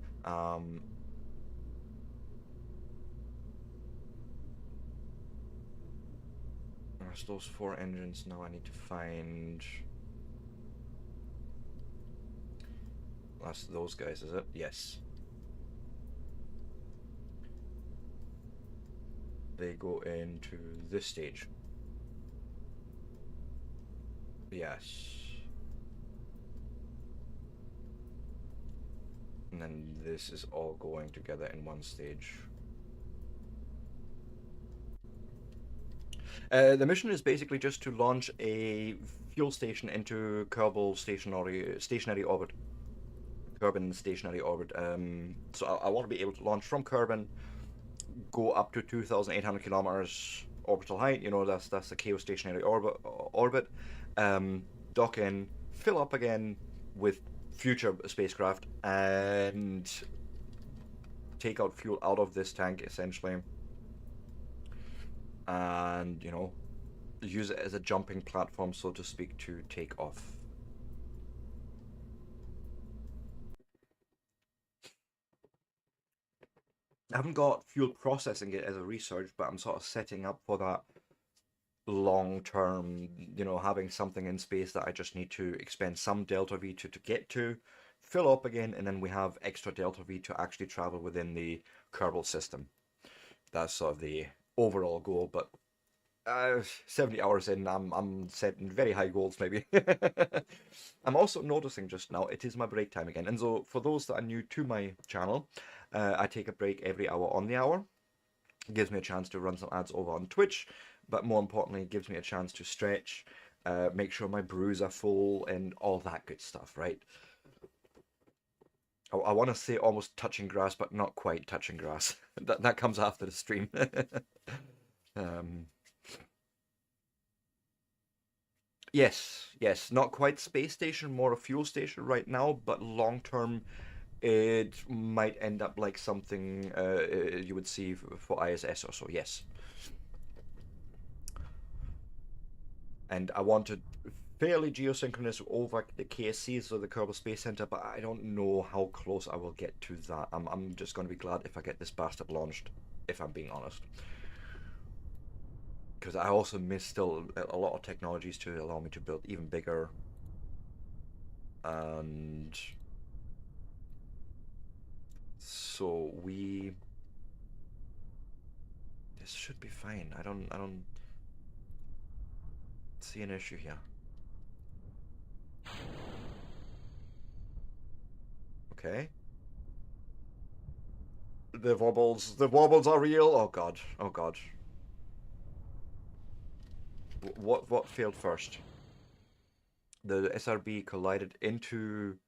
There's those 4 engines. Now I need to find... That's those guys, is it? Yes. They go into this stage. Yes. And then this is all going together in one stage. The mission is basically just to launch a fuel station into Kerbal stationary orbit. Kerbin stationary orbit. So I want to be able to launch from Kerbin, go up to 2,800 kilometers orbital height. That's the geostationary orbit. Dock in, fill up again with future spacecraft, and take out fuel out of this tank essentially, and use it as a jumping platform, so to speak, to take off. I haven't got fuel processing it as a research, but I'm sort of setting up for that long term, having something in space that I just need to expend some delta V to get to, fill up again, and then we have extra delta V to actually travel within the Kerbal system. That's sort of the overall goal, but 70 hours in, I'm setting very high goals maybe. I'm also noticing just now it is my break time again, and so for those that are new to my channel, I take a break every hour on the hour. It gives me a chance to run some ads over on Twitch, but more importantly, it gives me a chance to stretch, make sure my brews are full, and all that good stuff, right? I want to say almost touching grass, but not quite touching grass. That comes after the stream. um, yes, yes, not quite space station, more a fuel station right now, but long term it might end up like something you would see for ISS or so. Yes, and I wanted fairly geosynchronous over the KSCs or the Kerbal Space Center, but I don't know how close I will get to that. I'm just going to be glad if I get this bastard launched, if I'm being honest. Because I also miss still a lot of technologies to allow me to build even bigger. And so this should be fine. I don't see an issue here. Okay. The wobbles are real. Oh god. Oh god. What failed first? The SRB collided into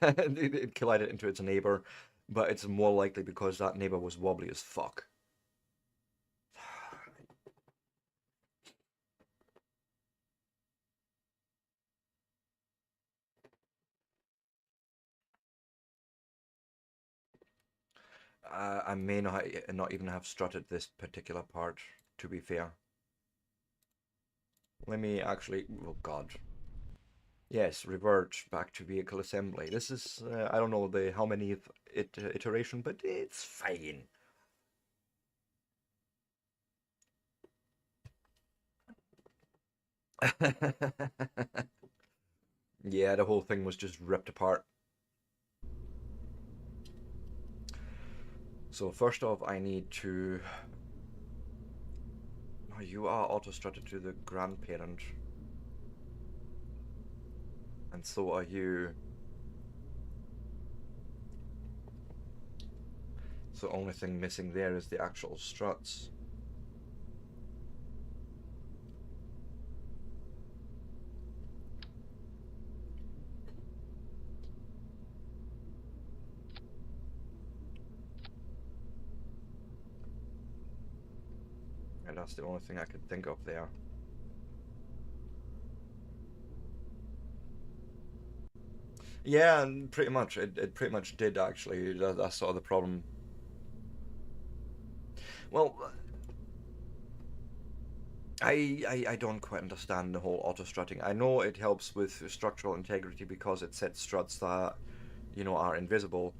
it collided into its neighbor, but it's more likely because that neighbor was wobbly as fuck. I may not even have strutted this particular part, to be fair. Let me actually. Oh god. Yes, revert back to vehicle assembly. This is I don't know the how many iteration, but it's fine. Yeah, the whole thing was just ripped apart. So first off, I need to. Oh, you are auto-strutted to the grandparent, and so are you. So the only thing missing there is the actual struts. And that's the only thing I could think of there. Yeah, and pretty much. It pretty much did actually. That's sort of the problem. Well, I don't quite understand the whole auto strutting. I know it helps with structural integrity because it sets struts that, are invisible.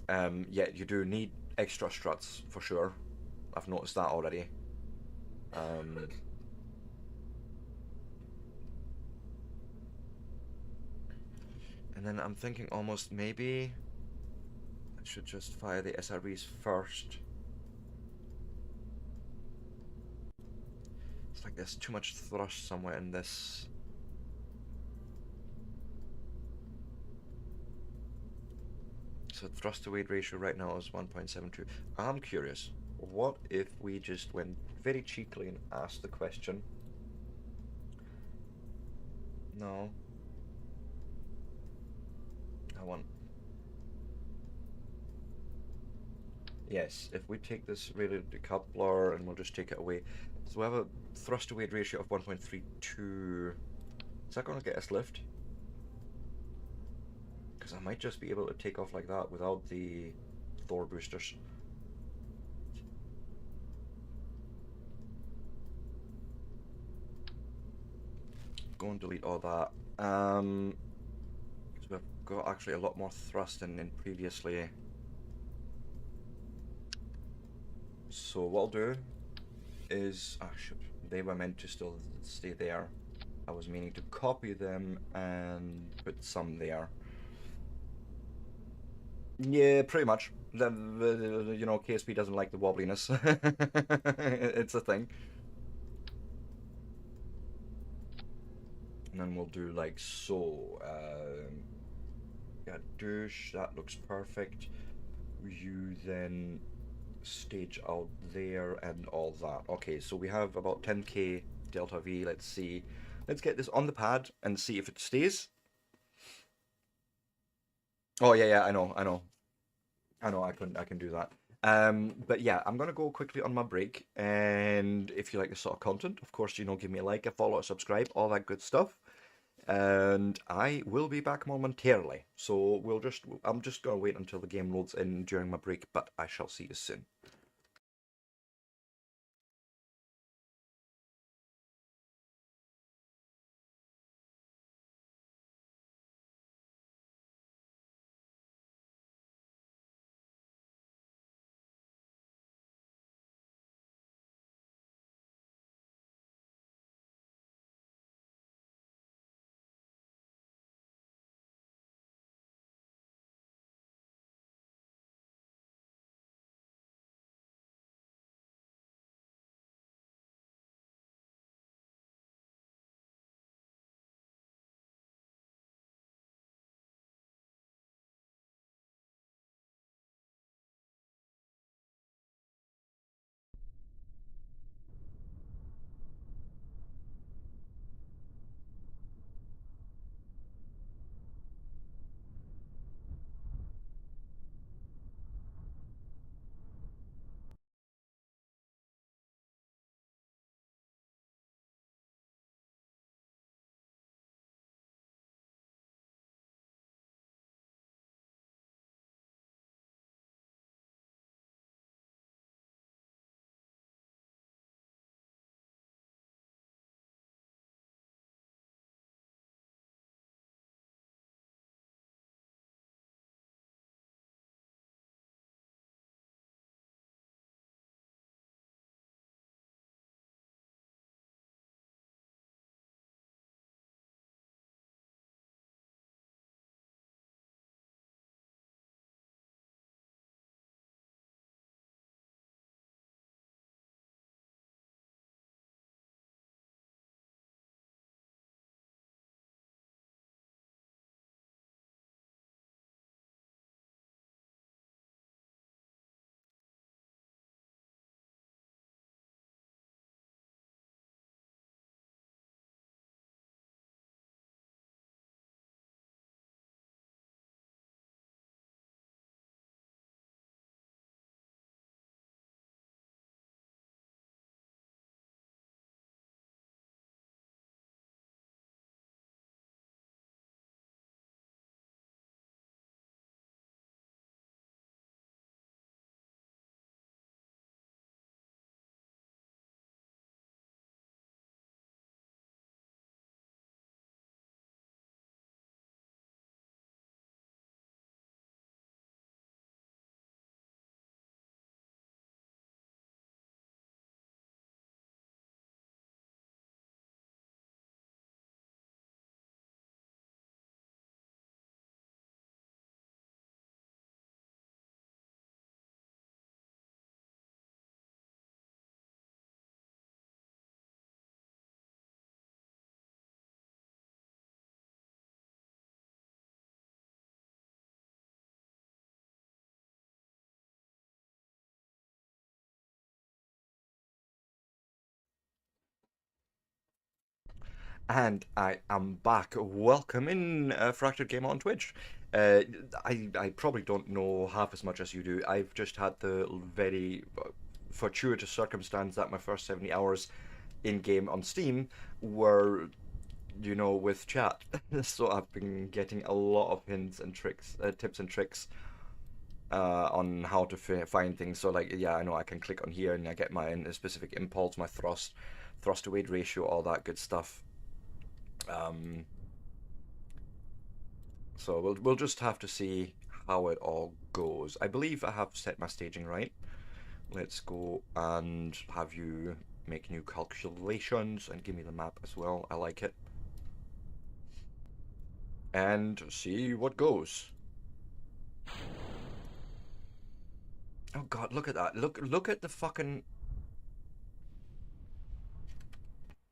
Yet you do need extra struts for sure. I've noticed that already. Um, and then I'm thinking almost maybe I should just fire the SRBs first. It's like there's too much thrust somewhere in this. So thrust to weight ratio right now is 1.72. I'm curious, what if we just went very cheekily and asked the question? No. I want. Yes, if we take this rated decoupler and we'll just take it away. So we have a thrust to weight ratio of 1.32. Is that going to get us lift? Because I might just be able to take off like that without the Thor boosters. Go and delete all that. Because we've got actually a lot more thrust in previously. So what I'll do is, shoot, they were meant to still stay there. I was meaning to copy them and put some there. Yeah, pretty much. KSP doesn't like the wobbliness. It's a thing. And then we'll do like so. Yeah, douche, that looks perfect. You then stage out there and all that. Okay, so we have about 10k delta V. Let's see. Let's get this on the pad and see if it stays. Oh yeah, yeah, I know, I can do that. But yeah, I'm gonna go quickly on my break, and if you like this sort of content, of course, give me a like, a follow, a subscribe, all that good stuff. And I will be back momentarily. So I'm just gonna wait until the game loads in during my break, but I shall see you soon. And I am back. Welcome in, Fractured Gamer on Twitch. Uh, I probably don't know half as much as you do. I've just had the very fortuitous circumstance that my first 70 hours in game on Steam were, with chat. So I've been getting a lot of hints and tricks, tips and tricks on how to find things. So like, yeah, I know I can click on here and I get my specific impulse, my thrust to weight ratio, all that good stuff. Um, So we'll just have to see how it all goes. I believe I have set my staging right. Let's go and have you make new calculations and give me the map as well. I like it. And see what goes. Oh God, look at that. Look at the fucking.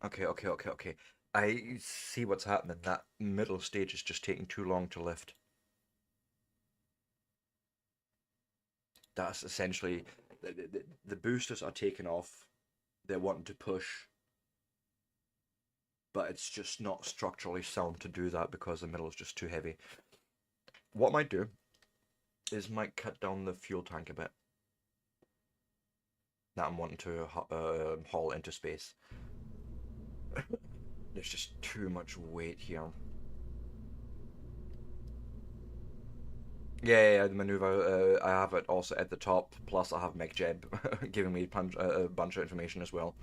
Okay. I see what's happening. That middle stage is just taking too long to lift. That's essentially the boosters are taking off. They're wanting to push, but it's just not structurally sound to do that because the middle is just too heavy. What I might do is might cut down the fuel tank a bit that I'm wanting to haul into space. There's just too much weight here. Yeah, the maneuver, I have it also at the top, plus I have MechJeb giving me a bunch of information as well.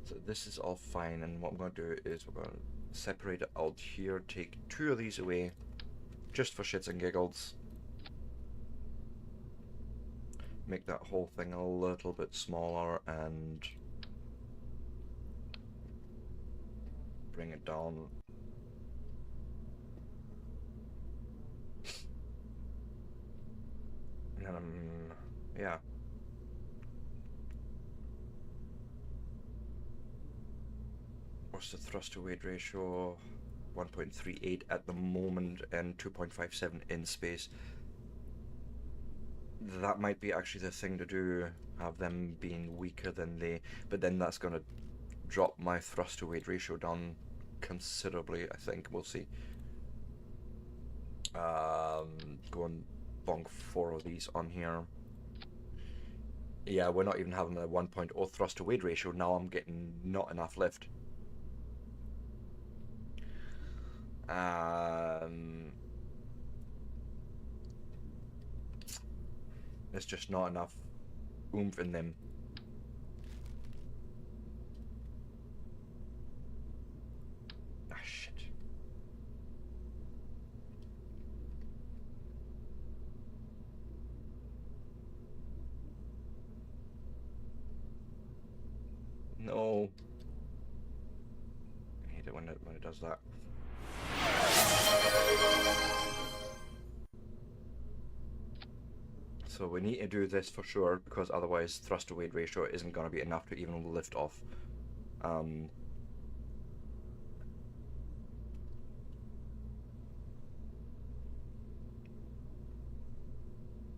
So this is all fine, and what I'm going to do is we're going to separate it out here, take 2 of these away, just for shits and giggles. Make that whole thing a little bit smaller and bring it down. And yeah. What's the thrust to weight ratio? 1.38 at the moment and 2.57 in space. That might be actually the thing to do, have them being weaker than they, but then that's going to drop my thrust to weight ratio down considerably, I think. We'll see. Go and bonk 4 of these on here. Yeah, we're not even having a 1.0 thrust to weight ratio. Now I'm getting not enough lift. There's just not enough oomph in them. Ah, shit. No. I hate it when it does that. So we need to do this for sure, because otherwise thrust to weight ratio isn't going to be enough to even lift off. And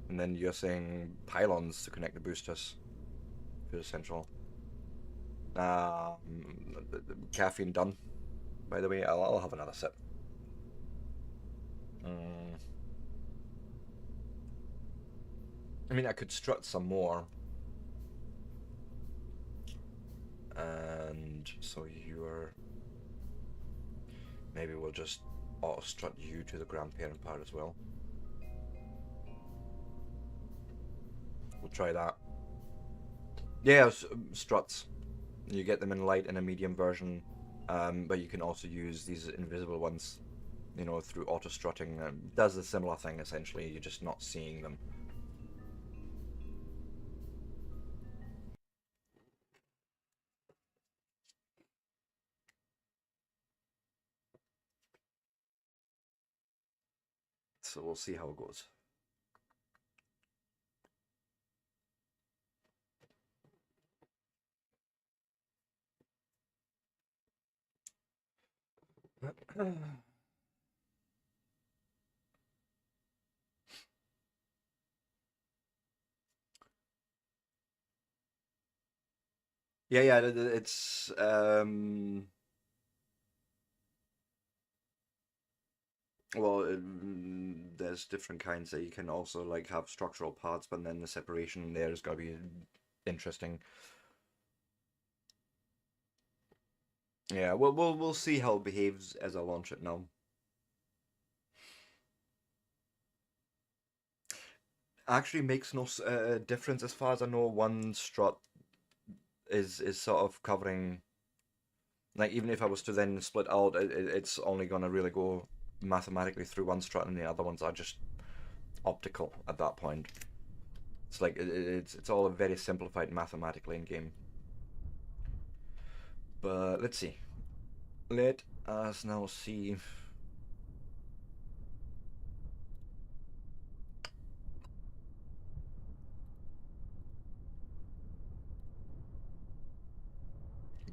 then you're saying pylons to connect the boosters is essential. Caffeine done. By the way, I'll have another sip. I mean, I could strut some more. And so you're... Maybe we'll just auto-strut you to the grandparent part as well. We'll try that. Yeah, struts. You get them in light and a medium version, but you can also use these invisible ones, you know, through auto-strutting. Does a similar thing, essentially. You're just not seeing them. So we'll see how it goes. Yeah, it's well, there's different kinds that you can also like have structural parts, but then the separation there is gonna be interesting. Yeah, we'll see how it behaves as I launch it now. Actually makes no difference as far as I know. One strut is sort of covering, like, even if I was to then split out, it's only gonna really go mathematically through one strut, and the other ones are just optical at that point. It's like it's all very simplified mathematically in game. But let's see. Let us now see.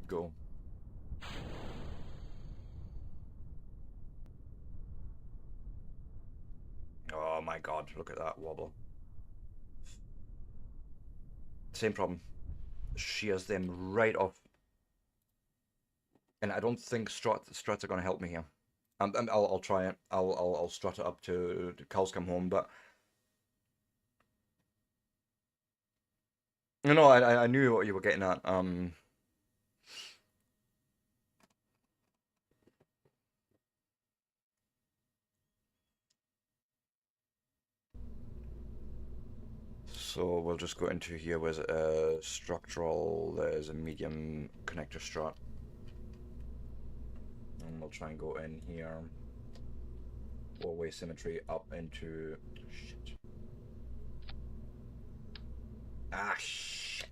Go. Oh my god, look at that wobble. Same problem. Shears them right off. And I don't think struts are going to help me here. I'll try it. I'll strut it up to cows come home, but no, I knew what you were getting at. So we'll just go into here with a structural. There's a medium connector strut, and we'll try and go in here. Four-way symmetry up into. Shit. Ah, shit.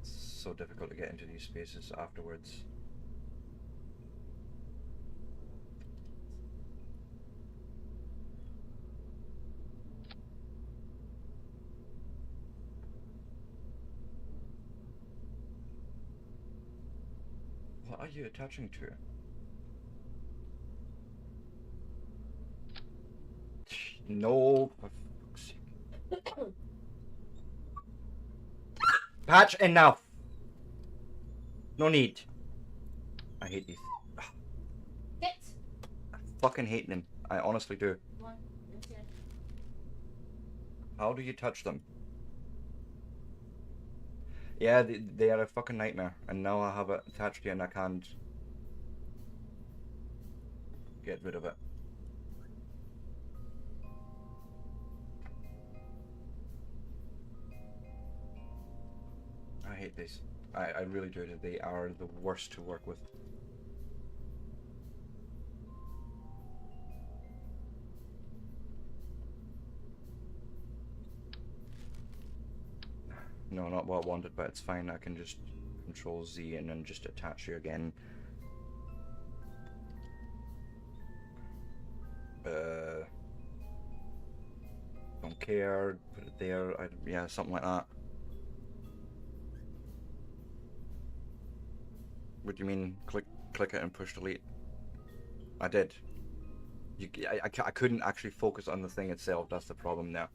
It's so difficult to get into these spaces afterwards. What are you attaching to? No, for fuck's sake. Patch, enough! No need. I hate these. Get. I fucking hate them. I honestly do. One. Okay. How do you touch them? Yeah, they are a fucking nightmare. And now I have it attached here and I can't get rid of it. I hate these. I really do. They are the worst to work with. No, not what I wanted, but it's fine. I can just Control Z and then just attach you again. Don't care. Put it there. Yeah, something like that. What do you mean? Click it and push delete. I did. I couldn't actually focus on the thing itself. That's the problem now.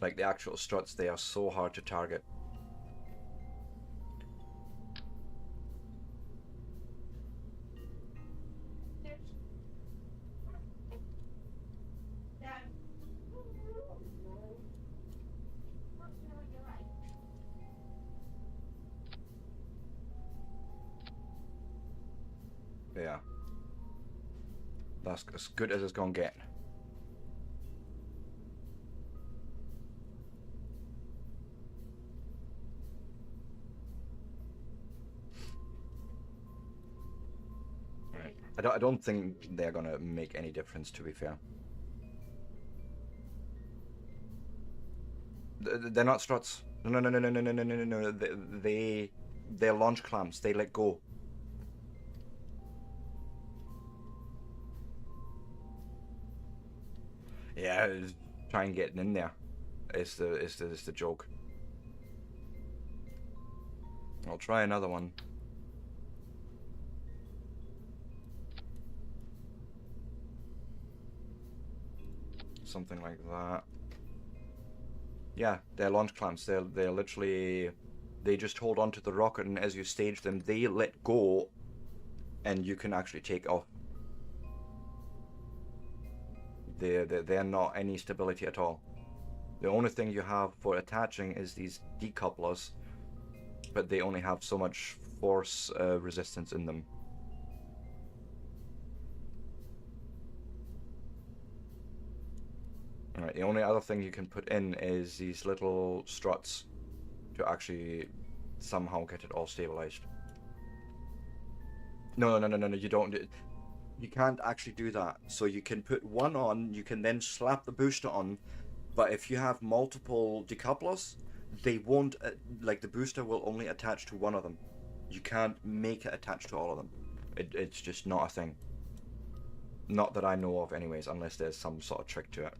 Like the actual struts, they are so hard to target. Yeah. That's as good as it's gonna get. Right. I don't think they're gonna make any difference, to be fair. They're not struts. No, no, no, no, no, no, no, no, no, no. They're launch clamps. They let go. Yeah, try and get in there. Is the joke. I'll try another one. Something like that. Yeah, they're launch clamps. They're literally, they just hold onto the rocket, and as you stage them, they let go, and you can actually take off. They're not any stability at all. The only thing you have for attaching is these decouplers, but they only have so much force resistance in them. Alright, the only other thing you can put in is these little struts to actually somehow get it all stabilized. No, no, no, no, no, you don't. You can't actually do that. So you can put one on, you can then slap the booster on, but if you have multiple decouplers, they won't, like the booster will only attach to one of them. You can't make it attach to all of them. It's just not a thing. Not that I know of anyways, unless there's some sort of trick to it.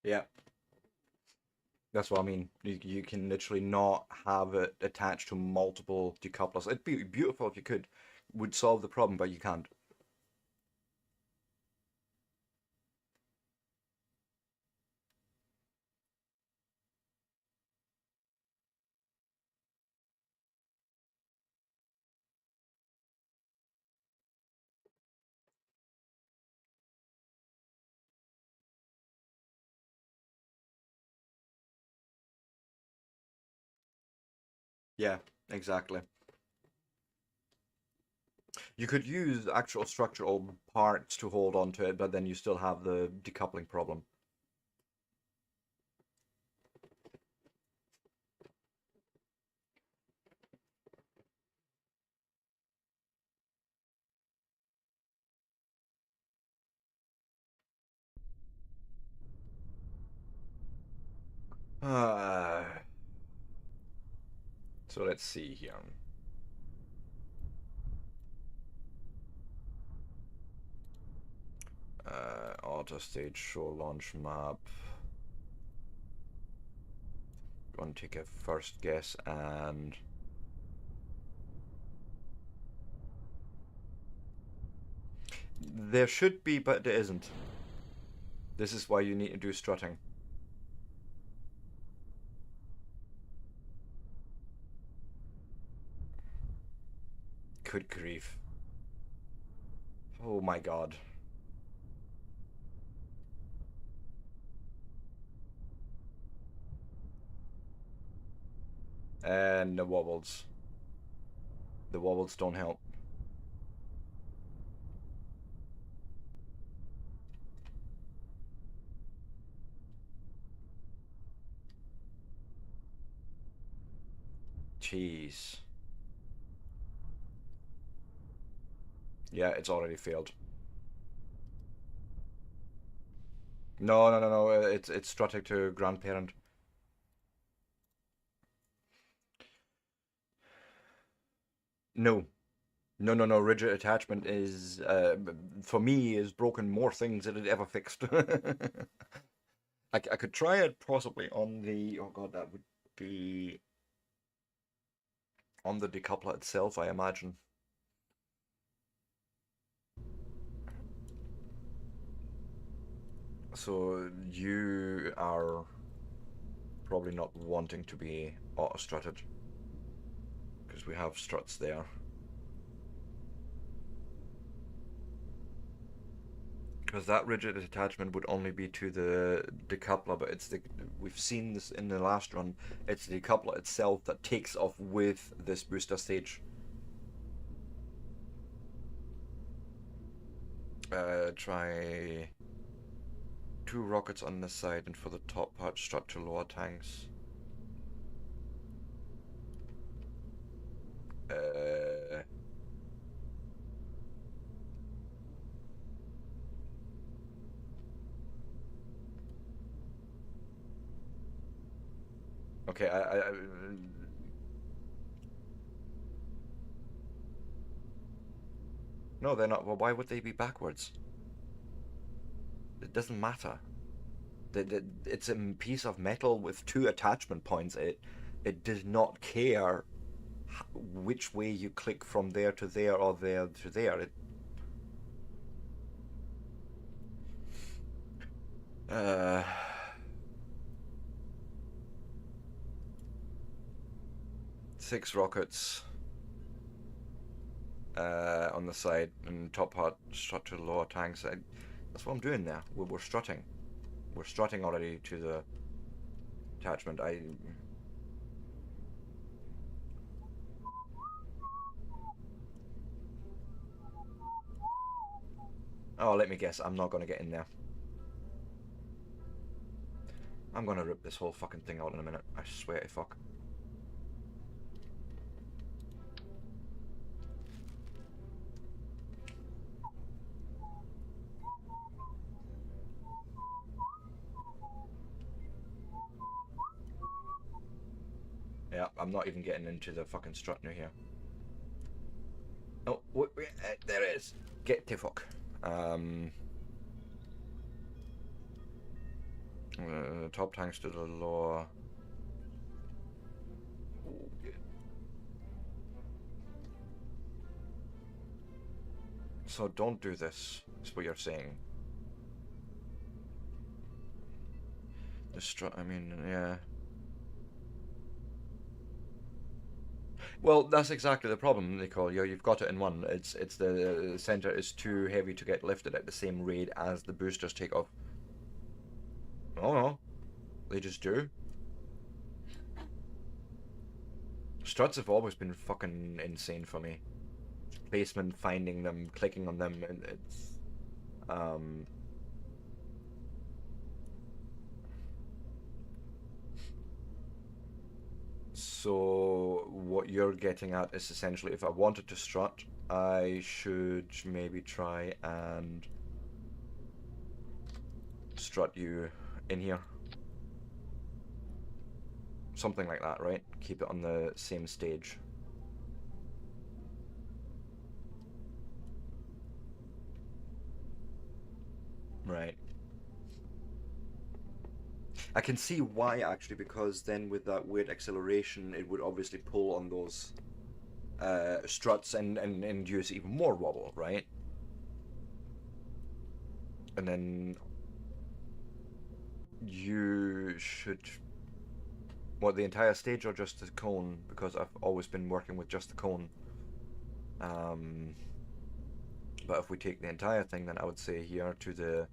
Yeah. That's what I mean. You can literally not have it attached to multiple decouplers. It'd be beautiful if you could. Would solve the problem, but you can't. Yeah, exactly. You could use actual structural parts to hold on to it, but then you still have the decoupling problem. Uh, so let's see here. Auto stage show launch map. Going to take a first guess and there should be, but there isn't. This is why you need to do strutting. Good grief. Oh my god. And the wobbles. The wobbles don't help. Jeez. Yeah, it's already failed. No, no, no, no. It's strutting to grandparent. No, no, no, no. Rigid attachment is, for me, is broken more things than it ever fixed. I could try it possibly on the. Oh god, that would be on the decoupler itself, I imagine. So you are probably not wanting to be auto strutted because we have struts there. Because that rigid attachment would only be to the decoupler, but it's the we've seen this in the last run. It's the decoupler itself that takes off with this booster stage. Try 2 rockets on this side, and for the top part, strut to lower tanks. Uh, okay, no, they're not. Well, why would they be backwards? It doesn't matter. It's a piece of metal with 2 attachment points. It does not care which way you click from there to there or there to there. Uh, 6 rockets on the side and top part strut to the lower tanks. That's what I'm doing there. We're strutting. We're strutting already to the attachment. Oh, let me guess. I'm not gonna get in there. I'm gonna rip this whole fucking thing out in a minute. I swear to fuck. Yeah, I'm not even getting into the fucking strut new here. Oh, wait, there it is. Get to fuck. Top tanks to the lower. So don't do this, is what you're saying. I mean, yeah. Well, that's exactly the problem, Nicole. You've got it in one. It's the center is too heavy to get lifted at the same rate as the boosters take off. Oh no, they just do. Struts have always been fucking insane for me. Placement, finding them, clicking on them, and it's So what you're getting at is essentially if I wanted to strut, I should maybe try and strut you in here. Something like that, right? Keep it on the same stage. Right. I can see why actually, because then with that weird acceleration, it would obviously pull on those struts and induce even more wobble, right? And then you should. What, the entire stage or just the cone? Because I've always been working with just the cone. But if we take the entire thing, then I would say here to the,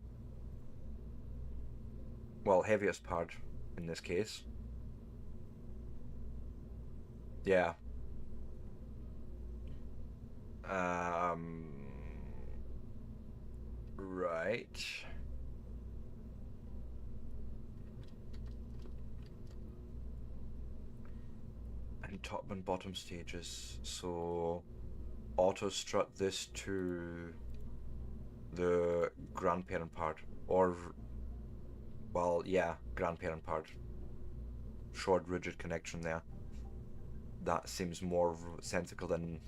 well, heaviest part in this case. Yeah. Right. And top and bottom stages. So auto strut this to the grandparent part, or, well, yeah, grandparent part. Short, rigid connection there. That seems more sensible than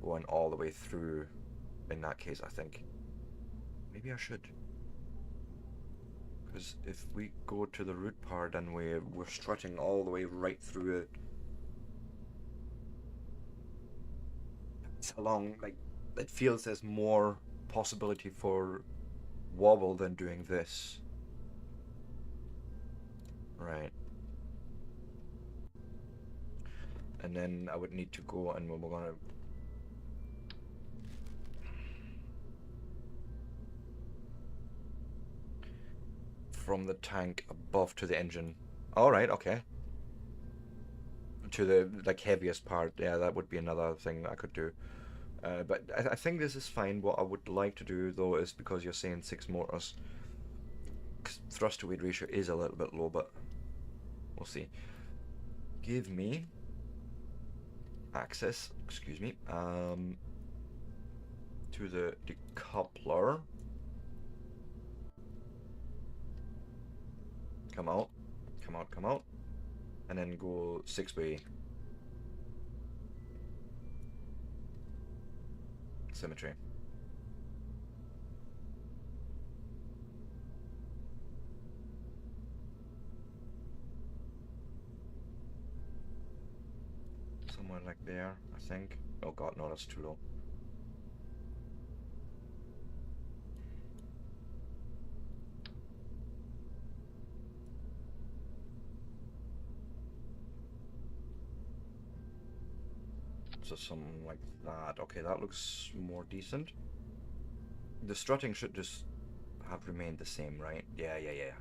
going all the way through in that case, I think. Maybe I should. Because if we go to the root part and we're strutting all the way right through it, it's along, like, it feels there's more possibility for wobble than doing this. Right. And then I would need to go and we're gonna from the tank above to the engine. All right, okay. To the like heaviest part, yeah, that would be another thing I could do. But I think this is fine. What I would like to do though is, because you're saying 6 motors, thrust to weight ratio is a little bit low, but we'll see. Give me access, excuse me, to the decoupler. Come out, come out, come out, and then go 6-way. Symmetry. Somewhere like there, I think. Oh god, no, that's too low. So something like that. Okay, that looks more decent. The strutting should just have remained the same, right? Yeah, yeah, yeah.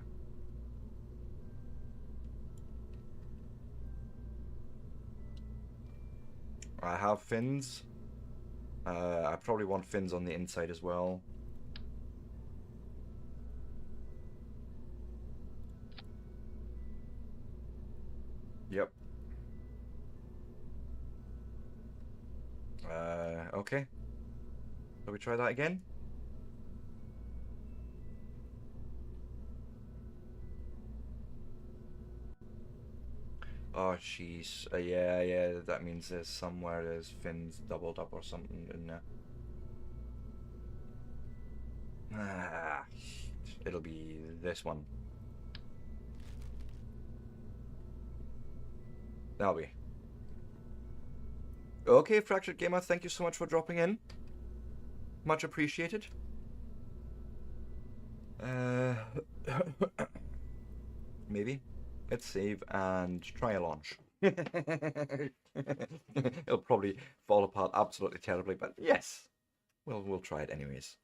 I have fins. I probably want fins on the inside as well. Yep. Okay. Shall we try that again? Oh, jeez. Yeah, yeah, that means there's somewhere there's fins doubled up or something in there. Ah, it'll be this one. That'll be. Okay, Fractured Gamer, thank you so much for dropping in. Much appreciated. Maybe. Let's save and try a launch. It'll probably fall apart absolutely terribly, but yes, we'll try it anyways.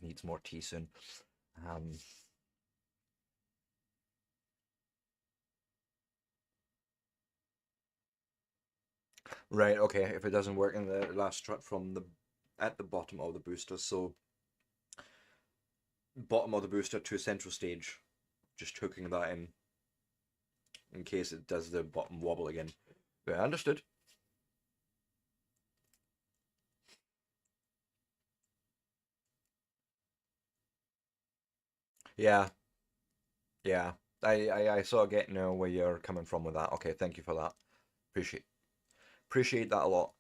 Needs more tea soon. Right, okay, if it doesn't work in the last strut from the at the bottom of the booster, so bottom of the booster to central stage, just hooking that in case it does the bottom wobble again. Yeah, understood. Yeah, yeah. I sort of get now where you're coming from with that. Okay, thank you for that. Appreciate that a lot.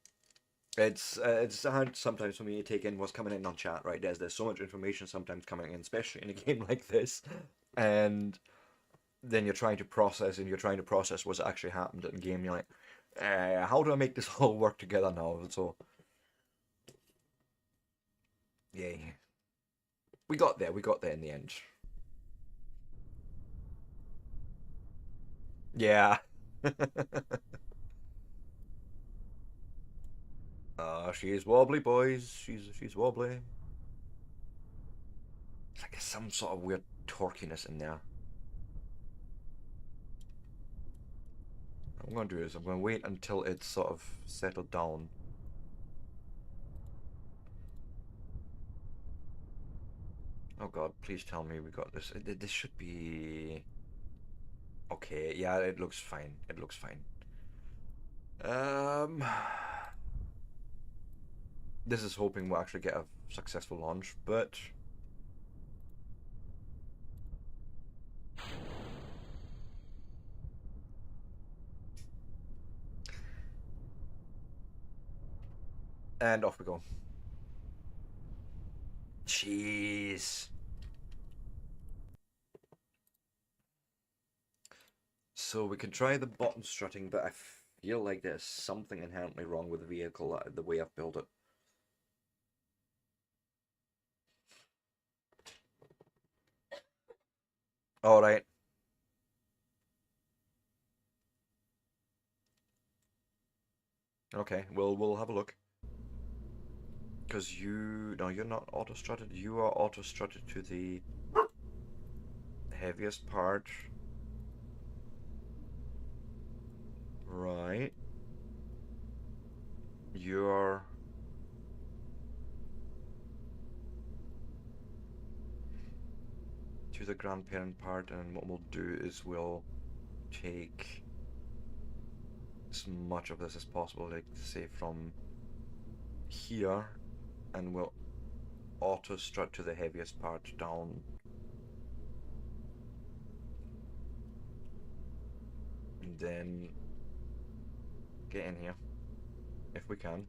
It's hard sometimes for me to take in what's coming in on chat, right? There's so much information sometimes coming in, especially in a game like this, and then you're trying to process what's actually happened in game. You're like, how do I make this all work together now? So, yeah, we got there. We got there in the end. Yeah. She's wobbly, boys. She's wobbly. It's like some sort of weird torquiness in there. What I'm gonna do is I'm gonna wait until it's sort of settled down. Oh god, please tell me we got this. This should be okay. Yeah, it looks fine. It looks fine. Um, this is hoping we'll actually get a successful launch, but and off we go. Jeez. So we can try the bottom strutting, but I feel like there's something inherently wrong with the vehicle, the way I've built it. All right. Okay, we'll have a look. Because no, you're not auto strutted. You are auto strutted to the heaviest part. Right. You're to the grandparent part, and what we'll do is we'll take as much of this as possible, like say from here, and we'll auto strut to the heaviest part down. And then get in here if we can,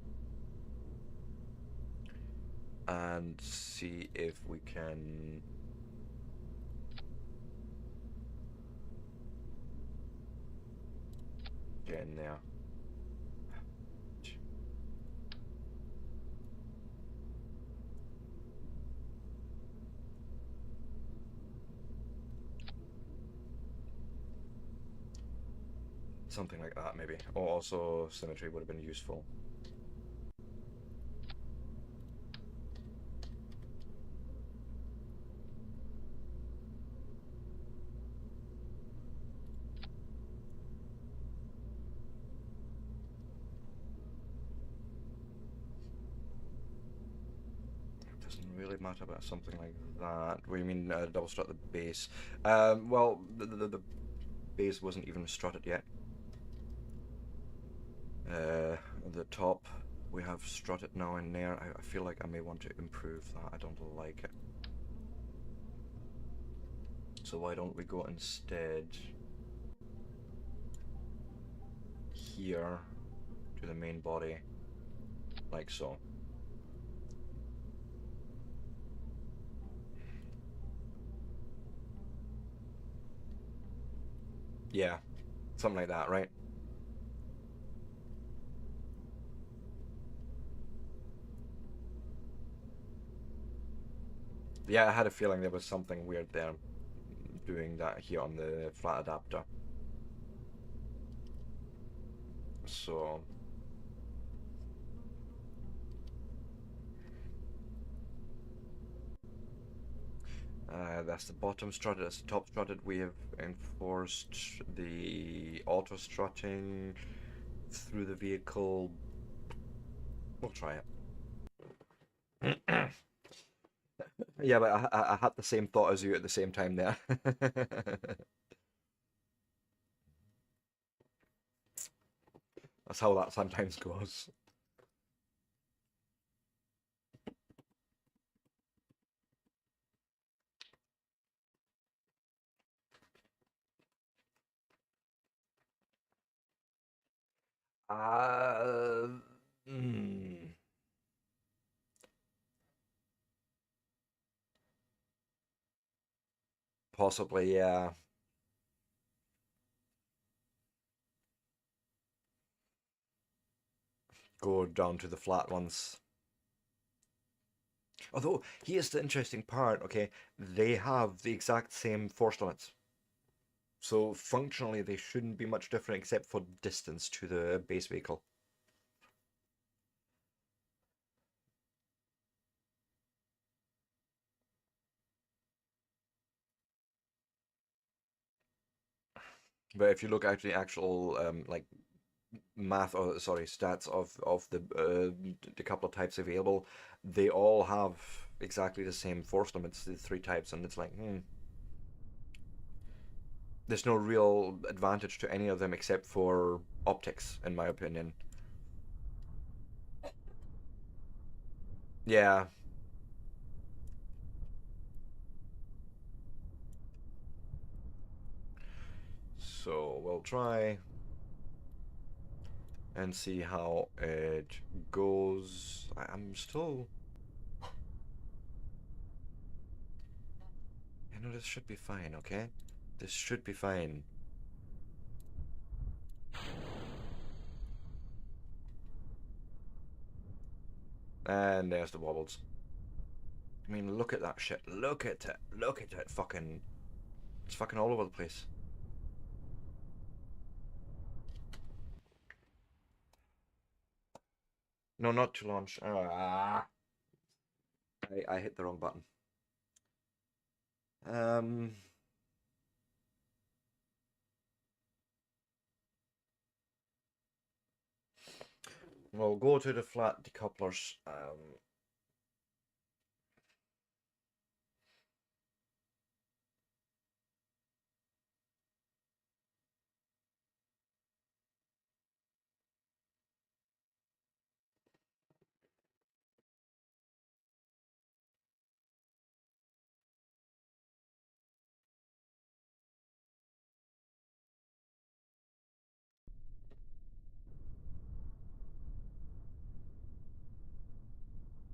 and see if we can get in there. Something like that, maybe. Or also symmetry would have been useful. Doesn't really matter about something like that. What do you mean double strut the base? Well, the base wasn't even strutted yet. The top we have strutted now in there. I feel like I may want to improve that. I don't like it. So why don't we go instead here to the main body, like so. Yeah, something like that, right? Yeah, I had a feeling there was something weird there doing that here on the flat adapter. So, that's the bottom strutted, that's the top strutted. We have enforced the auto strutting through the vehicle. We'll try it. Yeah, but I had the same thought as you at the same time there. That's how that sometimes goes. Uh, hmm, possibly, yeah. Go down to the flat ones. Although, here's the interesting part, okay? They have the exact same force limits. So functionally, they shouldn't be much different except for distance to the base vehicle. But if you look at the actual like math or sorry stats of the couple of types available, they all have exactly the same force limits, the three types, and it's like, there's no real advantage to any of them except for optics, in my opinion. Yeah, so we'll try and see how it goes. I'm still, this should be fine, okay? This should be fine. And there's the wobbles. I mean, look at that shit. Look at it. Look at it. Fucking. It's fucking all over the place. No, not to launch. I hit the wrong button. Um. We'll go to the flat decouplers.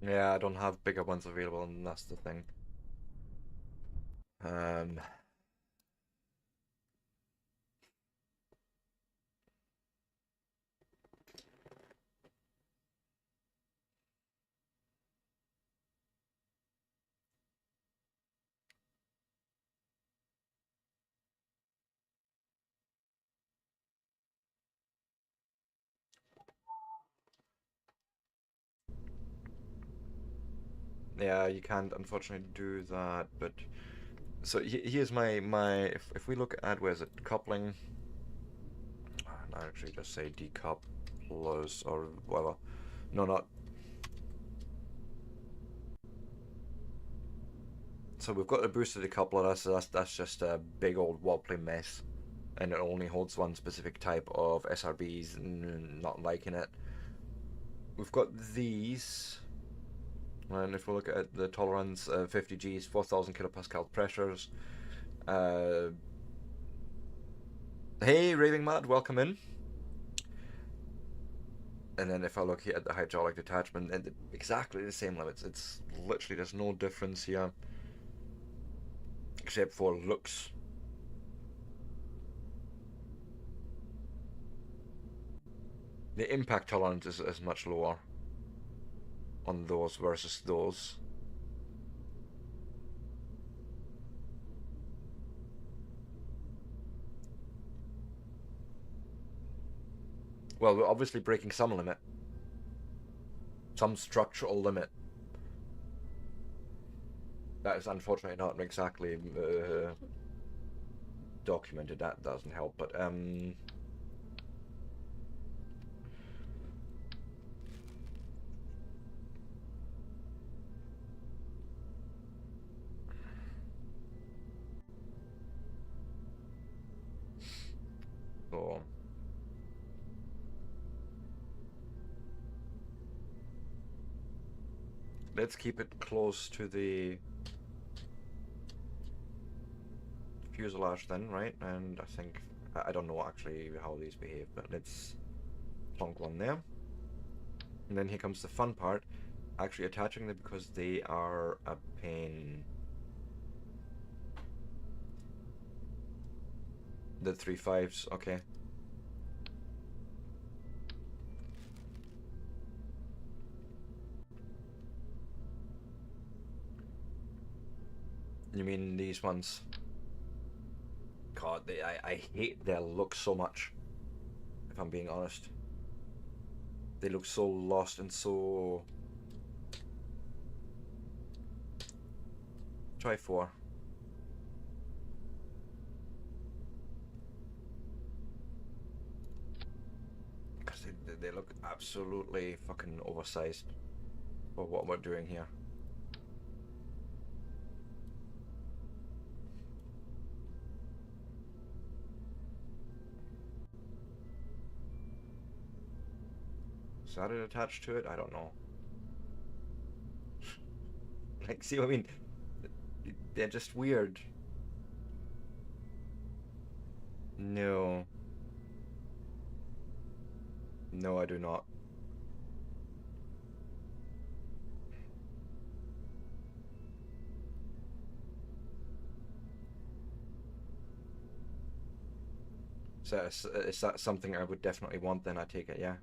Yeah, I don't have bigger ones available, and that's the thing. Um. Yeah, you can't unfortunately do that, but so here's my if we look at where's it coupling, I actually just say decouplers or whatever. No, not. So we've got the boosted decoupler. That's just a big old wobbly mess, and it only holds one specific type of SRBs. Not liking it. We've got these, and if we look at the tolerance, 50 Gs, 4,000 kilopascal pressures. Uh, hey, Raving Mad, welcome in. And then if I look here at the hydraulic detachment, and exactly the same limits. It's literally there's no difference here, except for looks. The impact tolerance is much lower on those versus those. Well, we're obviously breaking some limit. Some structural limit. That is unfortunately not exactly documented. That doesn't help, but so let's keep it close to the fuselage then, right? And I think I don't know actually how these behave, but let's plonk one there. And then here comes the fun part, actually attaching them because they are a pain. The 3.5s, okay. You mean these ones? God, I hate their look so much, if I'm being honest. They look so lost and so... Try 4. Because they look absolutely fucking oversized for what we're doing here. Is that it attached to it? I don't know. Like, see what I mean? They're just weird. No. No, I do not. So is that something I would definitely want, then I take it, yeah?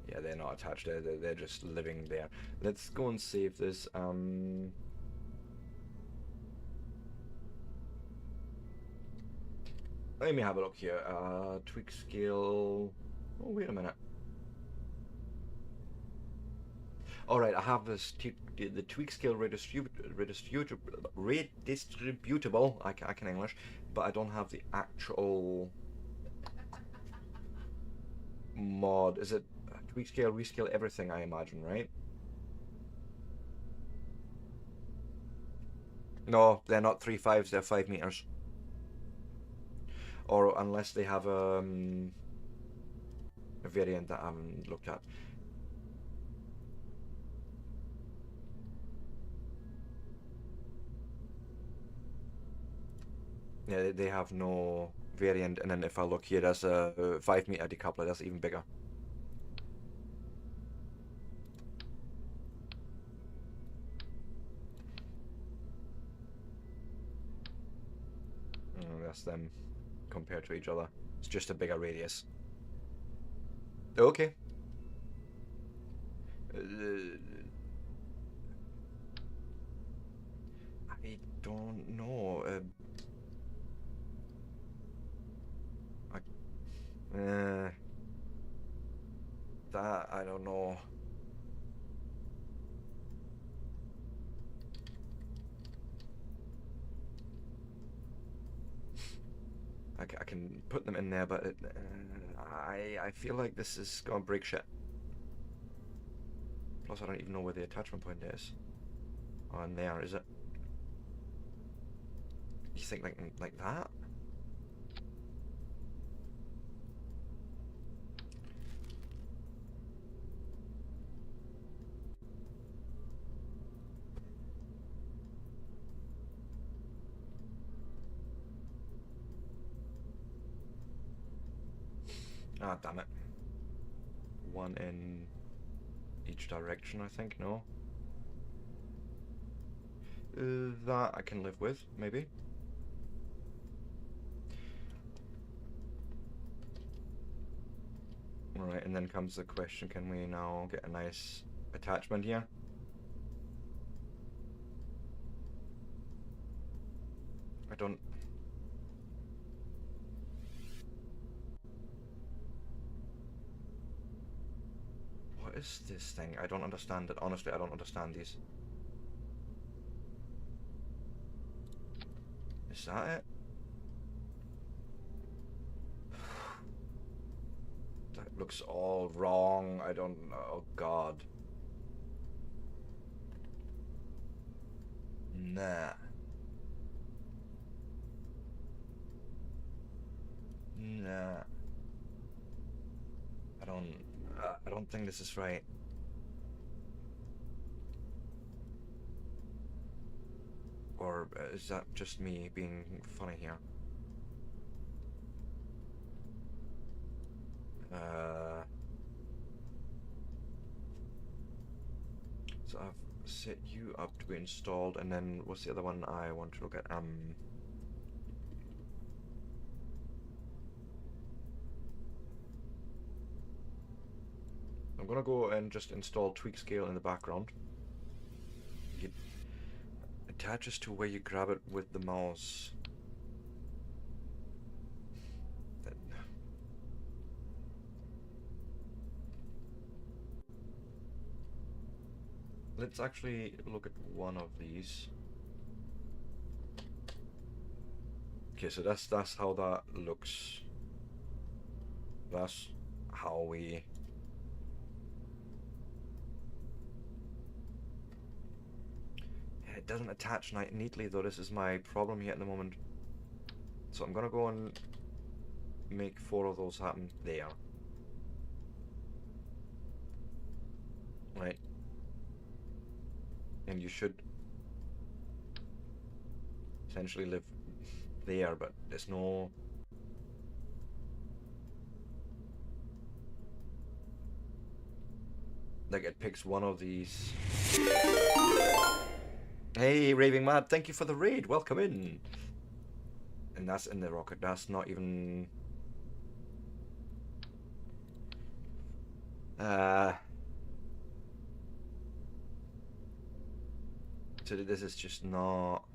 Yeah, they're not attached, they're just living there. Let's go and save this. Let me have a look here. Tweak scale... Oh, wait a minute. Alright, I have this the tweak scale redistributable, I can English, but I don't have the actual mod. Is it tweak scale, rescale everything, I imagine, right? No, they're not 3.5s, they're 5 meters. Or unless they have a variant that I haven't looked at. Yeah, they have no variant, and then if I look here, there's a 5 meter decoupler, that's even bigger. That's them compared to each other. It's just a bigger radius. Okay. I don't know. That I don't know. I can put them in there, but I feel like this is gonna break shit. Plus, I don't even know where the attachment point is. Oh, in there, is it? You think like that? Ah, damn it. One in each direction, I think, no? That I can live with, maybe. And then comes the question, can we now get a nice attachment here? I don't... What is this thing? I don't understand it. Honestly, I don't understand these. Is that it? That looks all wrong. I don't know. Oh god. Nah. Nah. I don't think this is right. Or is that just me being funny here? So I've set you up to be installed, and then what's the other one I want to look at? I'm gonna go and just install tweak scale in the background. It attaches to where you grab it with the mouse. Let's actually look at one of these. Okay, so that's how that looks. That's how we... It doesn't attach neatly though. This is my problem here at the moment. So I'm gonna go and make 4 of those happen there. Right. And you should essentially live there, but there's no... Like, it picks one of these. Hey, Raving Mad, thank you for the raid. Welcome in. And that's in the rocket. That's not even... So this is just not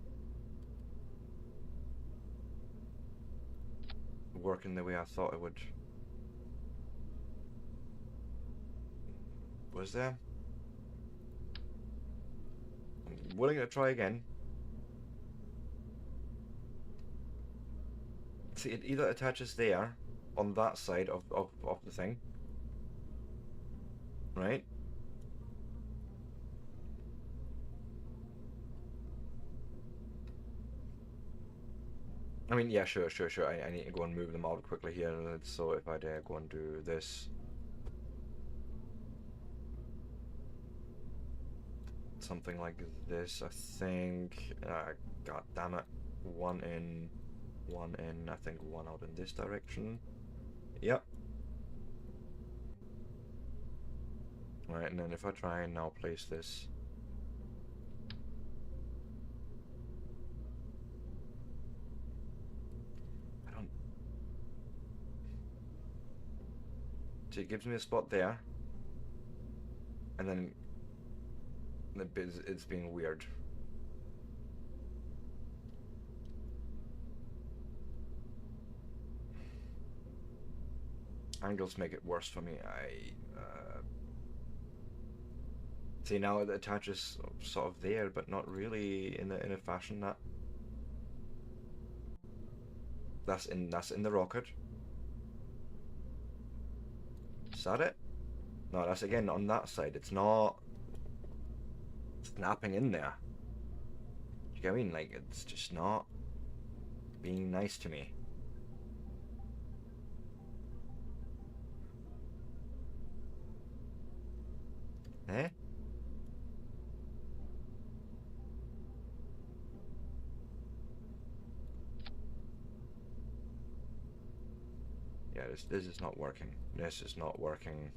working the way I thought it would. Was there? I'm willing to try again. See, it either attaches there, on that side of the thing. Right? I mean, yeah, sure. I need to go and move them out quickly here. So if I dare go and do this. Something like this, I think. God damn it. One in, I think one out in this direction. Yep. Right, and then if I try and now place this. So it gives me a spot there. And then it's being weird. Angles make it worse for me. See, now it attaches sort of there, but not really in a fashion that... That's in the rocket. Is that it? No, that's again on that side. It's not snapping in there. You get what I mean? Like, it's just not being nice to me. Eh? Yeah, this is not working. This is not working.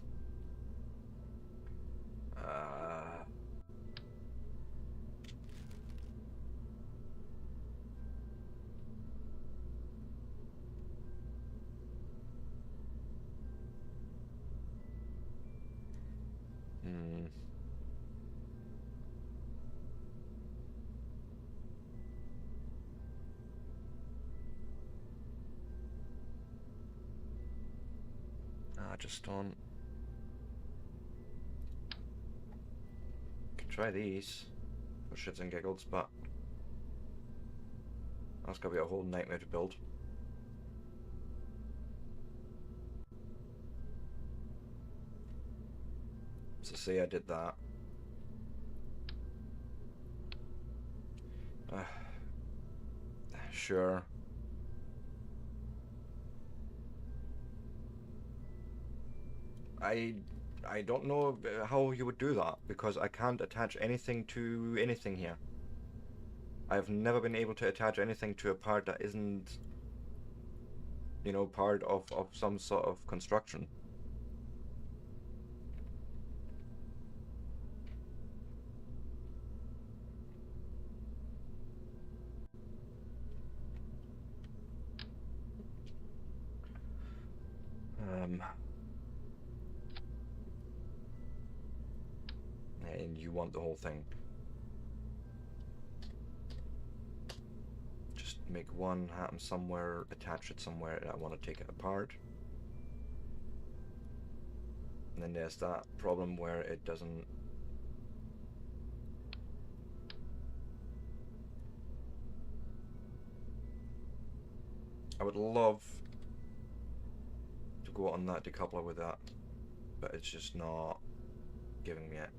I just don't. Could try these for shits and giggles, but that's gonna be a whole nightmare to build. So say I did that. Sure. I don't know how you would do that because I can't attach anything to anything here. I've never been able to attach anything to a part that isn't, you know, part of some sort of construction. And you want the whole thing. Just make one happen somewhere, attach it somewhere, and I want to take it apart. And then there's that problem where it doesn't. I would love to go on that decoupler with that, but it's just not giving me it.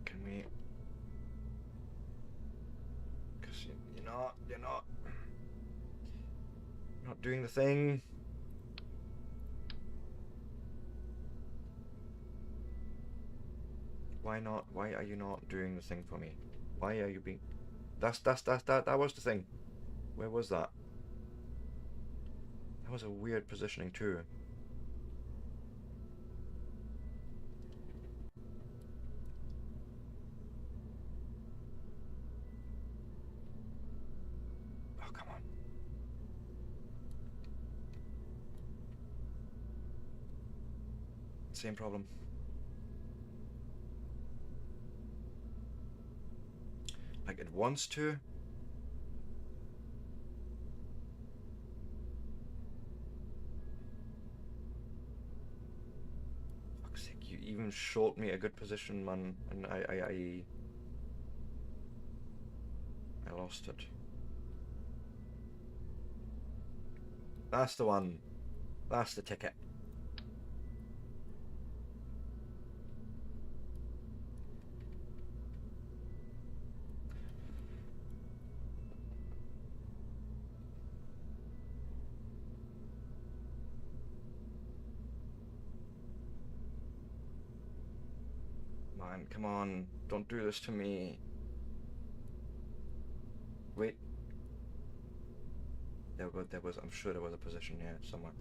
Can we? Because you're not doing the thing. Why not? Why are you not doing the thing for me? Why are you being? That was the thing. Where was that? That was a weird positioning too. Oh, come on. Same problem. Like it wants to. Fuck's sake, you even showed me a good position, man, and I lost it. That's the one. That's the ticket. Man, come on. Don't do this to me. Wait. There was, I'm sure there was a position here somewhere.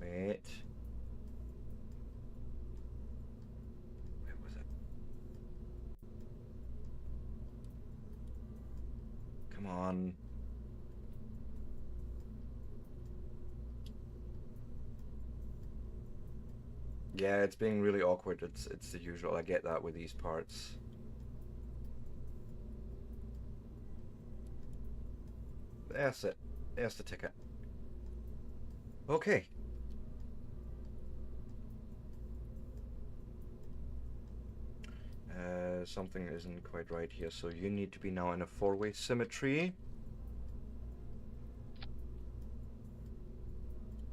Wait. Where was it? Come on. Yeah, it's being really awkward. It's the usual. I get that with these parts. That's it. There's the ticket. Okay. Something isn't quite right here, so you need to be now in a four-way symmetry.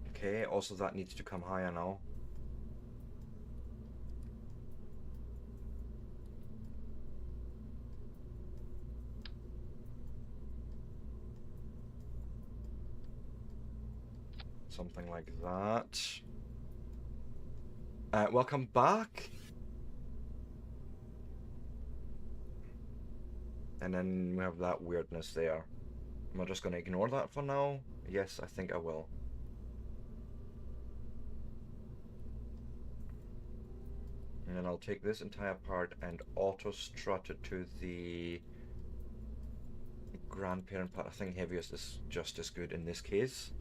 Okay, also that needs to come higher now. Something like that. Welcome back. And then we have that weirdness there. Am I just going to ignore that for now? Yes, I think I will. And then I'll take this entire part and auto-strut it to the grandparent part. I think heaviest is just as good in this case.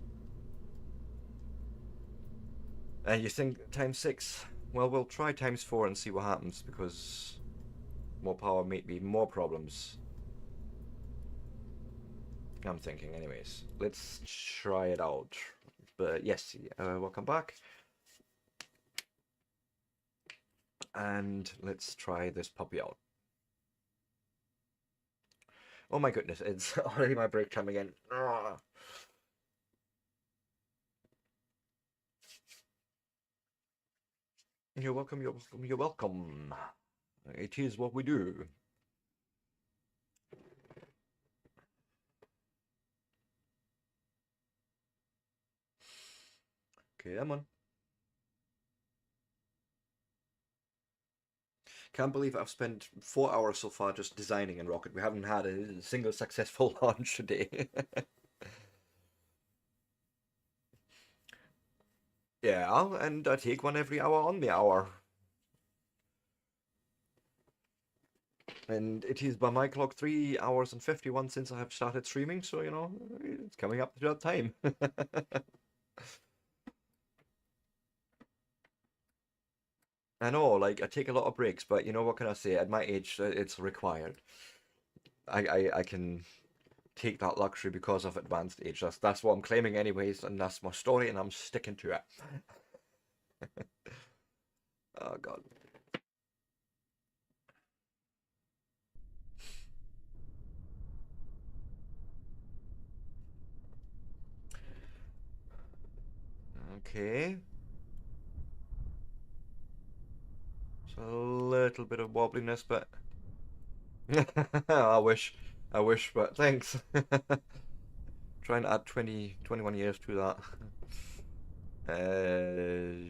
You think times 6? Well, we'll try ×4 and see what happens, because more power may be more problems. I'm thinking anyways. Let's try it out. But yes, welcome back. And let's try this puppy out. Oh my goodness, it's already my break time again. Ugh. You're welcome, you're welcome, you're welcome. It is what we do. Okay, come on. Can't believe I've spent 4 hours so far just designing in Rocket. We haven't had a single successful launch today. Yeah, and I take one every hour on the hour. And it is by my clock 3 hours and 51 since I have started streaming, so you know, it's coming up to that time. I know, like, I take a lot of breaks, but you know, what can I say? At my age, it's required. I can take that luxury because of advanced age. That's what I'm claiming anyways, and that's my story, and I'm sticking to it. Oh God. Okay. It's a little bit of wobbliness, but I wish, but thanks. Trying to add 21 years to that.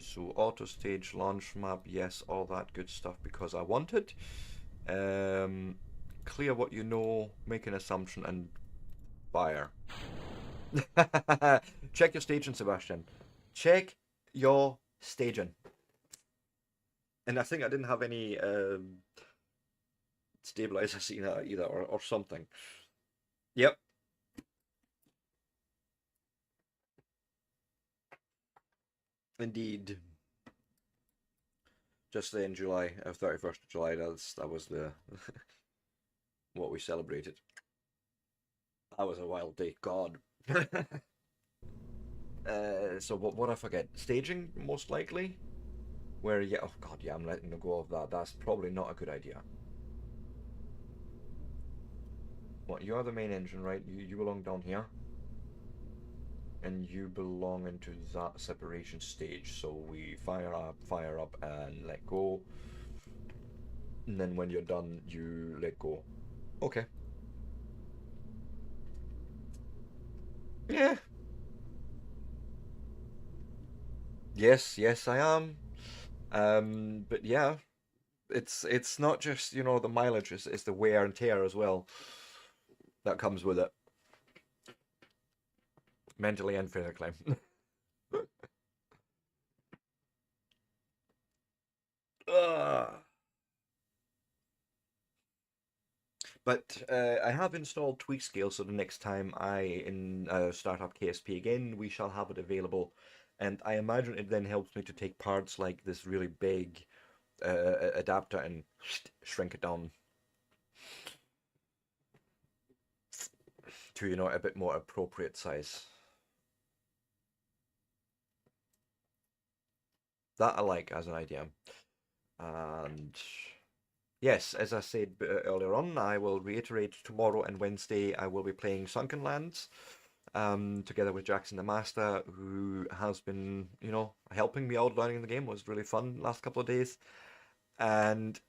So auto stage, launch map, yes, all that good stuff because I wanted. Clear what you know, make an assumption, and fire. Check your staging, Sebastian. Check your staging. And I think I didn't have any stabilizer seen either, or something. Yep. Indeed. Just in July, 31st of July, that was the what we celebrated. That was a wild day, God. So what I forget? Staging, most likely? Where, yeah, oh God, yeah, I'm letting go of that. That's probably not a good idea. What, you're the main engine, right? You belong down here. And you belong into that separation stage. So we fire up, and let go. And then when you're done, you let go. Okay. Yeah. Yes, I am. But yeah, it's not just, you know, the mileage, it's the wear and tear as well that comes with it, mentally and physically. Ugh. But I have installed tweak scale, so the next time I start up KSP again, we shall have it available. And I imagine it then helps me to take parts like this really big adapter and shrink it down to, you know, a bit more appropriate size. That I like as an idea. And yes, as I said earlier on, I will reiterate tomorrow and Wednesday I will be playing Sunken Lands together with Jackson the Master, who has been, you know, helping me out learning the game. It was really fun last couple of days. And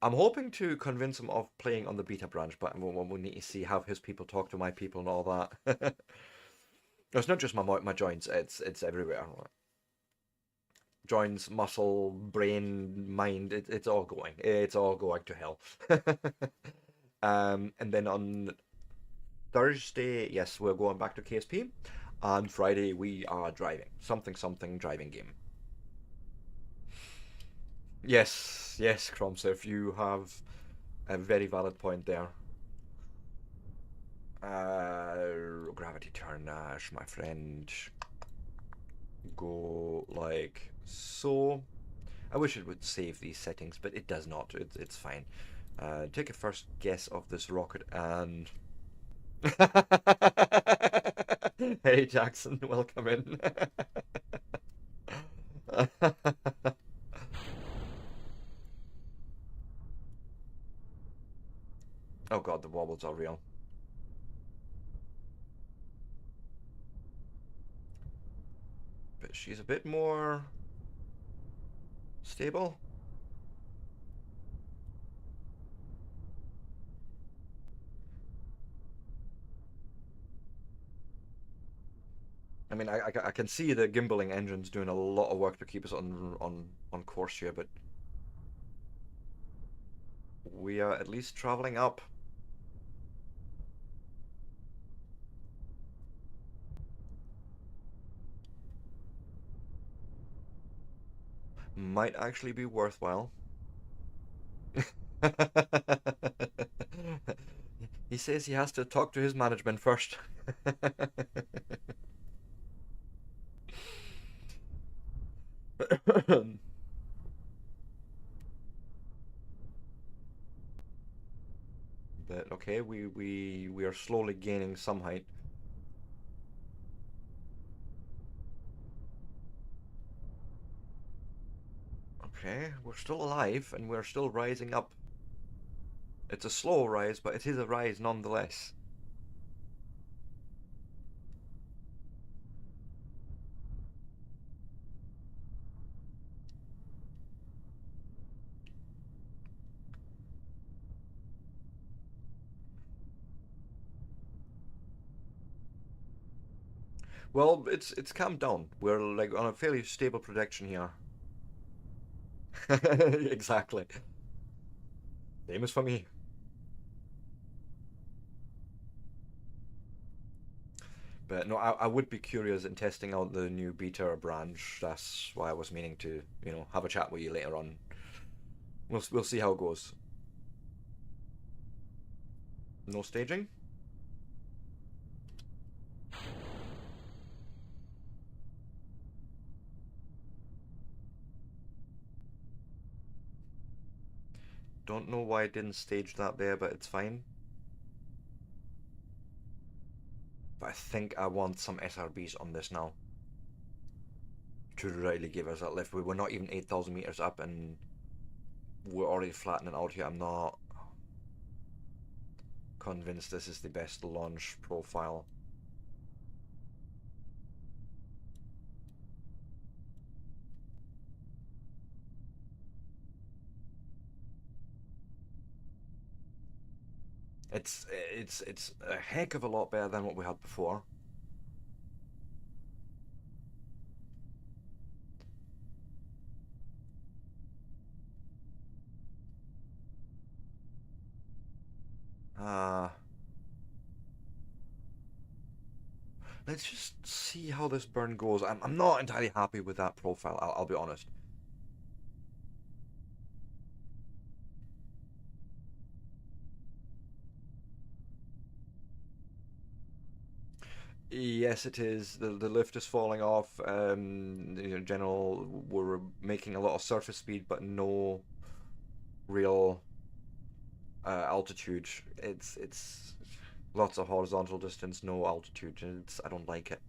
I'm hoping to convince him of playing on the beta branch, but we'll need to see how his people talk to my people and all that. It's not just my joints, it's everywhere. Joints, muscle, brain, mind, it's all going. It's all going to hell. And then on Thursday, yes, we're going back to KSP. On Friday, we are driving. Something driving game. Yes, Cromsif, you have a very valid point there. Gravity Turnash, my friend. Go like so. I wish it would save these settings, but it does not. It's fine. Take a first guess of this rocket and... Hey Jackson, welcome in. Oh god, the wobbles are real. But she's a bit more stable. I mean, I can see the gimbaling engine's doing a lot of work to keep us on course here, but we are at least traveling up. Might actually be worthwhile. He says he has to talk to his management first. But okay, we are slowly gaining some height. Okay, we're still alive and we're still rising up. It's a slow rise, but it is a rise nonetheless. Well, it's calmed down. We're like on a fairly stable projection here. Exactly. Same as for me. But no, I would be curious in testing out the new beta branch. That's why I was meaning to, have a chat with you later on. We'll see how it goes. No staging? Don't know why I didn't stage that there, but it's fine. But I think I want some SRBs on this now to really give us that lift. We were not even 8,000 meters up and we're already flattening out here. I'm not convinced this is the best launch profile. It's a heck of a lot better than what we had before. Uh, let's just see how this burn goes. I'm not entirely happy with that profile, I'll be honest. Yes, it is. The lift is falling off. General, we're making a lot of surface speed, but no real altitude. It's lots of horizontal distance, no altitude, and I don't like it.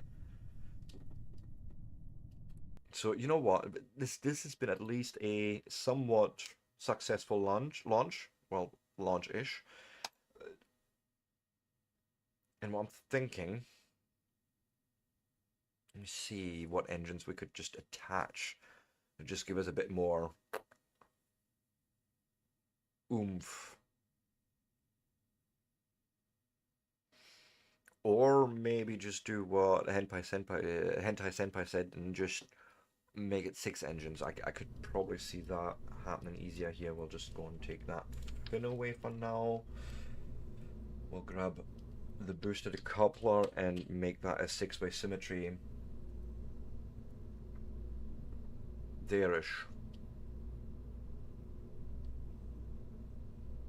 So you know what? This has been at least a somewhat successful launch. Well, launch-ish. And what I'm thinking, let me see what engines we could just attach to just give us a bit more oomph. Or maybe just do what Hentai Senpai said and just make it 6 engines. I could probably see that happening easier here. We'll just go and take that fin away for now. We'll grab the boosted coupler and make that a 6-way symmetry. There-ish.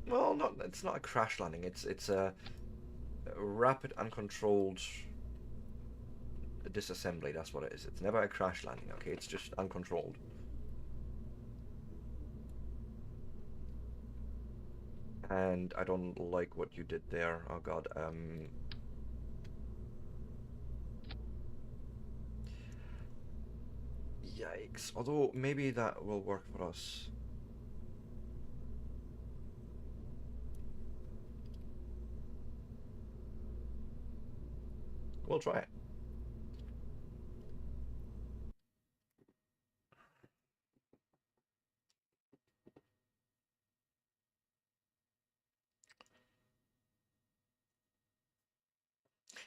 Well, it's not a crash landing. It's a rapid uncontrolled disassembly. That's what it is. It's never a crash landing. Okay, it's just uncontrolled. And I don't like what you did there. Oh god. Yikes. Although maybe that will work for us. We'll try it.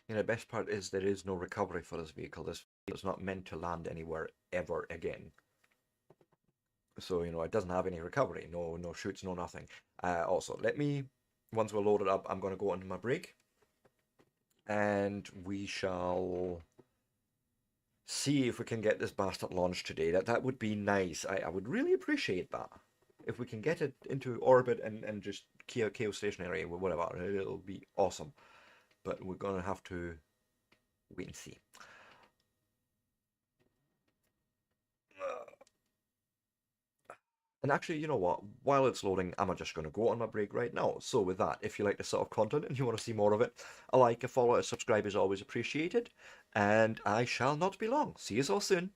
You know, the best part is there is no recovery for this vehicle. This vehicle is not meant to land anywhere ever again. So, you know, it doesn't have any recovery. No shoots, no nothing. Also, let me, once we're loaded up, I'm going to go into my break. And we shall see if we can get this bastard launched today. That would be nice. I would really appreciate that. If we can get it into orbit and just KO stationary, whatever, it'll be awesome. But we're going to have to wait and see. And actually, you know what? While it's loading, I'm just going to go on my break right now. So with that, if you like this sort of content and you want to see more of it, a like, a follow, a subscribe is always appreciated. And I shall not be long. See you all soon.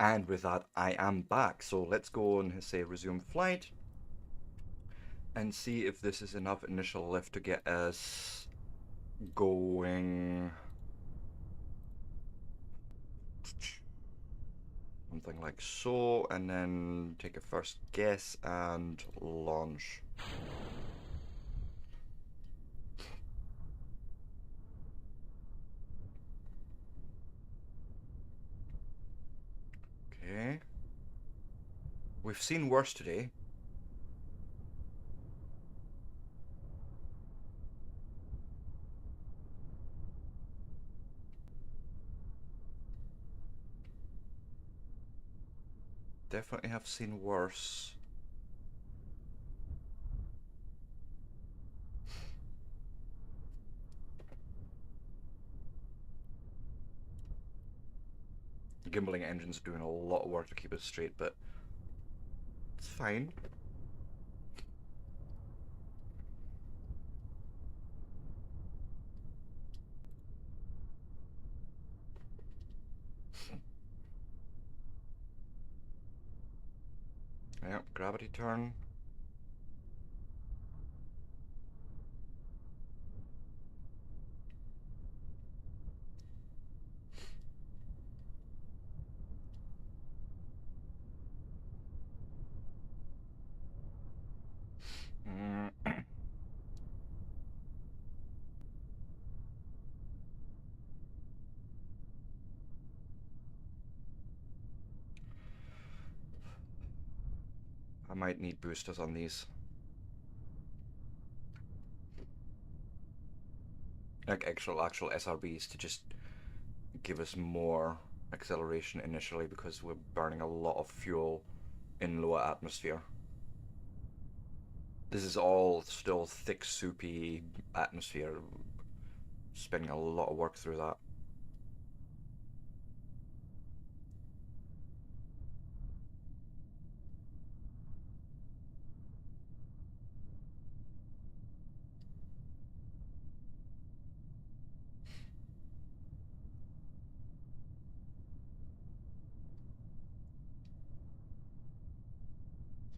And with that, I am back. So let's go and say resume flight and see if this is enough initial lift to get us going. Something like so, and then take a first guess and launch. We've seen worse today. Definitely have seen worse. Gimbling engines are doing a lot of work to keep us straight, but it's fine. Yep, gravity turn. I might need boosters on these. Like actual SRBs to just give us more acceleration initially because we're burning a lot of fuel in lower atmosphere. This is all still thick, soupy atmosphere. Spending a lot of work through that.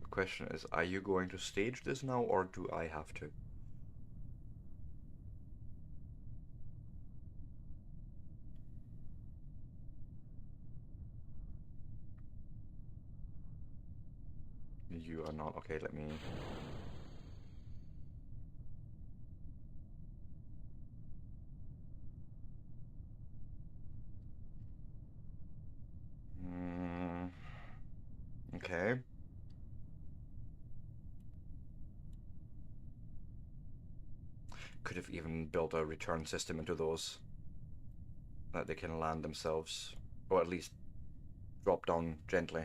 The question is, are you going to stage this now or do I have to? You are not. Okay, let me... Okay. Could have even built a return system into those that they can land themselves, or at least drop down gently.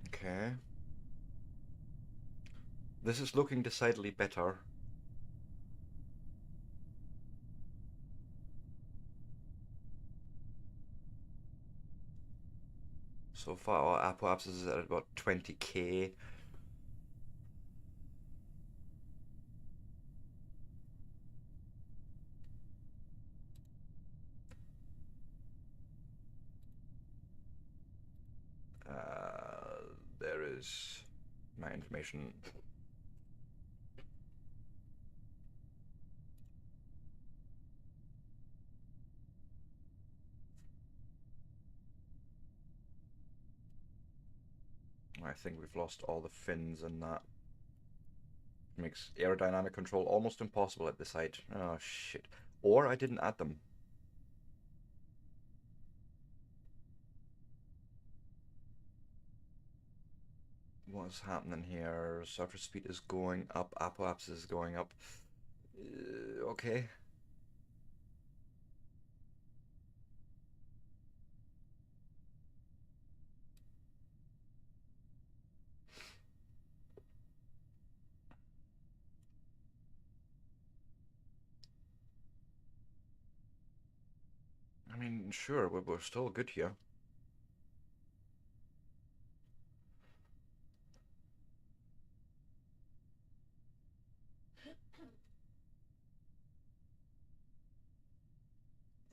Okay. This is looking decidedly better. So far, our apoapsis is at about 20k. There is my information. I think we've lost all the fins and that. Makes aerodynamic control almost impossible at this height. Oh shit. Or I didn't add them. What's happening here? Surface speed is going up, apoapsis is going up. Okay. I mean, sure, we're still good here.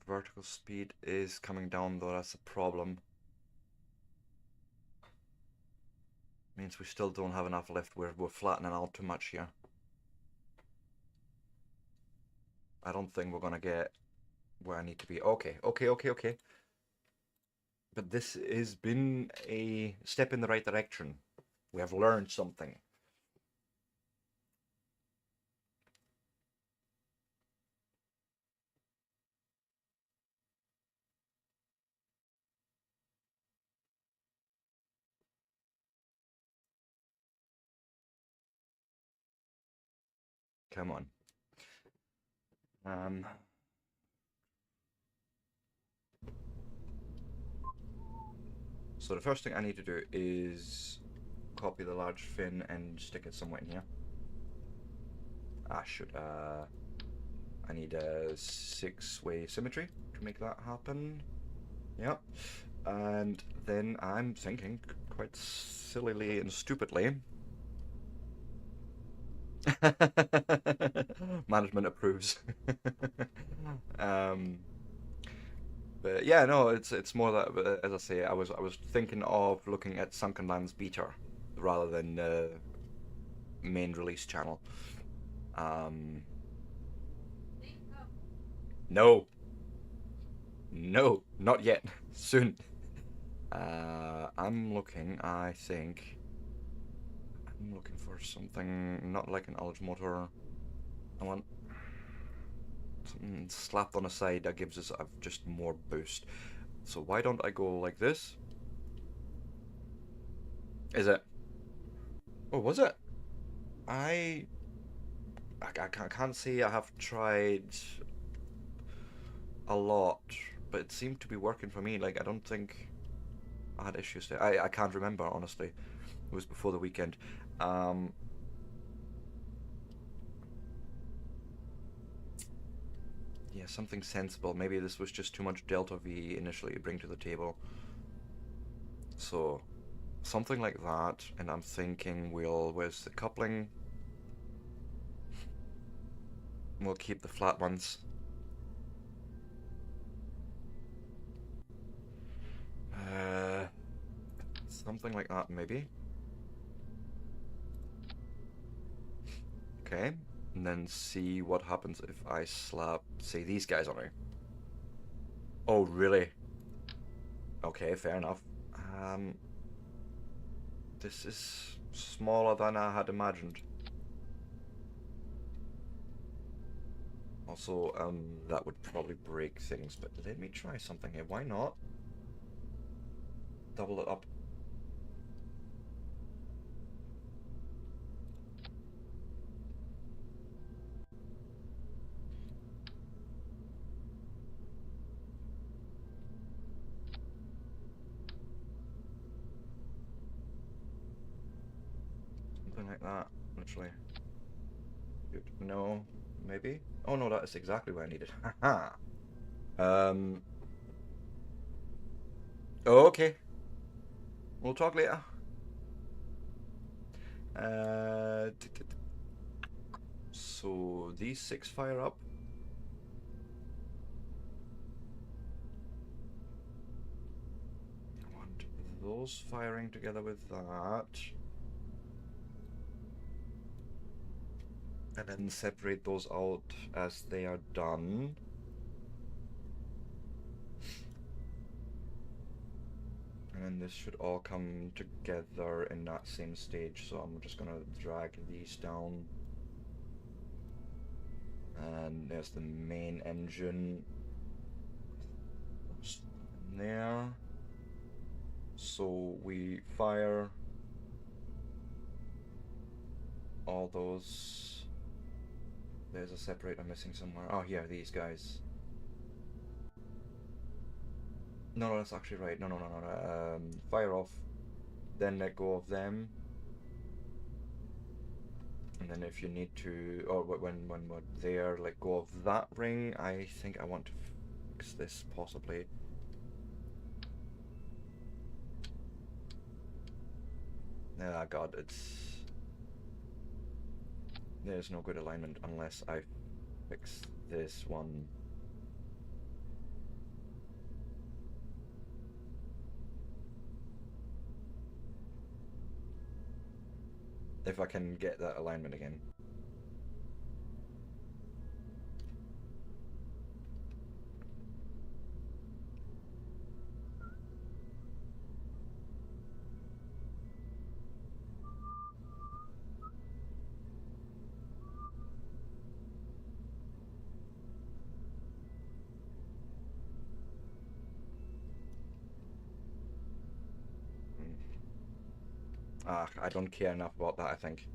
Vertical speed is coming down though, that's a problem. Means we still don't have enough lift, we're flattening out too much here. I don't think we're gonna get where I need to be. Okay. But this has been a step in the right direction. We have learned something. Come on. So the first thing I need to do is copy the large fin and stick it somewhere in here. I need a 6-way symmetry to make that happen. Yep. And then I'm thinking, quite sillily and stupidly, management approves. But yeah, no, it's more that, as I say, I was thinking of looking at Sunken Lands beta rather than main release channel. No, no, not yet. Soon. I'm looking. I think I'm looking for something not like an ulge motor. I want something slapped on the side that gives us just more boost. So why don't I go like this? Is it? Oh, was it? I can't say I have tried a lot, but it seemed to be working for me. Like, I don't think I had issues there. I can't remember, honestly. It was before the weekend. Yeah, something sensible. Maybe this was just too much delta V initially to bring to the table. So, something like that, and I'm thinking where's the coupling? We'll keep the flat ones. Something like that, maybe. Okay, and then see what happens if I slap, say, these guys on her. Oh, really? Okay, fair enough. This is smaller than I had imagined. Also, that would probably break things, but let me try something here. Why not? Double it up. Something like that, literally. Good. No, maybe? Oh no, that is exactly what I needed. Haha. Um. Oh, okay. We'll talk later. So these 6 fire up. I want those firing together with that. And then separate those out as they are done. And then this should all come together in that same stage. So I'm just gonna drag these down. And there's the main engine. There. So we fire all those. There's a separator missing somewhere. Oh, here, these guys. No, that's actually right. No. Fire off, then let go of them. And then if you need to, or when we're there, let go of that ring. I think I want to fix this possibly. Ah, God, there's no good alignment unless I fix this one. If I can get that alignment again. Ah, I don't care enough about that, I think.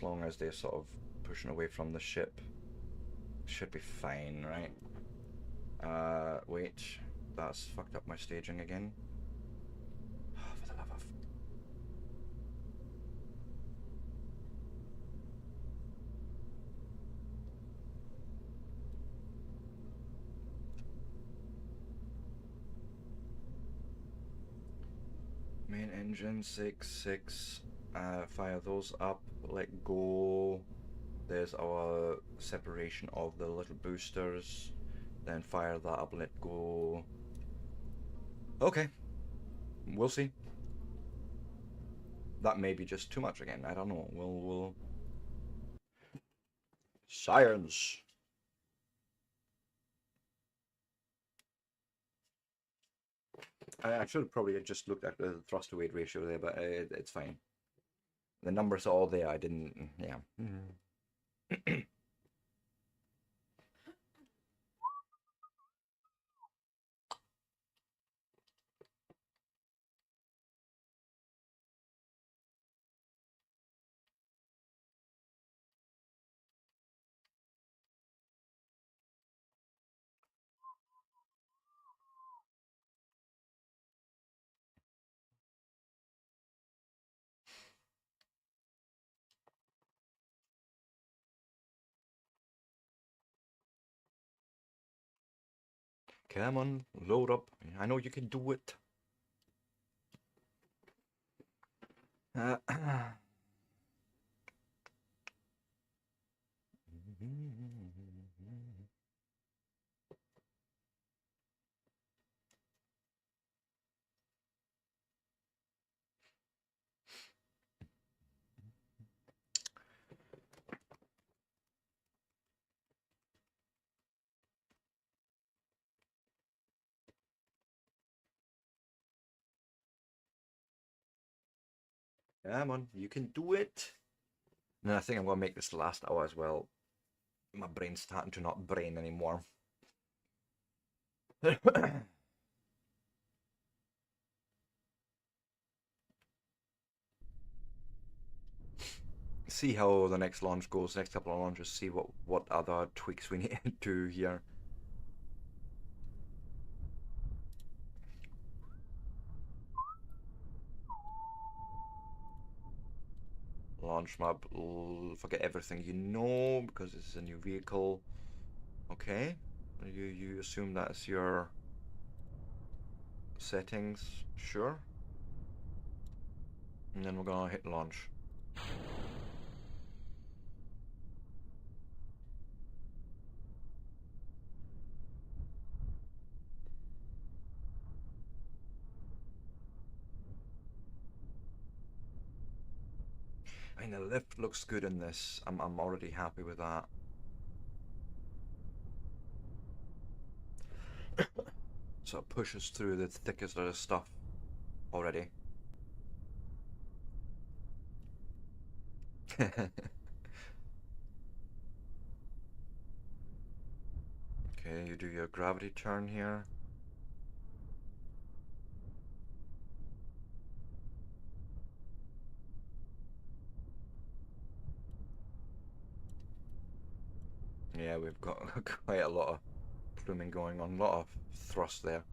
as long as they're sort of pushing away from the ship, should be fine, right? Wait, that's fucked up my staging again. Oh, for the love of... Main engine, 6. Fire those up, let go. There's our separation of the little boosters. Then fire that up, let go. Okay, we'll see. That may be just too much again, I don't know. We'll... Science! I should have probably just looked at the thrust to weight ratio there, but it's fine. The numbers are all there, I didn't... yeah. Come on, load up. I know you can do it. Come on, you can do it. And I think I'm going to make this the last hour as well. My brain's starting to not brain anymore. See how the next launch goes, next couple of launches, see what other tweaks we need to do here. Launch map, forget everything you know, because this is a new vehicle. Okay, you assume that's your settings, sure. And then we're gonna hit launch. I mean, the lift looks good in this. I'm already happy with that. So it pushes through the thickest of the stuff already. Okay, you do your gravity turn here. Yeah, we've got quite a lot of pluming going on, a lot of thrust there.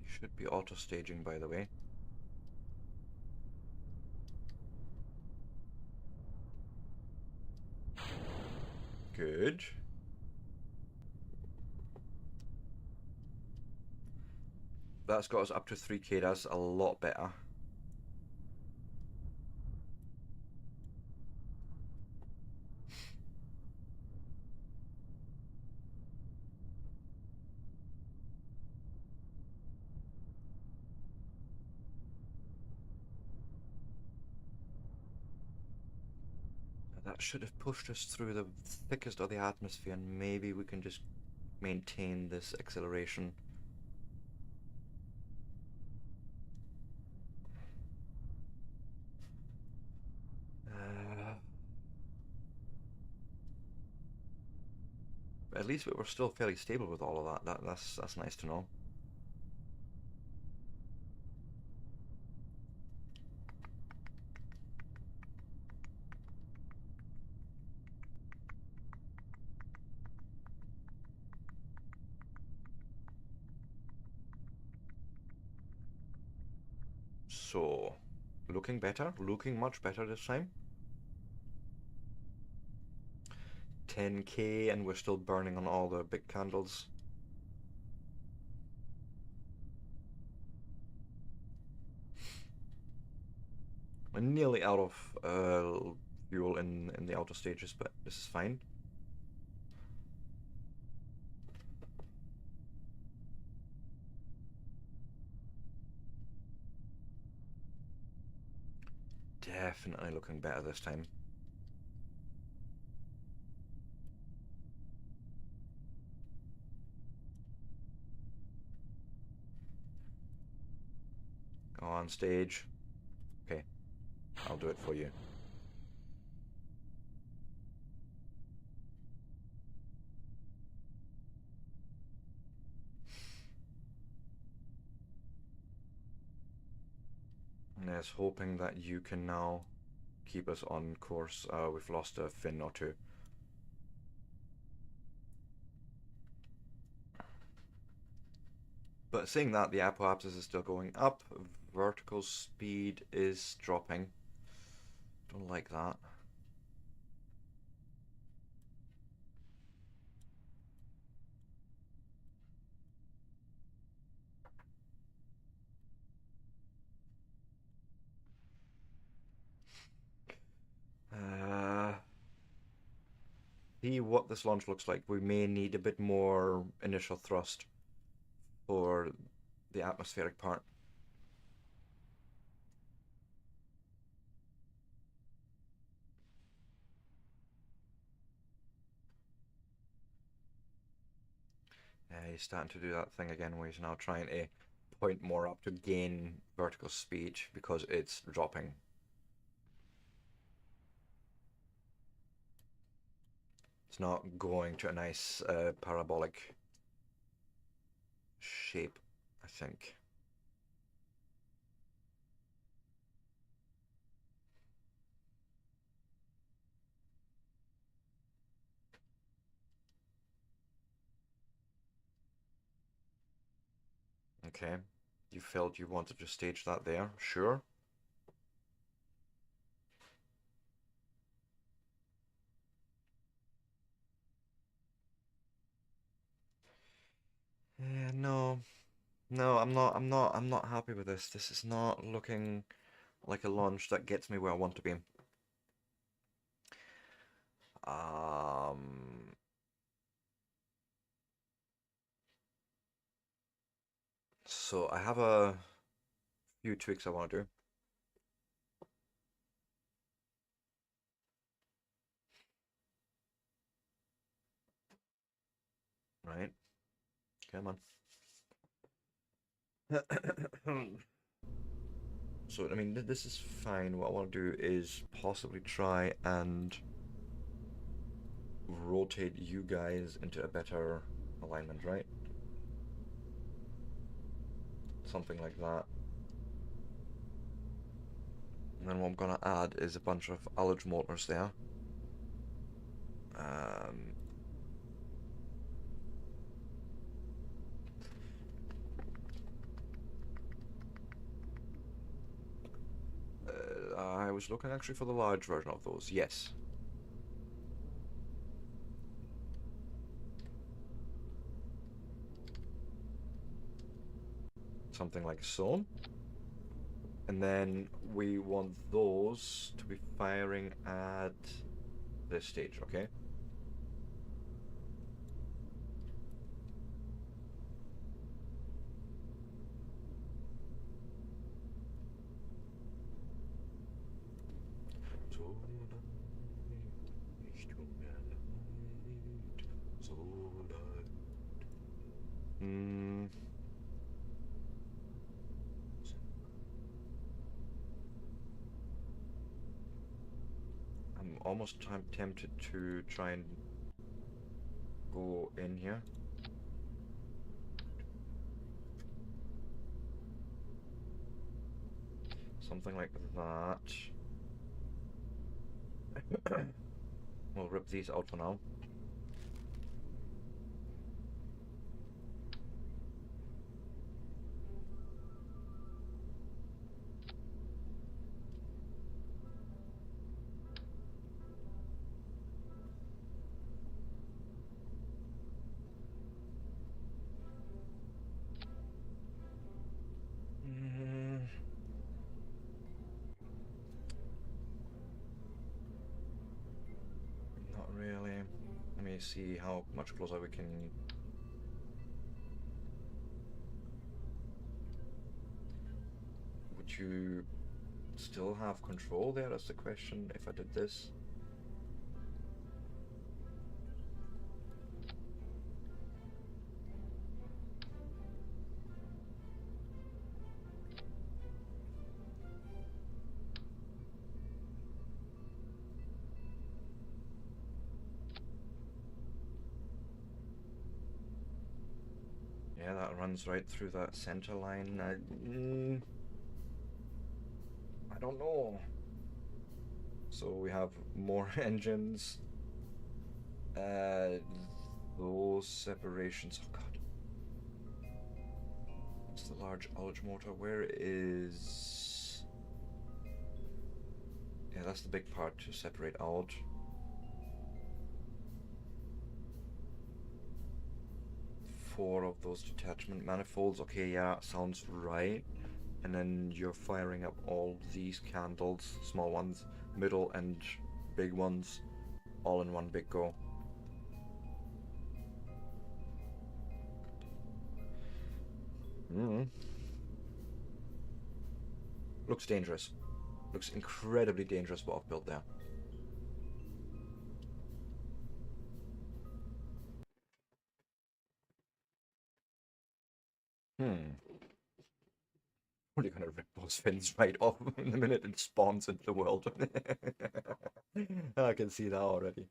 You should be auto-staging, by the way. Good. That's got us up to 3k, that's a lot better. That should have pushed us through the thickest of the atmosphere, and maybe we can just maintain this acceleration. at least we were still fairly stable with all of that. That's nice to know. So, looking better, looking much better this time. 10k and we're still burning on all the big candles. I'm nearly out of fuel in the outer stages, but this is fine. Definitely looking better this time. On stage. Okay, I'll do it for you. And it's hoping that you can now keep us on course. We've lost a fin or two. But seeing that, the apoapsis is still going up. Vertical speed is dropping. Don't like that. See what this launch looks like. We may need a bit more initial thrust for the atmospheric part. He's starting to do that thing again where he's now trying to point more up to gain vertical speed because it's dropping. It's not going to a nice parabolic shape, I think. Okay, you felt you wanted to stage that there, sure. No, no, I'm not happy with this. This is not looking like a launch that gets me where I want to be. Um, so I have a few tweaks I want to do. Right, come on. So, I mean, this is fine. What I want to do is possibly try and rotate you guys into a better alignment, right? Something like that. And then what I'm gonna add is a bunch of ullage motors there. Um, I was looking actually for the large version of those, yes. Something like so. And then we want those to be firing at this stage, okay? Hmm. I'm almost tempted to try and go in here. Something like that. We'll rip these out for now. Not really. Let me see how much closer we can. Would you still have control there? That's the question. If I did this. Yeah, that runs right through that center line. I don't know. So we have more engines. Those separations. Oh god. What's the large ullage motor? Where is? Yeah, that's the big part to separate out. Four of those detachment manifolds. Okay, yeah, sounds right. And then you're firing up all these candles, small ones, middle and big ones, all in one big go. Looks dangerous. Looks incredibly dangerous what I've built there. We're gonna rip those fins right off in the minute it spawns into the world. I can see that already.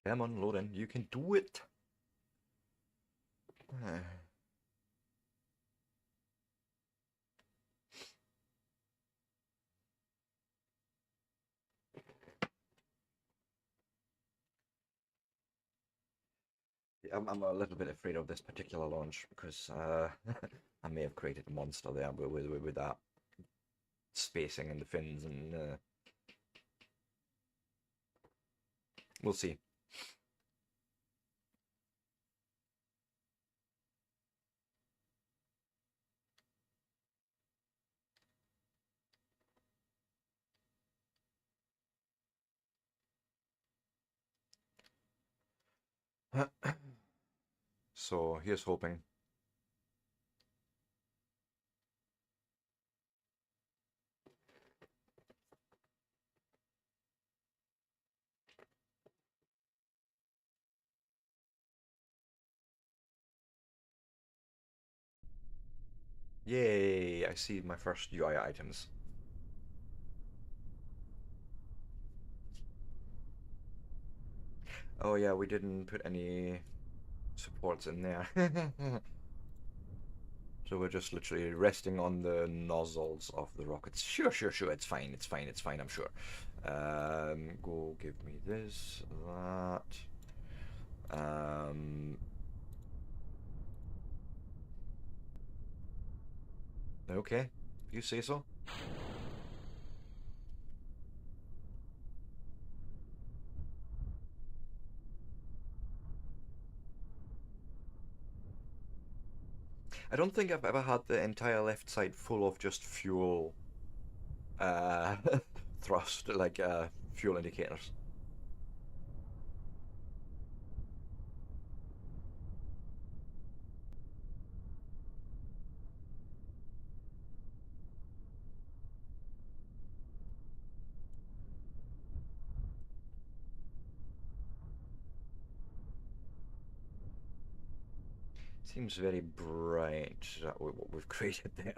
Come on, Loden, you can do it. I'm a little bit afraid of this particular launch because I may have created a monster there with that spacing and the fins, and we'll see. So here's hoping. Yay, I see my first UI items. Oh yeah, we didn't put any supports in there. So we're just literally resting on the nozzles of the rockets. Sure, it's fine, I'm sure. Go give me this, that. Okay, you say so. I don't think I've ever had the entire left side full of just fuel uh, thrust, like fuel indicators. Seems very bright, what we've created there.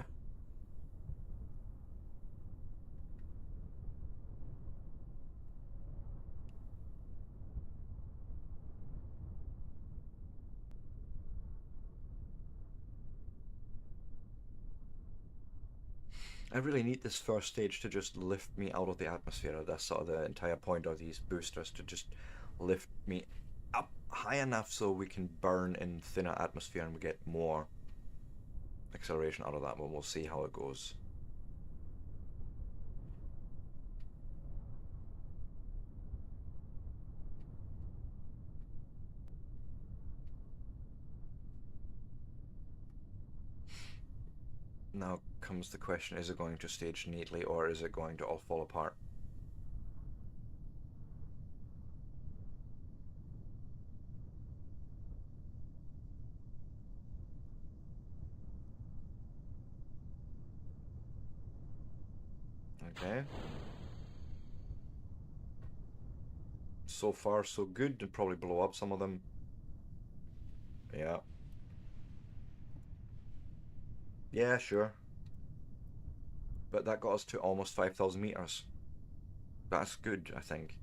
I really need this first stage to just lift me out of the atmosphere. That's sort of the entire point of these boosters, to just lift me up high enough so we can burn in thinner atmosphere and we get more acceleration out of that one. We'll see how it goes. Now comes the question, is it going to stage neatly or is it going to all fall apart? Okay. So far so good. It'd probably blow up some of them. Yeah. Yeah, sure. But that got us to almost 5,000 meters. That's good, I think.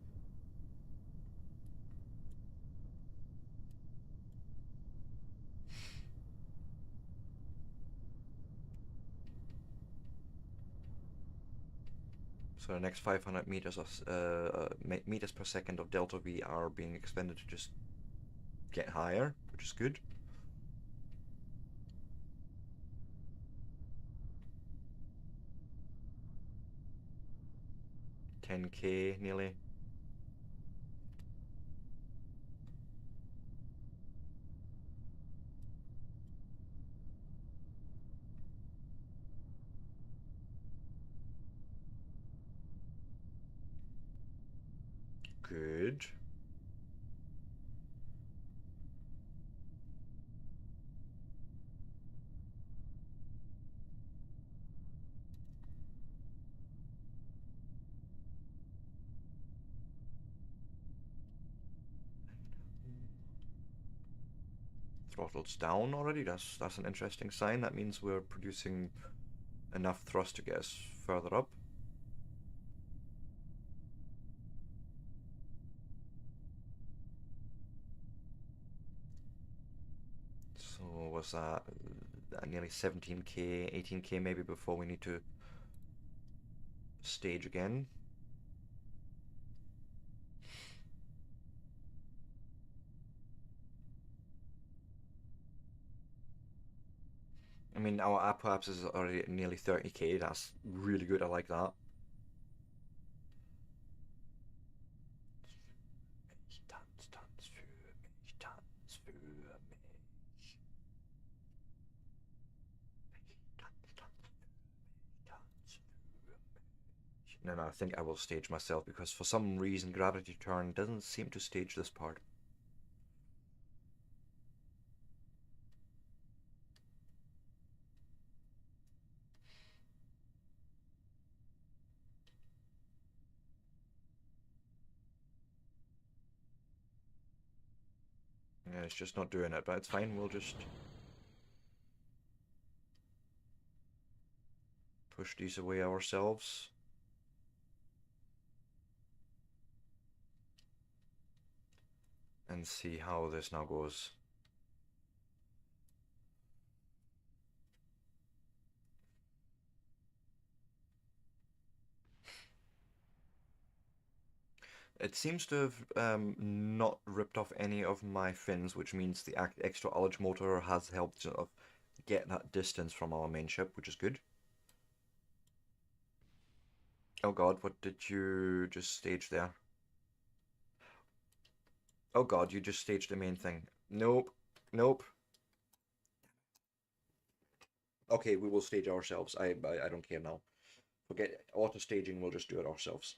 So the next 500 meters of meters per second of delta V are being expended to just get higher, which is good. $10K nearly. Good. Throttle's down already. That's an interesting sign. That means we're producing enough thrust to get us further up. So was that nearly 17K, 18K maybe before we need to stage again? I mean, our apoapsis is already at nearly 30K. That's really good. I like that. No, I think I will stage myself because for some reason Gravity Turn doesn't seem to stage this part. Yeah, it's just not doing it, but it's fine. We'll just push these away ourselves. And see how this now goes. It seems to have not ripped off any of my fins, which means the extra ullage motor has helped sort of get that distance from our main ship, which is good. Oh god, what did you just stage there? Oh god, you just staged the main thing. Nope. Nope. Okay, we will stage ourselves. I don't care now. Forget auto staging, we'll just do it ourselves.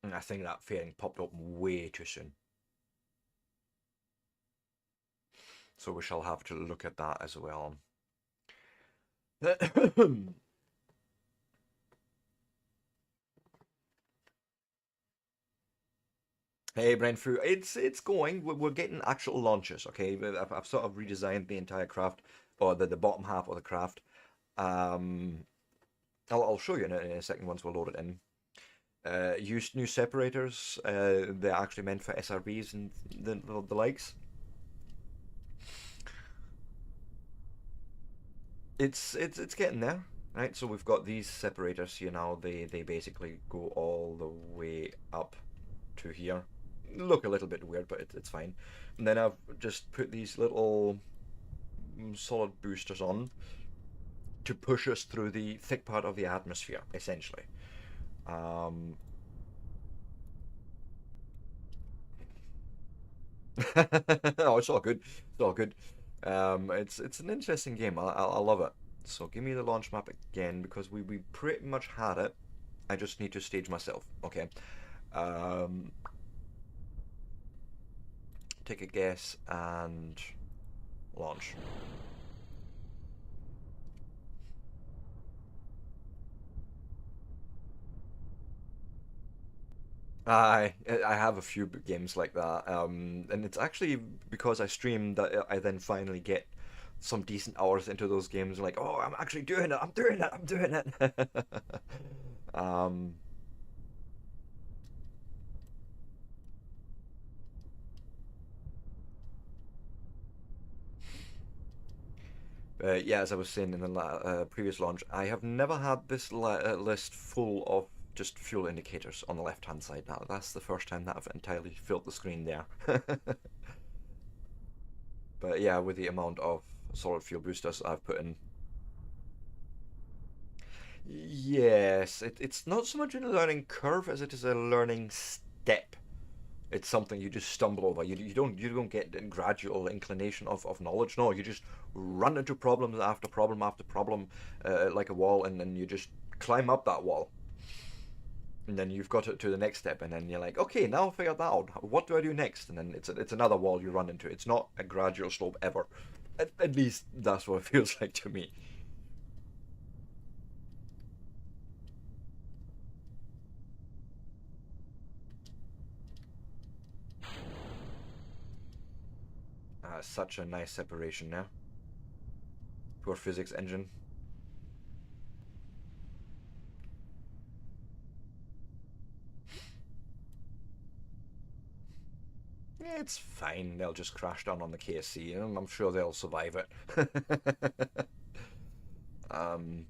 And I think that fairing popped up way too soon. So we shall have to look at that as well. Hey, Brentford, it's going. We're getting actual launches. Okay, I've sort of redesigned the entire craft, or the bottom half of the craft. Um, I'll show you in a second once we load it in. Used new separators. They're actually meant for SRBs and the likes. It's getting there, right? So we've got these separators here now. They basically go all the way up to here. Look a little bit weird, but it's fine. And then I've just put these little solid boosters on to push us through the thick part of the atmosphere, essentially. Um, oh, it's all good. It's all good. It's an interesting game. I love it. So give me the launch map again because we pretty much had it. I just need to stage myself. Okay. Um, take a guess and launch. I have a few games like that, and it's actually because I stream that I then finally get some decent hours into those games. Like, oh, I'm actually doing it. I'm doing it. I'm doing it. um, yeah, as I was saying in the previous launch, I have never had this list full of just fuel indicators on the left-hand side. Now, that's the first time that I've entirely filled the screen there. But yeah, with the amount of solid fuel boosters I've put in. Yes, it's not so much a learning curve as it is a learning step. It's something you just stumble over. You don't get a gradual inclination of knowledge. No, you just run into problems after problem after problem, like a wall, and then you just climb up that wall. And then you've got it to the next step, and then you're like, okay, now I figured that out. What do I do next? And then it's another wall you run into. It's not a gradual slope ever. At least that's what it feels like to me. Such a nice separation now. Poor physics engine. Yeah, it's fine. They'll just crash down on the KSC, and I'm sure they'll survive it. um,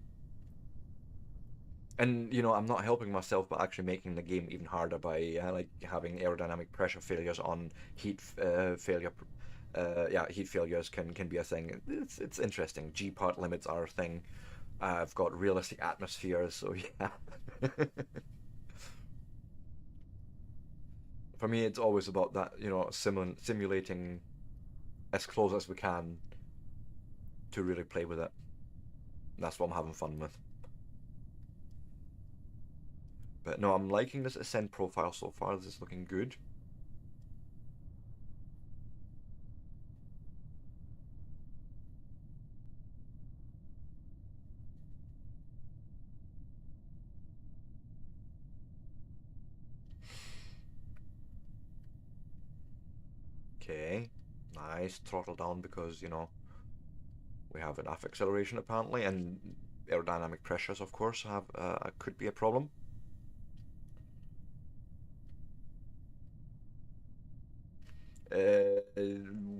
and I'm not helping myself, but actually making the game even harder by like having aerodynamic pressure failures on heat failure. Yeah, heat failures can be a thing. It's interesting. G part limits are a thing. I've got realistic atmospheres, so yeah. For me, it's always about that, simulating as close as we can to really play with it. That's what I'm having fun with. But no, I'm liking this ascent profile so far. This is looking good. Okay, nice. Throttle down because, we have enough acceleration apparently, and aerodynamic pressures, of course, have could be a problem.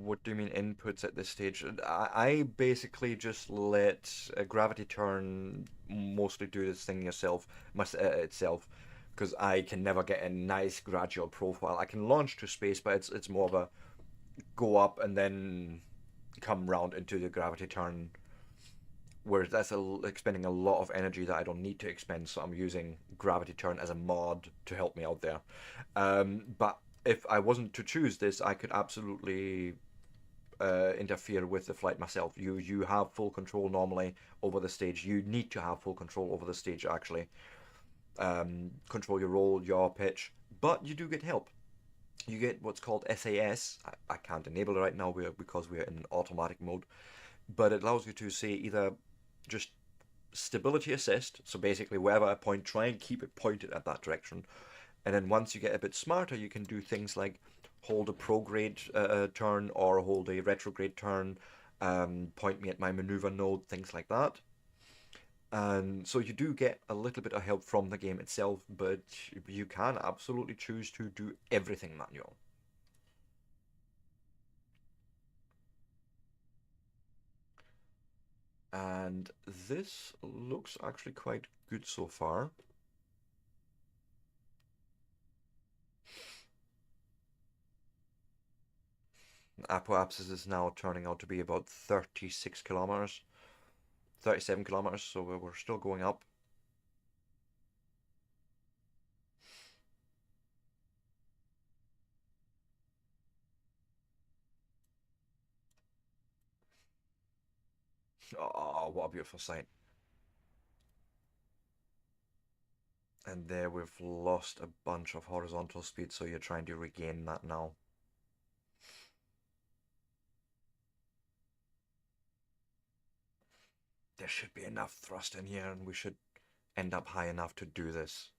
What do you mean inputs at this stage? I basically just let gravity turn mostly do this thing itself, because I can never get a nice gradual profile. I can launch to space, but it's more of a go up and then come round into the gravity turn. Whereas that's expending a lot of energy that I don't need to expend, so I'm using gravity turn as a mod to help me out there. But if I wasn't to choose this, I could absolutely interfere with the flight myself. You have full control normally over the stage. You need to have full control over the stage actually. Control your roll, your pitch, but you do get help. You get what's called SAS. I can't enable it right now because we're in automatic mode, but it allows you to say either just stability assist, so basically wherever I point, try and keep it pointed at that direction, And then once you get a bit smarter, you can do things like hold a prograde turn or hold a retrograde turn, point me at my maneuver node, things like that. And so you do get a little bit of help from the game itself, but you can absolutely choose to do everything manual. And this looks actually quite good so far. Apoapsis is now turning out to be about 36 kilometers, 37 kilometers, so we're still going up. Oh, what a beautiful sight. And there we've lost a bunch of horizontal speed, so you're trying to regain that now. There should be enough thrust in here, and we should end up high enough to do this.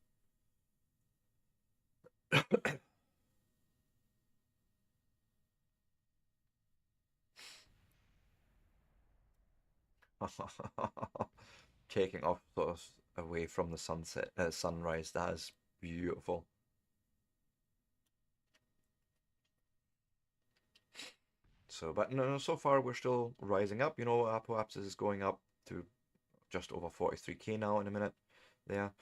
Taking off sort of away from the sunset, sunrise. That is beautiful. So, but no, so far we're still rising up. You know, Apoapsis is going up to just over 43k now in a minute. There,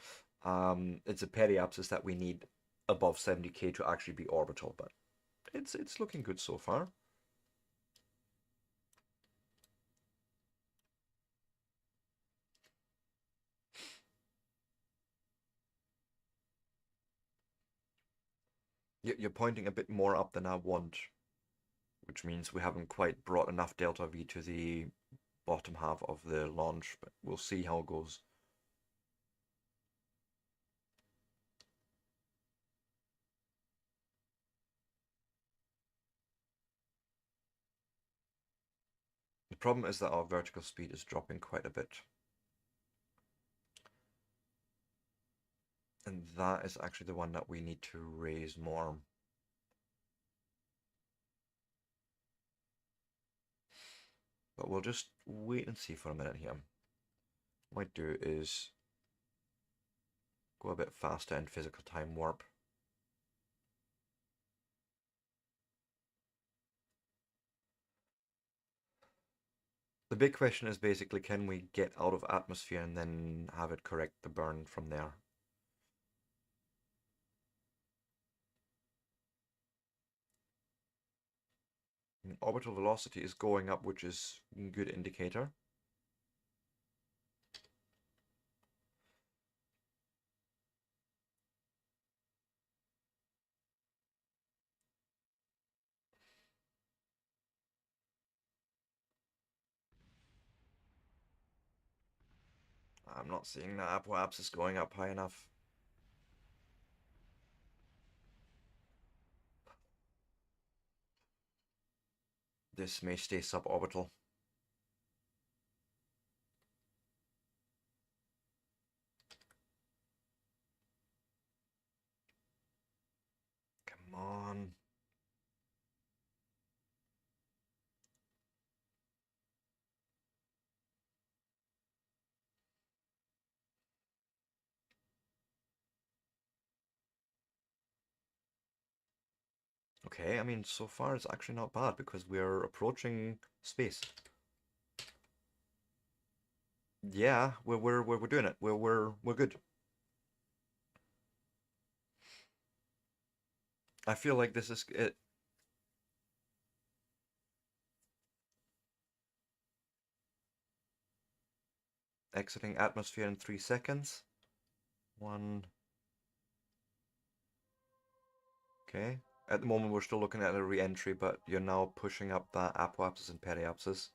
it's a periapsis that we need above 70k to actually be orbital, but it's looking good so far. You're pointing a bit more up than I want, which means we haven't quite brought enough delta V to the bottom half of the launch, but we'll see how it goes. The problem is that our vertical speed is dropping quite a bit. And that is actually the one that we need to raise more. But we'll just wait and see for a minute here. What I might do is go a bit faster in physical time warp. The big question is basically, can we get out of atmosphere and then have it correct the burn from there? Orbital velocity is going up, which is a good indicator. I'm not seeing that Apoapsis going up high enough. This may stay suborbital. Come on. Okay, I mean, so far it's actually not bad because we're approaching space. Yeah, we're doing it. We're good. I feel like this is it. Exiting atmosphere in 3 seconds. One. Okay. At the moment, we're still looking at a re-entry, but you're now pushing up that apoapsis and periapsis.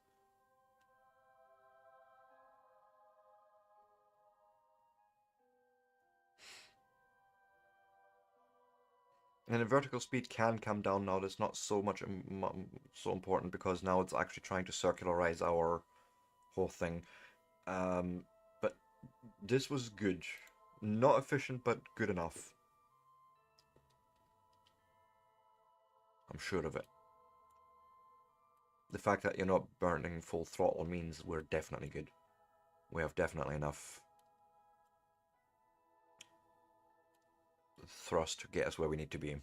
And the vertical speed can come down now. That's not so much so important because now it's actually trying to circularize our whole thing. But this was good. Not efficient, but good enough. I'm sure of it. The fact that you're not burning full throttle means we're definitely good. We have definitely enough thrust to get us where we need to be.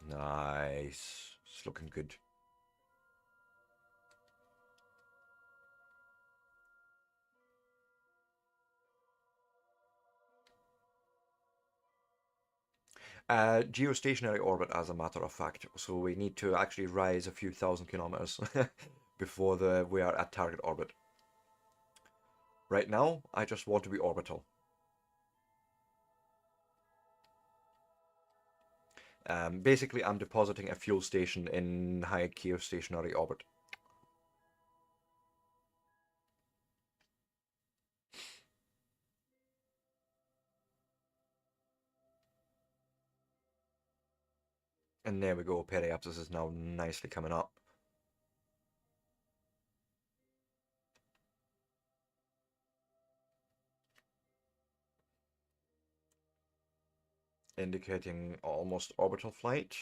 Nice. It's looking good. Geostationary orbit, as a matter of fact. So we need to actually rise a few thousand kilometers before we are at target orbit. Right now, I just want to be orbital. Basically, I'm depositing a fuel station in high geostationary orbit. And there we go, Periapsis is now nicely coming up. Indicating almost orbital flight.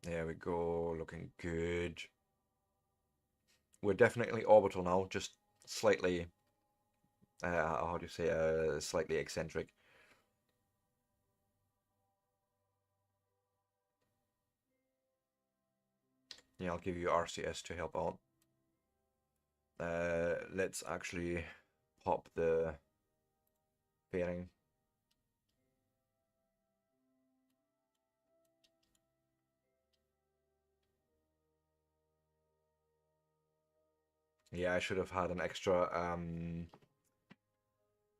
There we go, looking good. We're definitely orbital now, just slightly, how do you say, slightly eccentric. Yeah, I'll give you RCS to help out. Let's actually pop the bearing. Yeah, I should have had an extra,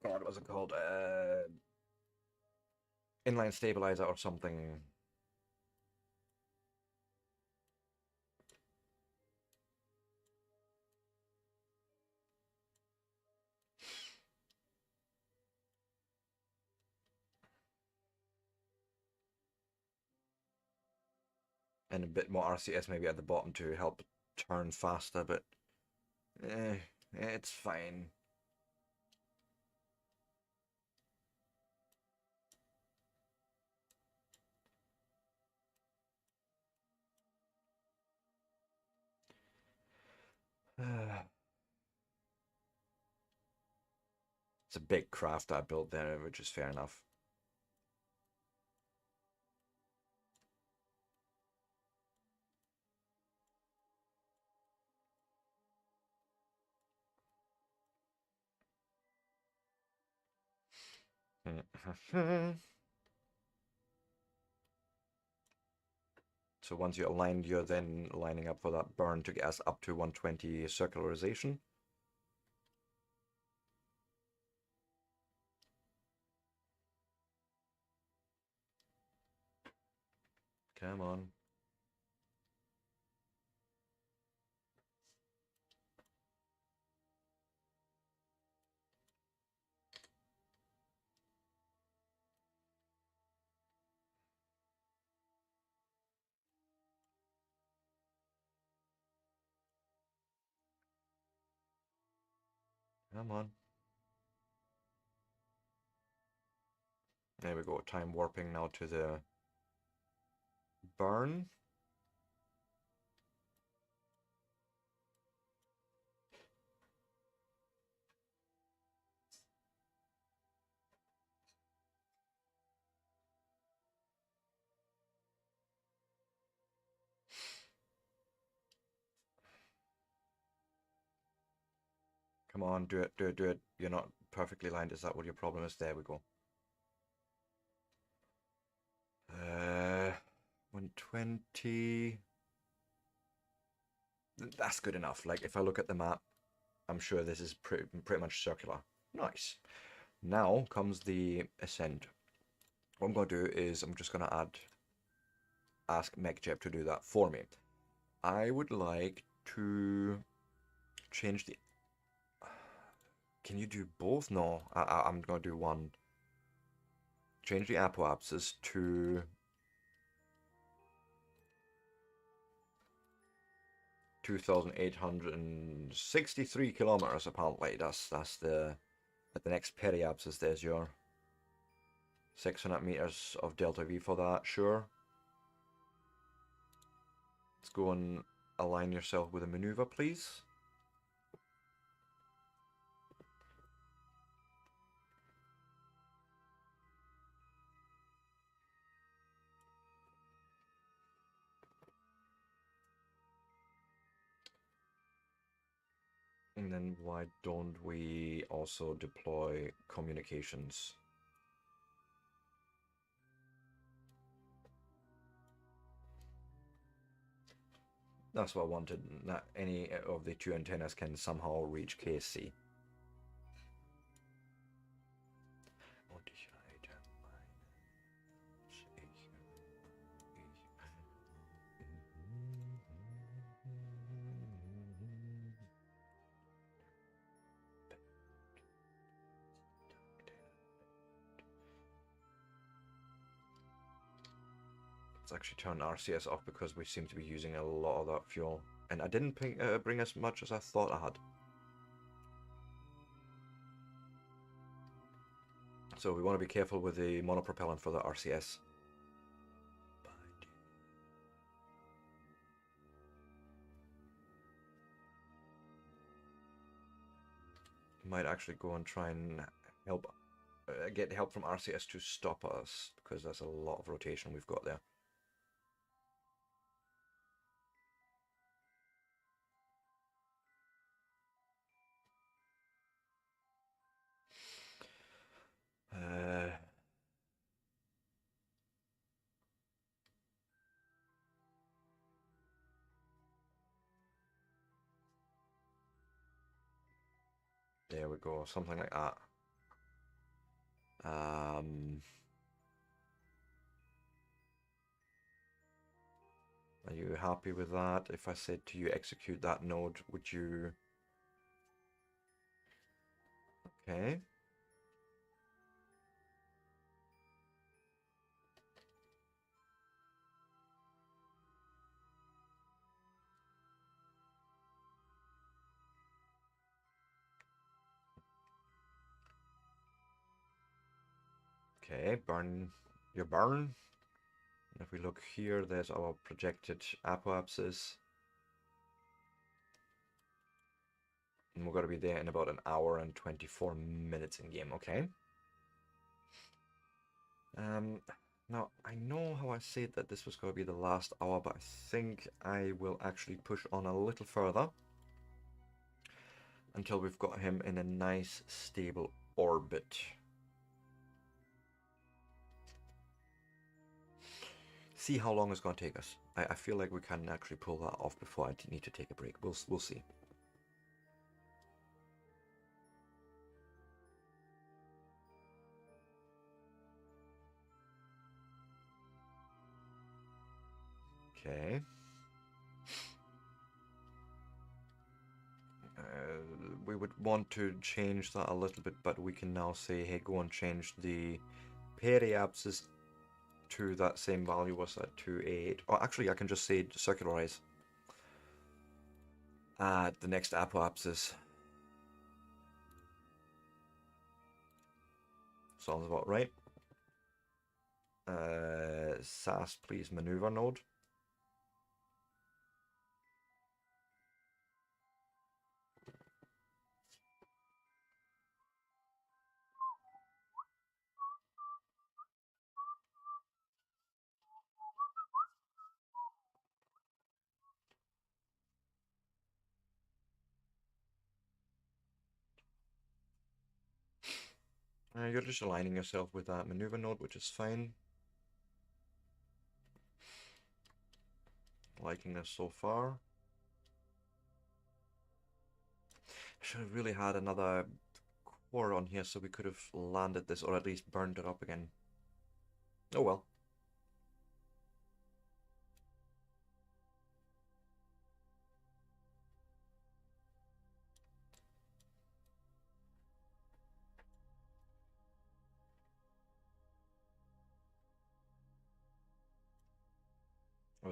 what was it called? Inline stabilizer or something. And a bit more RCS maybe at the bottom to help turn faster, but it's fine. It's a big craft I built there, which is fair enough. So once you're aligned, you're then lining up for that burn to get us up to 120 circularization. Come on. Come on. There we go. Time warping now to the burn. Come on, do it, do it, do it. You're not perfectly lined. Is that what your problem is? There we go. 120. That's good enough. Like, if I look at the map, I'm sure this is pretty much circular. Nice. Now comes the ascent. What I'm going to do is I'm just going to ask MechJep to do that for me. I would like to change the... Can you do both? No, I'm going to do one. change the apoapsis to 2,863 kilometers. Apparently, that's the at the next periapsis. There's your 600 meters of delta V for that. Sure. Let's go and align yourself with a maneuver, please. And then why don't we also deploy communications? That's what I wanted. That any of the two antennas can somehow reach KC. Let's actually turn RCS off because we seem to be using a lot of that fuel. And I didn't bring as much as I thought I had. So we want to be careful with the monopropellant for the RCS. Might actually go and try and help get help from RCS to stop us, because there's a lot of rotation we've got there. There we go, something like that. Are you happy with that? If I said to you execute that node, would you? Okay. Okay, burn your burn. If we look here, there's our projected apoapsis. And we're going to be there in about an hour and 24 minutes in game, okay? Now, I know how I said that this was going to be the last hour, but I think I will actually push on a little further until we've got him in a nice, stable orbit. See how long it's going to take us. I feel like we can actually pull that off before I need to take a break. We'll see. Okay. We would want to change that a little bit, but we can now say, hey, go and change the periapsis to that same value. Was that 2.8? Oh, actually, I can just say circularize at the next apoapsis. Sounds about right. SAS, please, maneuver node. You're just aligning yourself with that maneuver node, which is fine. Liking this so far. Should have really had another core on here so we could have landed this, or at least burned it up again. Oh well.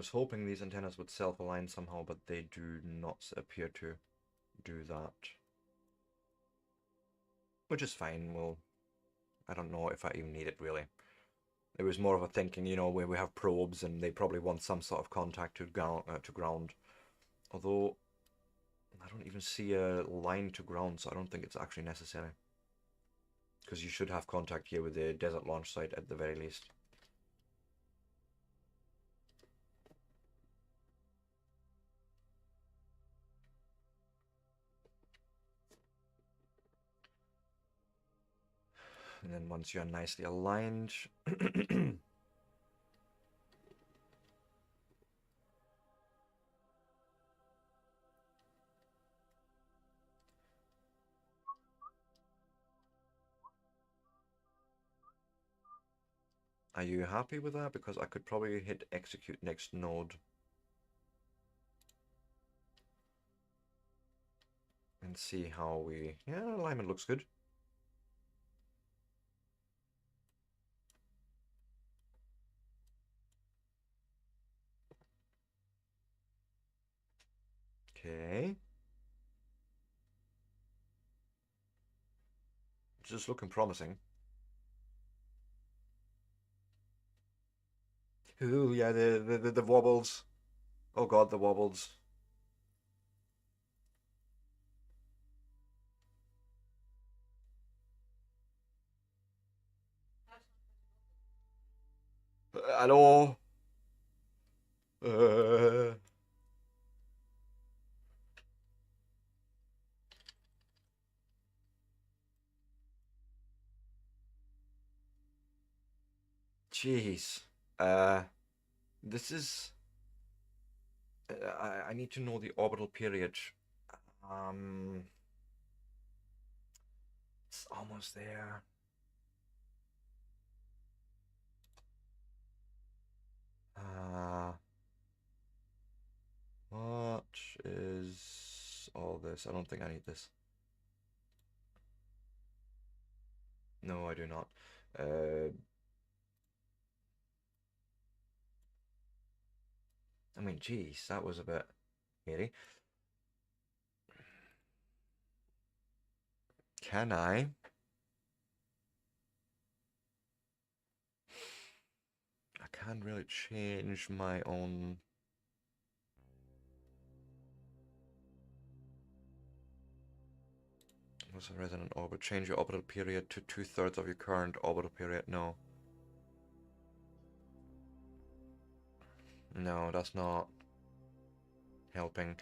was hoping these antennas would self-align somehow, but they do not appear to do that. Which is fine. Well, I don't know if I even need it really. It was more of a thinking, you know, where we have probes and they probably want some sort of contact to ground. Although I don't even see a line to ground, so I don't think it's actually necessary. Because you should have contact here with the desert launch site at the very least. And then once you're nicely aligned, are you happy with that? Because I could probably hit execute next node. And see how we... Yeah, alignment looks good. Okay. It's just looking promising. Ooh, yeah, the wobbles. Oh god, the wobbles. Hello? Uh... Jeez. This is... I need to know the orbital period. Um... It's almost there. What is all this? I don't think I need this. No, I do not. I mean, geez, that was a bit hairy. Can I? I can't really change my own... What's a resonant orbit? Change your orbital period to 2/3 of your current orbital period. No. No, that's not helping.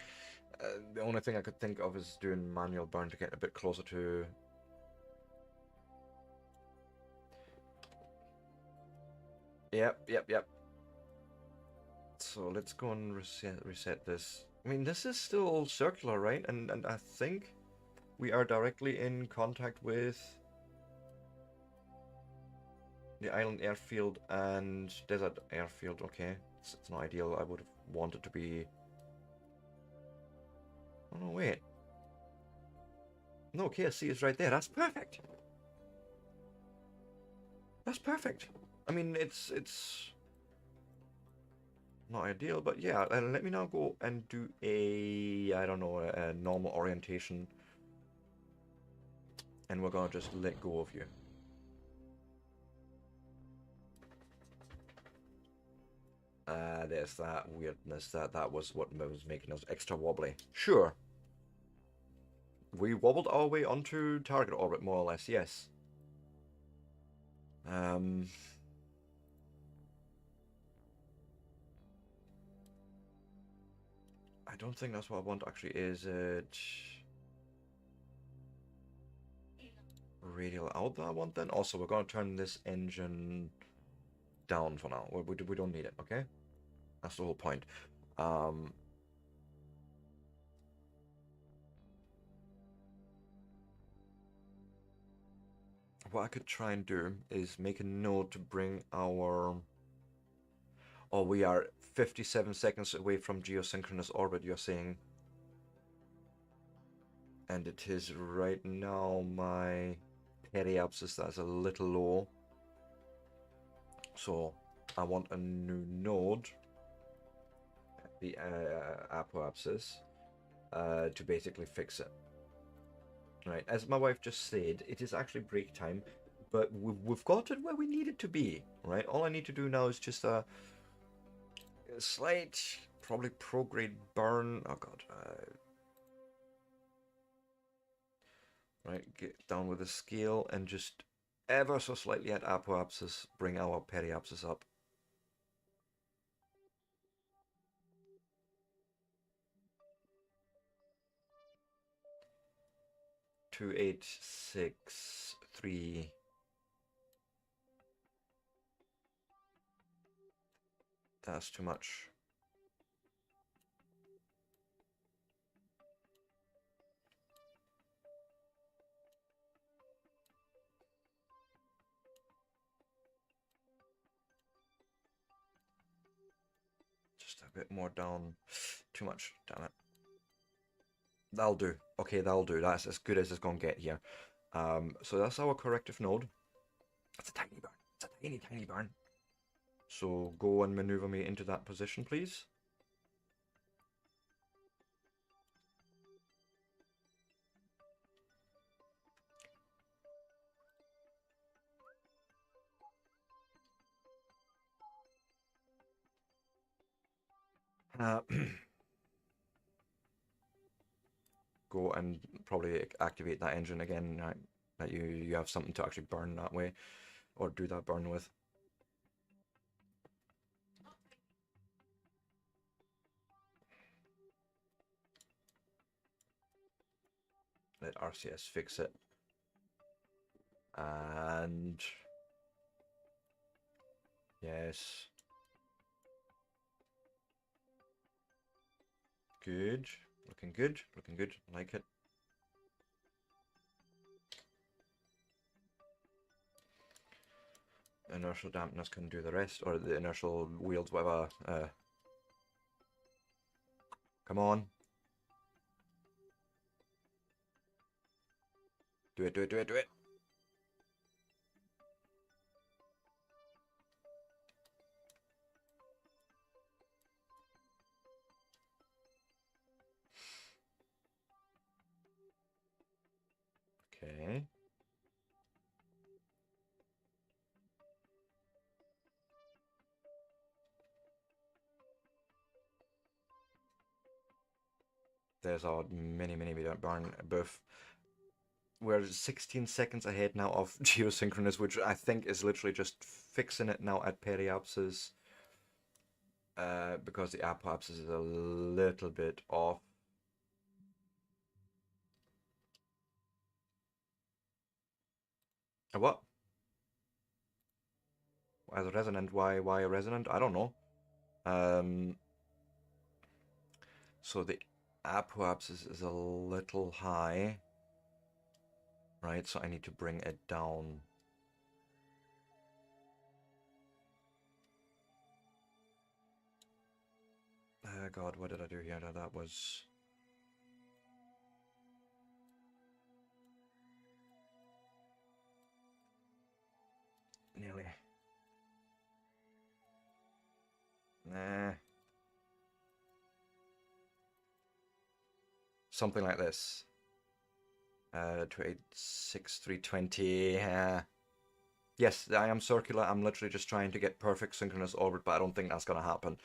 The only thing I could think of is doing manual burn to get a bit closer to... Yep. So let's go and reset this. I mean, this is still circular, right? And I think we are directly in contact with the island airfield and desert airfield. Okay, it's not ideal. I would have wanted to be... Oh no, wait. No, KSC is right there. That's perfect. That's perfect. I mean, it's not ideal, but yeah. And let me now go and do a, I don't know, a normal orientation, and we're gonna just let go of you. There's that weirdness. That was what was making us extra wobbly. Sure. We wobbled our way onto target orbit, more or less, yes. I don't think that's what I want, actually. Is it radial out that I want then? Also, we're going to turn this engine down for now. We don't need it, okay? That's the whole point. What I could try and do is make a note to bring our... Oh, we are 57 seconds away from geosynchronous orbit, you're saying. And it is right now my periapsis that's a little low. So I want a new node. the apoapsis to basically fix it. Right, as my wife just said, it is actually break time, but we've got it where we need it to be. Right, all I need to do now is just a slight, probably pro-grade burn. Oh god. Right, get down with the scale and just ever so slightly at apoapsis, bring our periapsis up. Two, 8, 6, 3. That's too much. Just a bit more down. Too much, damn it. That'll do. Okay, that'll do. That's as good as it's gonna get here. So that's our corrective node. That's a tiny burn. It's a tiny, tiny burn. So go and maneuver me into that position, please. Go and probably activate that engine again. That you have something to actually burn that way, or do that burn with. Let RCS fix it. And yes. Good. Looking good. Looking good. Like it. Inertial dampness can do the rest, or the inertial wheels, whatever. Come on. Do it, do it, do it, do it. Okay. There's our mini burn buff. We're 16 seconds ahead now of geosynchronous, which I think is literally just fixing it now at periapsis. Because the apoapsis is a little bit off. What? As a resonant, why a resonant? I don't know. So the apoapsis is a little high, right? So I need to bring it down. God, what did I do here? That was... nearly. Nah. Something like this. 286, 320. Yes, I am circular. I'm literally just trying to get perfect synchronous orbit, but I don't think that's going to happen.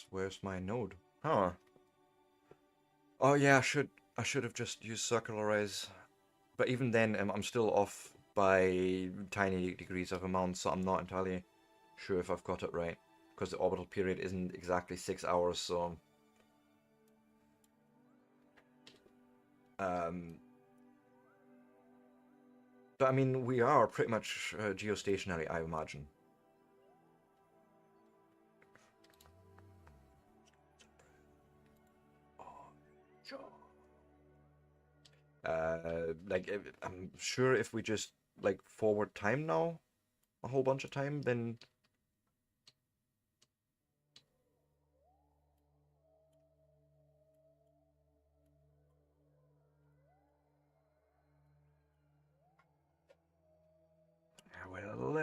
Where's my node? Huh. Oh yeah, I should have just used circularize, but even then, I'm still off by tiny degrees of amount, so I'm not entirely sure if I've got it right, because the orbital period isn't exactly 6 hours, so but I mean, we are pretty much geostationary, I imagine. Like, I'm sure if we just like forward time now a whole bunch of time, then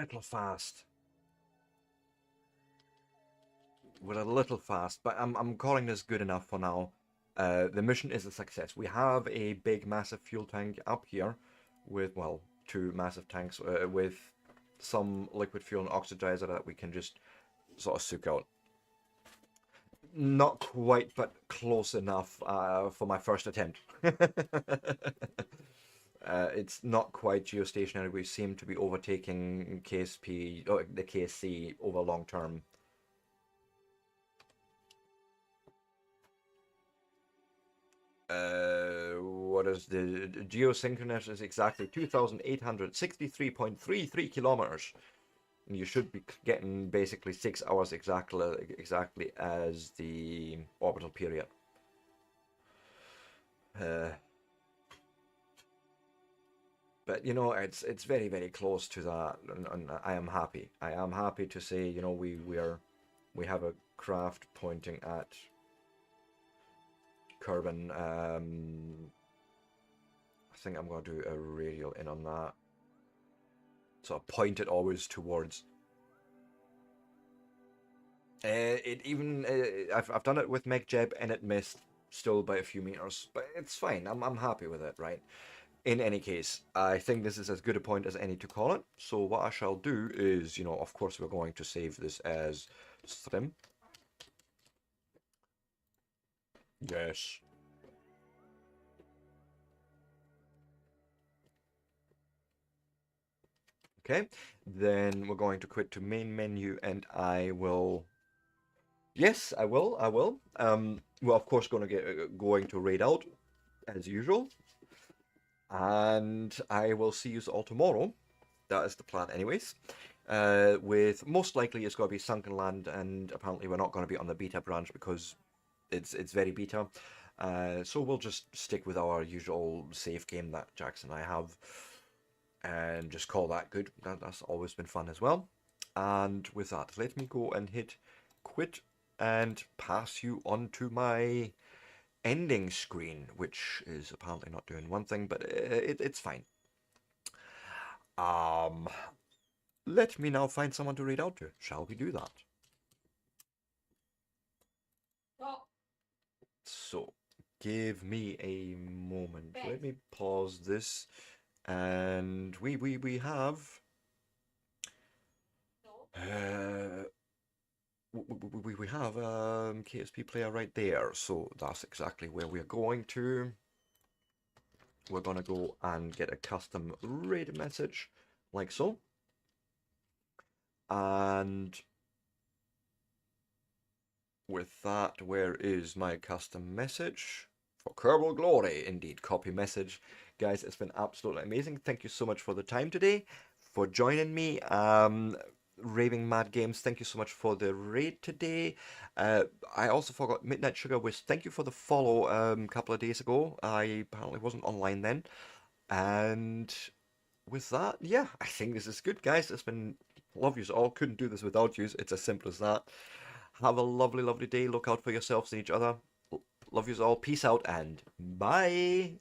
little fast. We're a little fast, but I'm calling this good enough for now. The mission is a success. We have a big, massive fuel tank up here with, well, two massive tanks with some liquid fuel and oxidizer that we can just sort of soak out. Not quite, but close enough for my first attempt. It's not quite geostationary. We seem to be overtaking KSP, or the KSC over long term. What is the geosynchronous is exactly 2,863.33 kilometers. And you should be getting basically 6 hours exactly as the orbital period. But you know, it's very, very close to that, and I am happy. I am happy to say, you know, we have a craft pointing at Kerbin. I think I'm going to do a radial in on that. So I point it always towards. I've done it with MechJeb and it missed still by a few meters, but it's fine. I'm happy with it, right? In any case, I think this is as good a point as any to call it. So what I shall do is, you know, of course we're going to save this as stream. Yes. Okay, then we're going to quit to main menu and I will... Yes, I will. We're of course going to raid out as usual. And I will see you all tomorrow. That is the plan anyways. With most likely it's going to be Sunken Land, and apparently we're not going to be on the beta branch because it's very beta. So we'll just stick with our usual safe game that Jackson and I have, and just call that good. That's always been fun as well. And with that, let me go and hit quit and pass you on to my ending screen, which is apparently not doing one thing, but it's fine. Let me now find someone to read out to. Shall we do that? Oh. So, give me a moment. Let me pause this, and we have we have KSP player right there, so that's exactly where we're going to. We're gonna go and get a custom raid message, like so. And with that, where is my custom message? For Kerbal Glory, indeed, copy message. Guys, it's been absolutely amazing. Thank you so much for the time today, for joining me. Raving Mad Games, thank you so much for the raid today. I also forgot Midnight Sugar Wish, thank you for the follow a couple of days ago. I apparently wasn't online then. And with that, yeah, I think this is good, guys. It's been love yous all. Couldn't do this without yous. It's as simple as that. Have a lovely, lovely day. Look out for yourselves and each other. Love yous all. Peace out and bye.